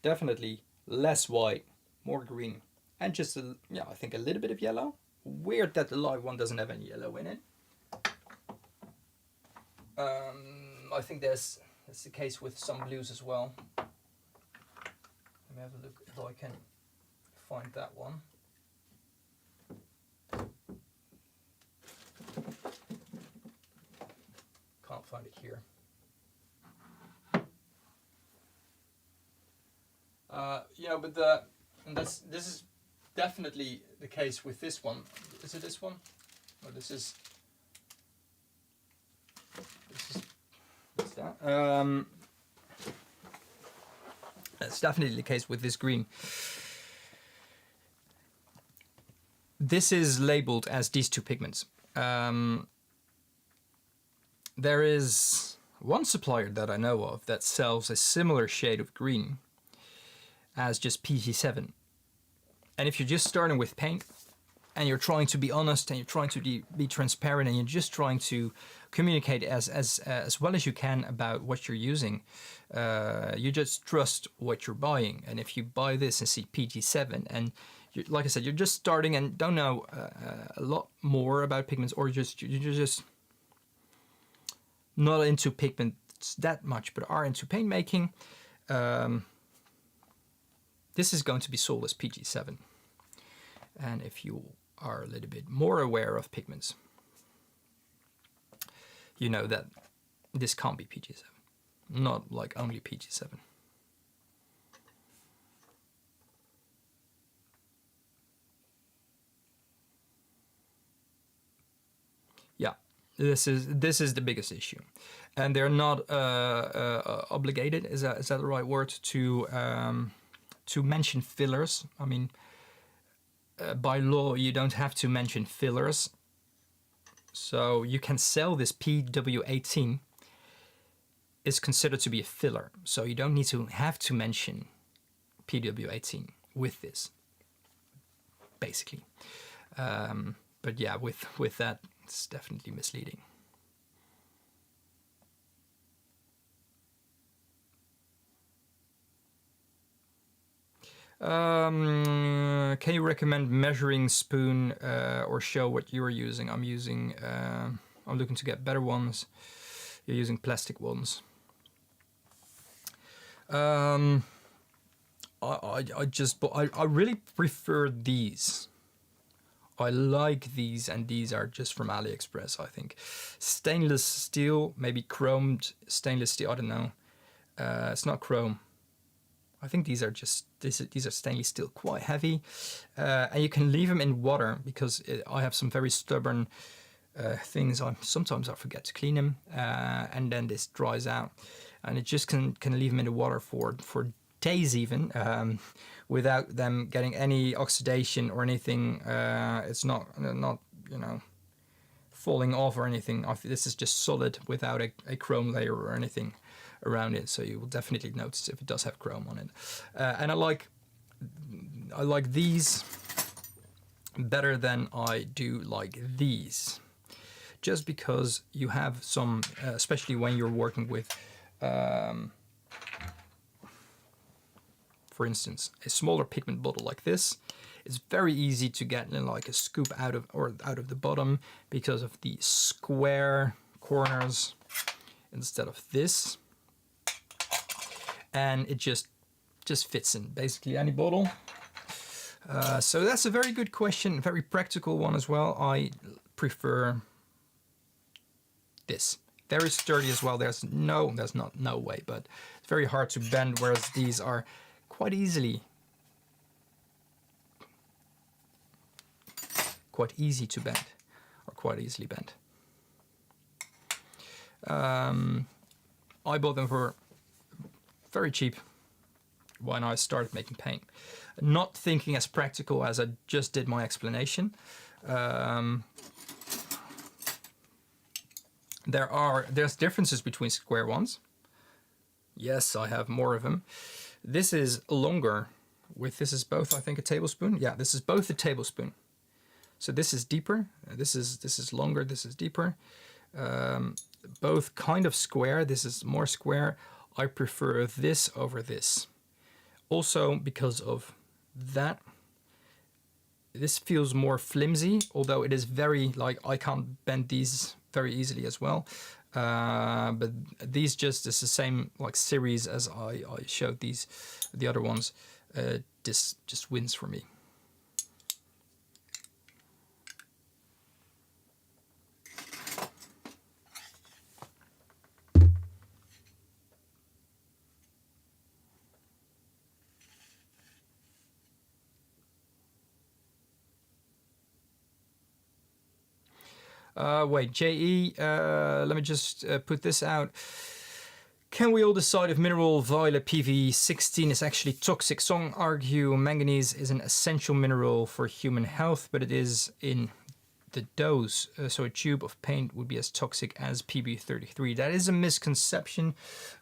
definitely less white, more green, and just yeah, I think a little bit of yellow. Weird that the live one doesn't have any yellow in it. I think that's the case with some blues as well. Let me have a look if I can find that one. Can't find it here. You know, but this is definitely the case with this one. Is it this one? Or this is what's that? That's definitely the case with this green. this is labeled as these two pigments. There is one supplier that I know of that sells a similar shade of green as just PB17. And if you're just starting with paint and you're trying to be honest and you're trying to be transparent and you're just trying to communicate as well as you can about what you're using, you just trust what you're buying. And if you buy this and see PB17 and like I said, you're just starting and don't know a lot more about pigments, or you're just not into pigments that much but are into paint making, this is going to be sold as PB17. And if you are a little bit more aware of pigments, you know that this can't be PB17, not like only PB17. Yeah, this is the biggest issue, and they're not obligated. Is that the right word to mention fillers? I mean, by law, you don't have to mention fillers, so you can sell this PW18. Is considered to be a filler, so you don't need to have to mention PW18 with this, basically. But yeah, with that, it's definitely misleading. Can you recommend measuring spoon or show what you are using? I'm using. I'm looking to get better ones. You're using plastic ones. I really prefer these. I like these, and these are just from AliExpress, I think. Stainless steel, maybe chromed stainless steel, I don't know. It's not chrome. I think these are just, these are stainless steel, quite heavy. And you can leave them in water because I have some very stubborn things. Sometimes I forget to clean them, and then this dries out. And it just can leave them in the water for days even, without them getting any oxidation or anything. It's not you know, falling off or anything. This is just solid without a chrome layer or anything around it, so you will definitely notice if it does have chrome on it. And I like these better than I do like these, just because you have some, especially when you're working with for instance, a smaller pigment bottle like this. It's very easy to get like a scoop out of the bottom because of the square corners instead of this, and it just fits in basically any bottle. So that's a very good question, very practical one as well. I prefer this. Very sturdy as well. There's not no way, but it's very hard to bend, whereas these are quite easy to bend, or quite easily bent. I bought them for very cheap when I started making paint, not thinking as practical as I just did my explanation. There's differences between square ones. Yes, I have more of them. This is longer. This is both, I think, a tablespoon. Yeah, this is both a tablespoon. So this is deeper. This is longer. This is deeper. Both kind of square. This is more square. I prefer this over this. Also because of that. This feels more flimsy, although it is very, like, I can't bend these very easily as well. But these just is the same like series as I showed the other ones. This just wins for me. Wait, JE, let me just put this out. Can we all decide if mineral violet PB17 is actually toxic? Some argue manganese is an essential mineral for human health, but it is in the dose. So a tube of paint would be as toxic as PB33. That is a misconception.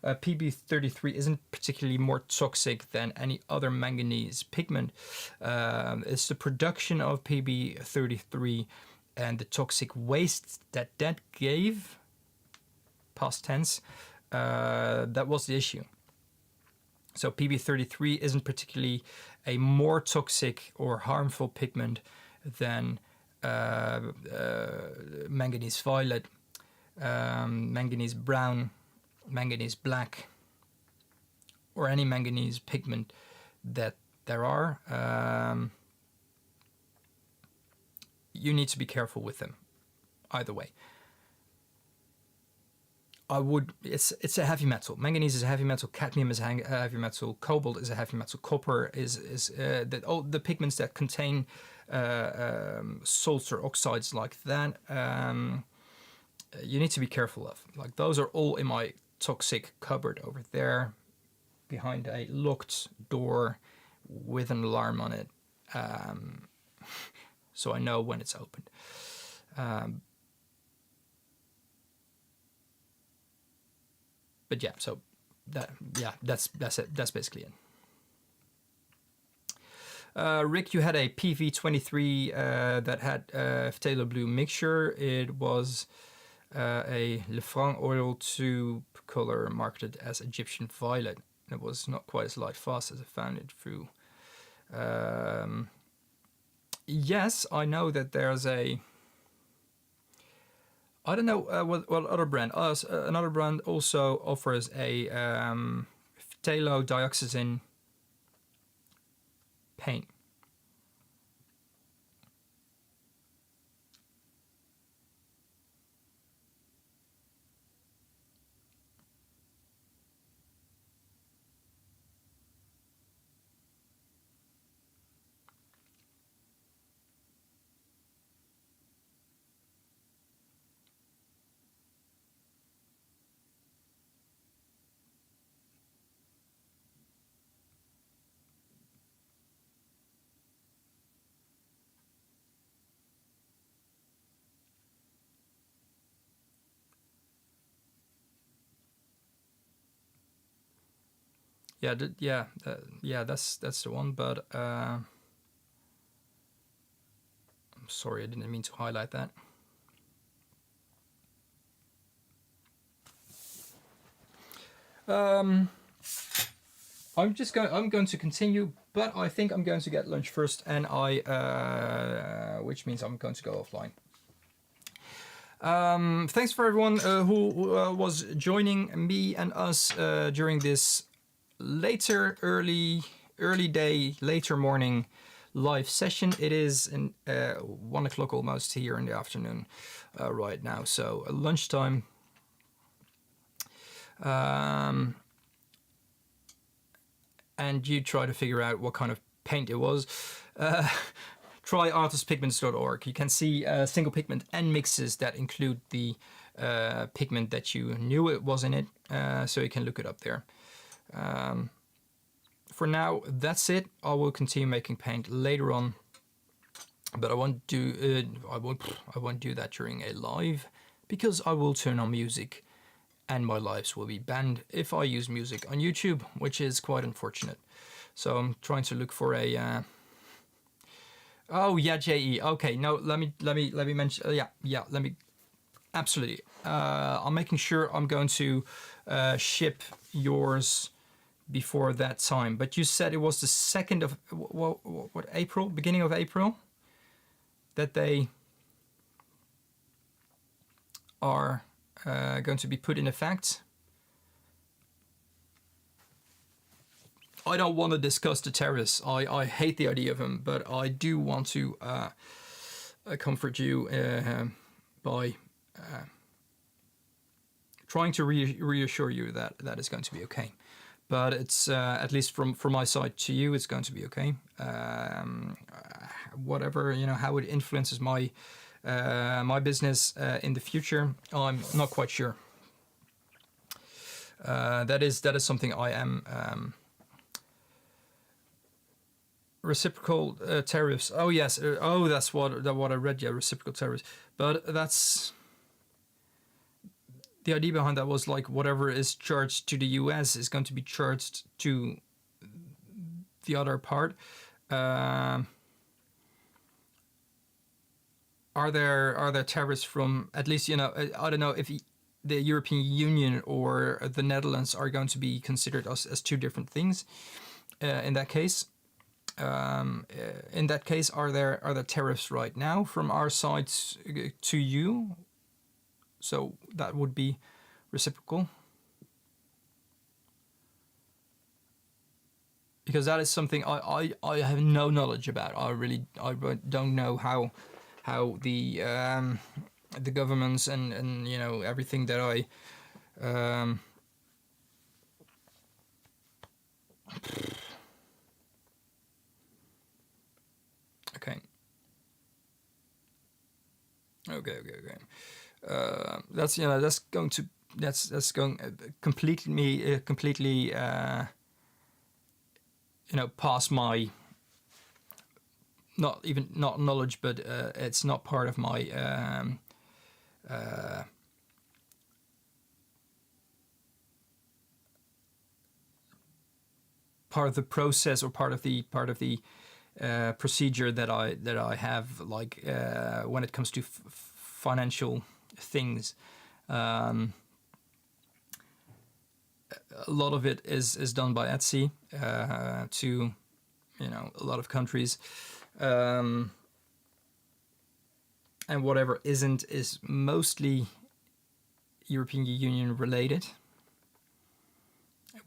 PB33 isn't particularly more toxic than any other manganese pigment. It's the production of PB33 and the toxic waste that gave, past tense, that was the issue. So PB33 isn't particularly a more toxic or harmful pigment than manganese violet, manganese brown, manganese black, or any manganese pigment that there are. You need to be careful with them either way. It's a heavy metal. Manganese is a heavy metal. Cadmium is a heavy metal. Cobalt is a heavy metal. Copper is all the pigments that contain salts or oxides like that. You need to be careful of. Like those are all in my toxic cupboard over there, behind a locked door with an alarm on it, so I know when it's opened. But yeah, so that's it. That's basically it. Rick, you had a PV23 that had phthalo blue mixture. It was a Lefranc oil tube color marketed as Egyptian violet. It was not quite as light fast as I found it through. Yes, I know that there's a... I don't know what other brand. Another brand also offers a phthalo dioxazine paint. Yeah, that's the one. But I'm sorry, I didn't mean to highlight that. I'm going to continue, but I think I'm going to get lunch first, and which means I'm going to go offline. Thanks for everyone who was joining me and us during this early day, later morning live session. It is 1 o'clock almost here in the afternoon right now, so lunchtime. And you try to figure out what kind of paint it was. Try artistpigments.org. You can see single pigment and mixes that include the pigment that you knew it was in it, so you can look it up there. For now, that's it. I will continue making paint later on, but I won't do that during a live, because I will turn on music and my lives will be banned if I use music on YouTube, which is quite unfortunate. So I'm trying to look for a oh yeah, JE. Okay, no, let me mention. Let me absolutely. I'm making sure I'm going to ship yours before that time. But you said it was the 2nd of what April, beginning of April, that they are going to be put in effect. I don't want to discuss the terrorists. I hate the idea of them, but I do want to comfort you by trying to reassure you that that is going to be okay. But it's at least from my side to you, it's going to be okay. Whatever, how it influences my my business in the future, I'm not quite sure. That is something I am. Reciprocal tariffs. Oh yes. That's what I read. Yeah, reciprocal tariffs. But that's the idea behind that was like whatever is charged to the U.S. is going to be charged to the other part. Are there tariffs from, at least, I don't know if the European Union or the Netherlands are going to be considered as two different things in that case. In that case, are there tariffs right now from our side to you? So that would be reciprocal. Because that is something I have no knowledge about. I don't know how the governments and everything that I okay. That's going to completely past my not knowledge, but it's not part of my part of the process, or part of the procedure that I have, like when it comes to financial things. A lot of it is done by Etsy to a lot of countries, and whatever isn't is mostly European Union related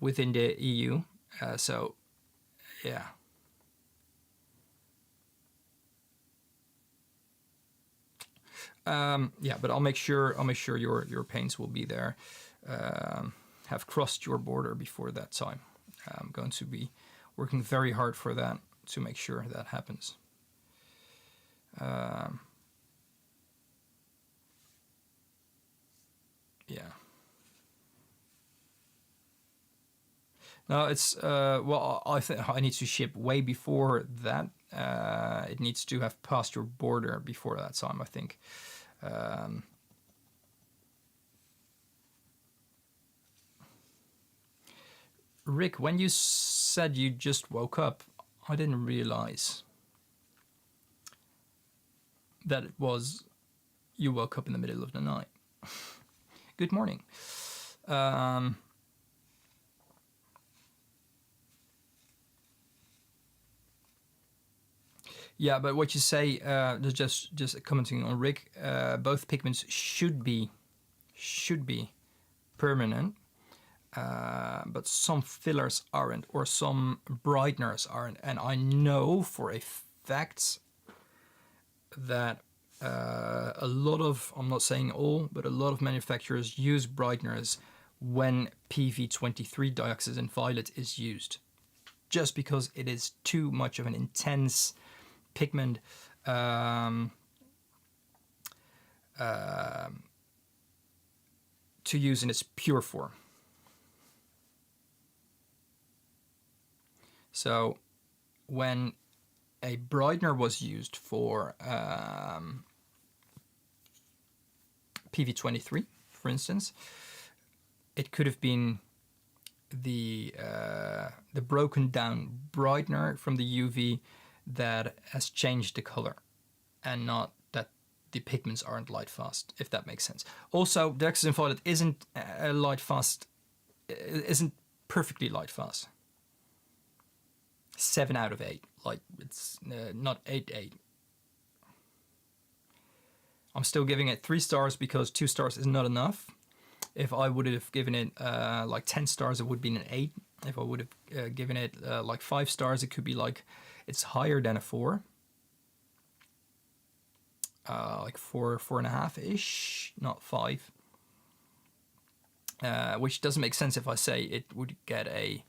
within the EU. So yeah. But I'll make sure your paints will be there, have crossed your border before that time. I'm going to be working very hard for that, to make sure that happens. Yeah. No, it's well, I think I need to ship way before that. It needs to have passed your border before that time, I think. Rick, when you said you just woke up, I didn't realize that it was you woke up in the middle of the night. Good morning. Yeah, but what you say, just commenting on Rick, both pigments should be permanent, but some fillers aren't, or some brighteners aren't, and I know for a fact that a lot of, I'm not saying all, but a lot of manufacturers use brighteners when PB23 dioxazine violet is used, just because it is too much of an intense pigment to use in its pure form. So when a brightener was used for PB23, for instance, it could have been the broken down brightener from the UV that has changed the color, and not that the pigments aren't light fast, if that makes sense. Also, dioxazine violet isn't light fast, isn't perfectly light fast. 7 out of 8, like it's not 8/8. I'm still giving it 3 stars because 2 stars is not enough. If I would have given it like 10 stars, it would be an 8. If I would have given it like 5 stars, it could be like, it's higher than a 4. Like 4.5-ish, not 5. Which doesn't make sense if I say it would get a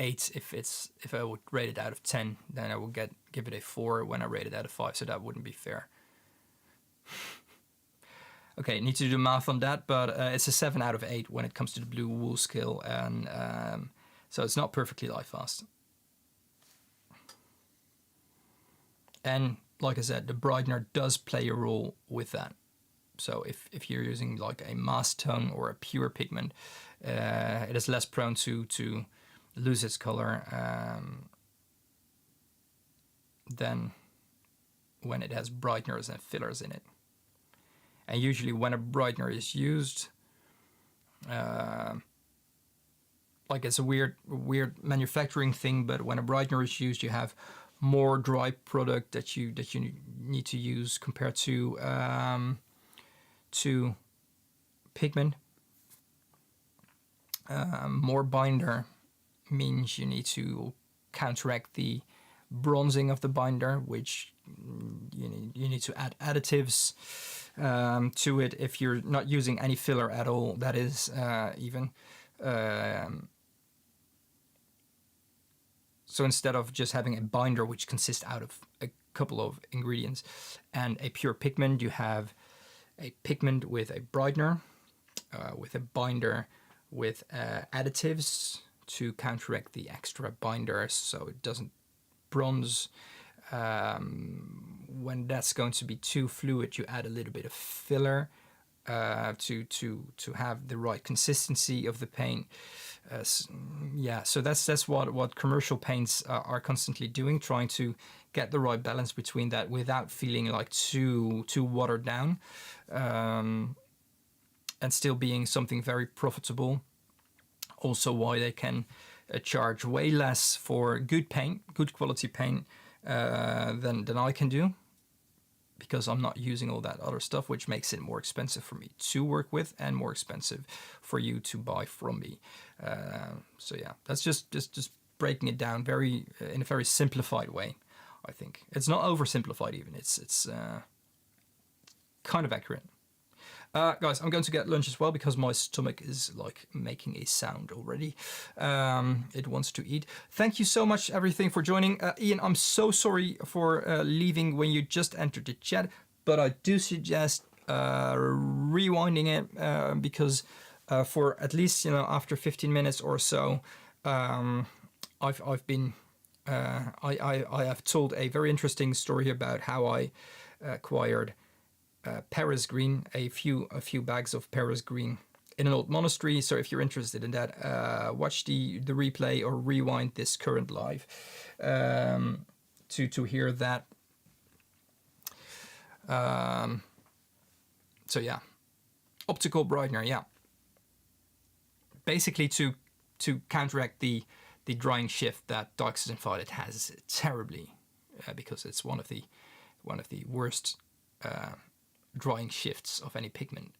8 if I would rate it out of 10, then I would give it a 4 when I rate it out of 5, so that wouldn't be fair. Okay, need to do math on that, but it's a 7 out of 8 when it comes to the blue wool skill, and so it's not perfectly light fast. And like I said, the brightener does play a role with that. So if you're using like a masked tone or a pure pigment, it is less prone to lose its color than when it has brighteners and fillers in it. And usually when a brightener is used, like it's a weird manufacturing thing, but when a brightener is used, you have more dry product that you need to use compared to pigment. More binder means you need to counteract the bronzing of the binder, which you need to add additives to it if you're not using any filler at all. That is even. So instead of just having a binder which consists out of a couple of ingredients and a pure pigment, you have a pigment with a brightener, with a binder with additives to counteract the extra binders so it doesn't bronze. When that's going to be too fluid, you add a little bit of filler to have the right consistency of the paint. Yeah, so that's what commercial paints are constantly doing, trying to get the right balance between that without feeling like too watered down, and still being something very profitable. Also, why they can charge way less for good paint, good quality paint, than I can do, because I'm not using all that other stuff, which makes it more expensive for me to work with and more expensive for you to buy from me. So yeah, that's just breaking it down in a very simplified way. I think it's not oversimplified even. It's kind of accurate. Guys, I'm going to get lunch as well because my stomach is like making a sound already. It wants to eat. Thank you so much, everything, for joining. Ian, I'm so sorry for leaving when you just entered the chat, but I do suggest rewinding it because for at least after 15 minutes or so, I've been I have told a very interesting story about how I acquired Paris green, a few bags of Paris green in an old monastery. So if you're interested in that, watch the replay or rewind this current live to hear that. So yeah, optical brightener, yeah. Basically to counteract the drying shift that dark oxygen violet has terribly, because it's one of the worst drying shifts of any pigment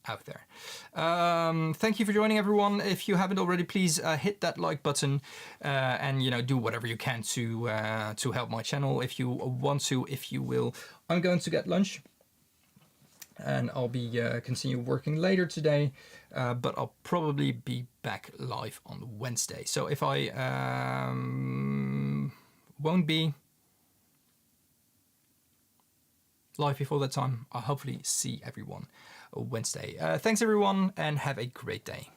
out there. Thank you for joining, everyone. If you haven't already, please hit that like button and do whatever you can to help my channel if you want to, if you will. I'm going to get lunch and I'll be continue working later today, but I'll probably be back live on Wednesday. So if I won't be live before that time, I'll hopefully see everyone Wednesday. Thanks everyone and have a great day.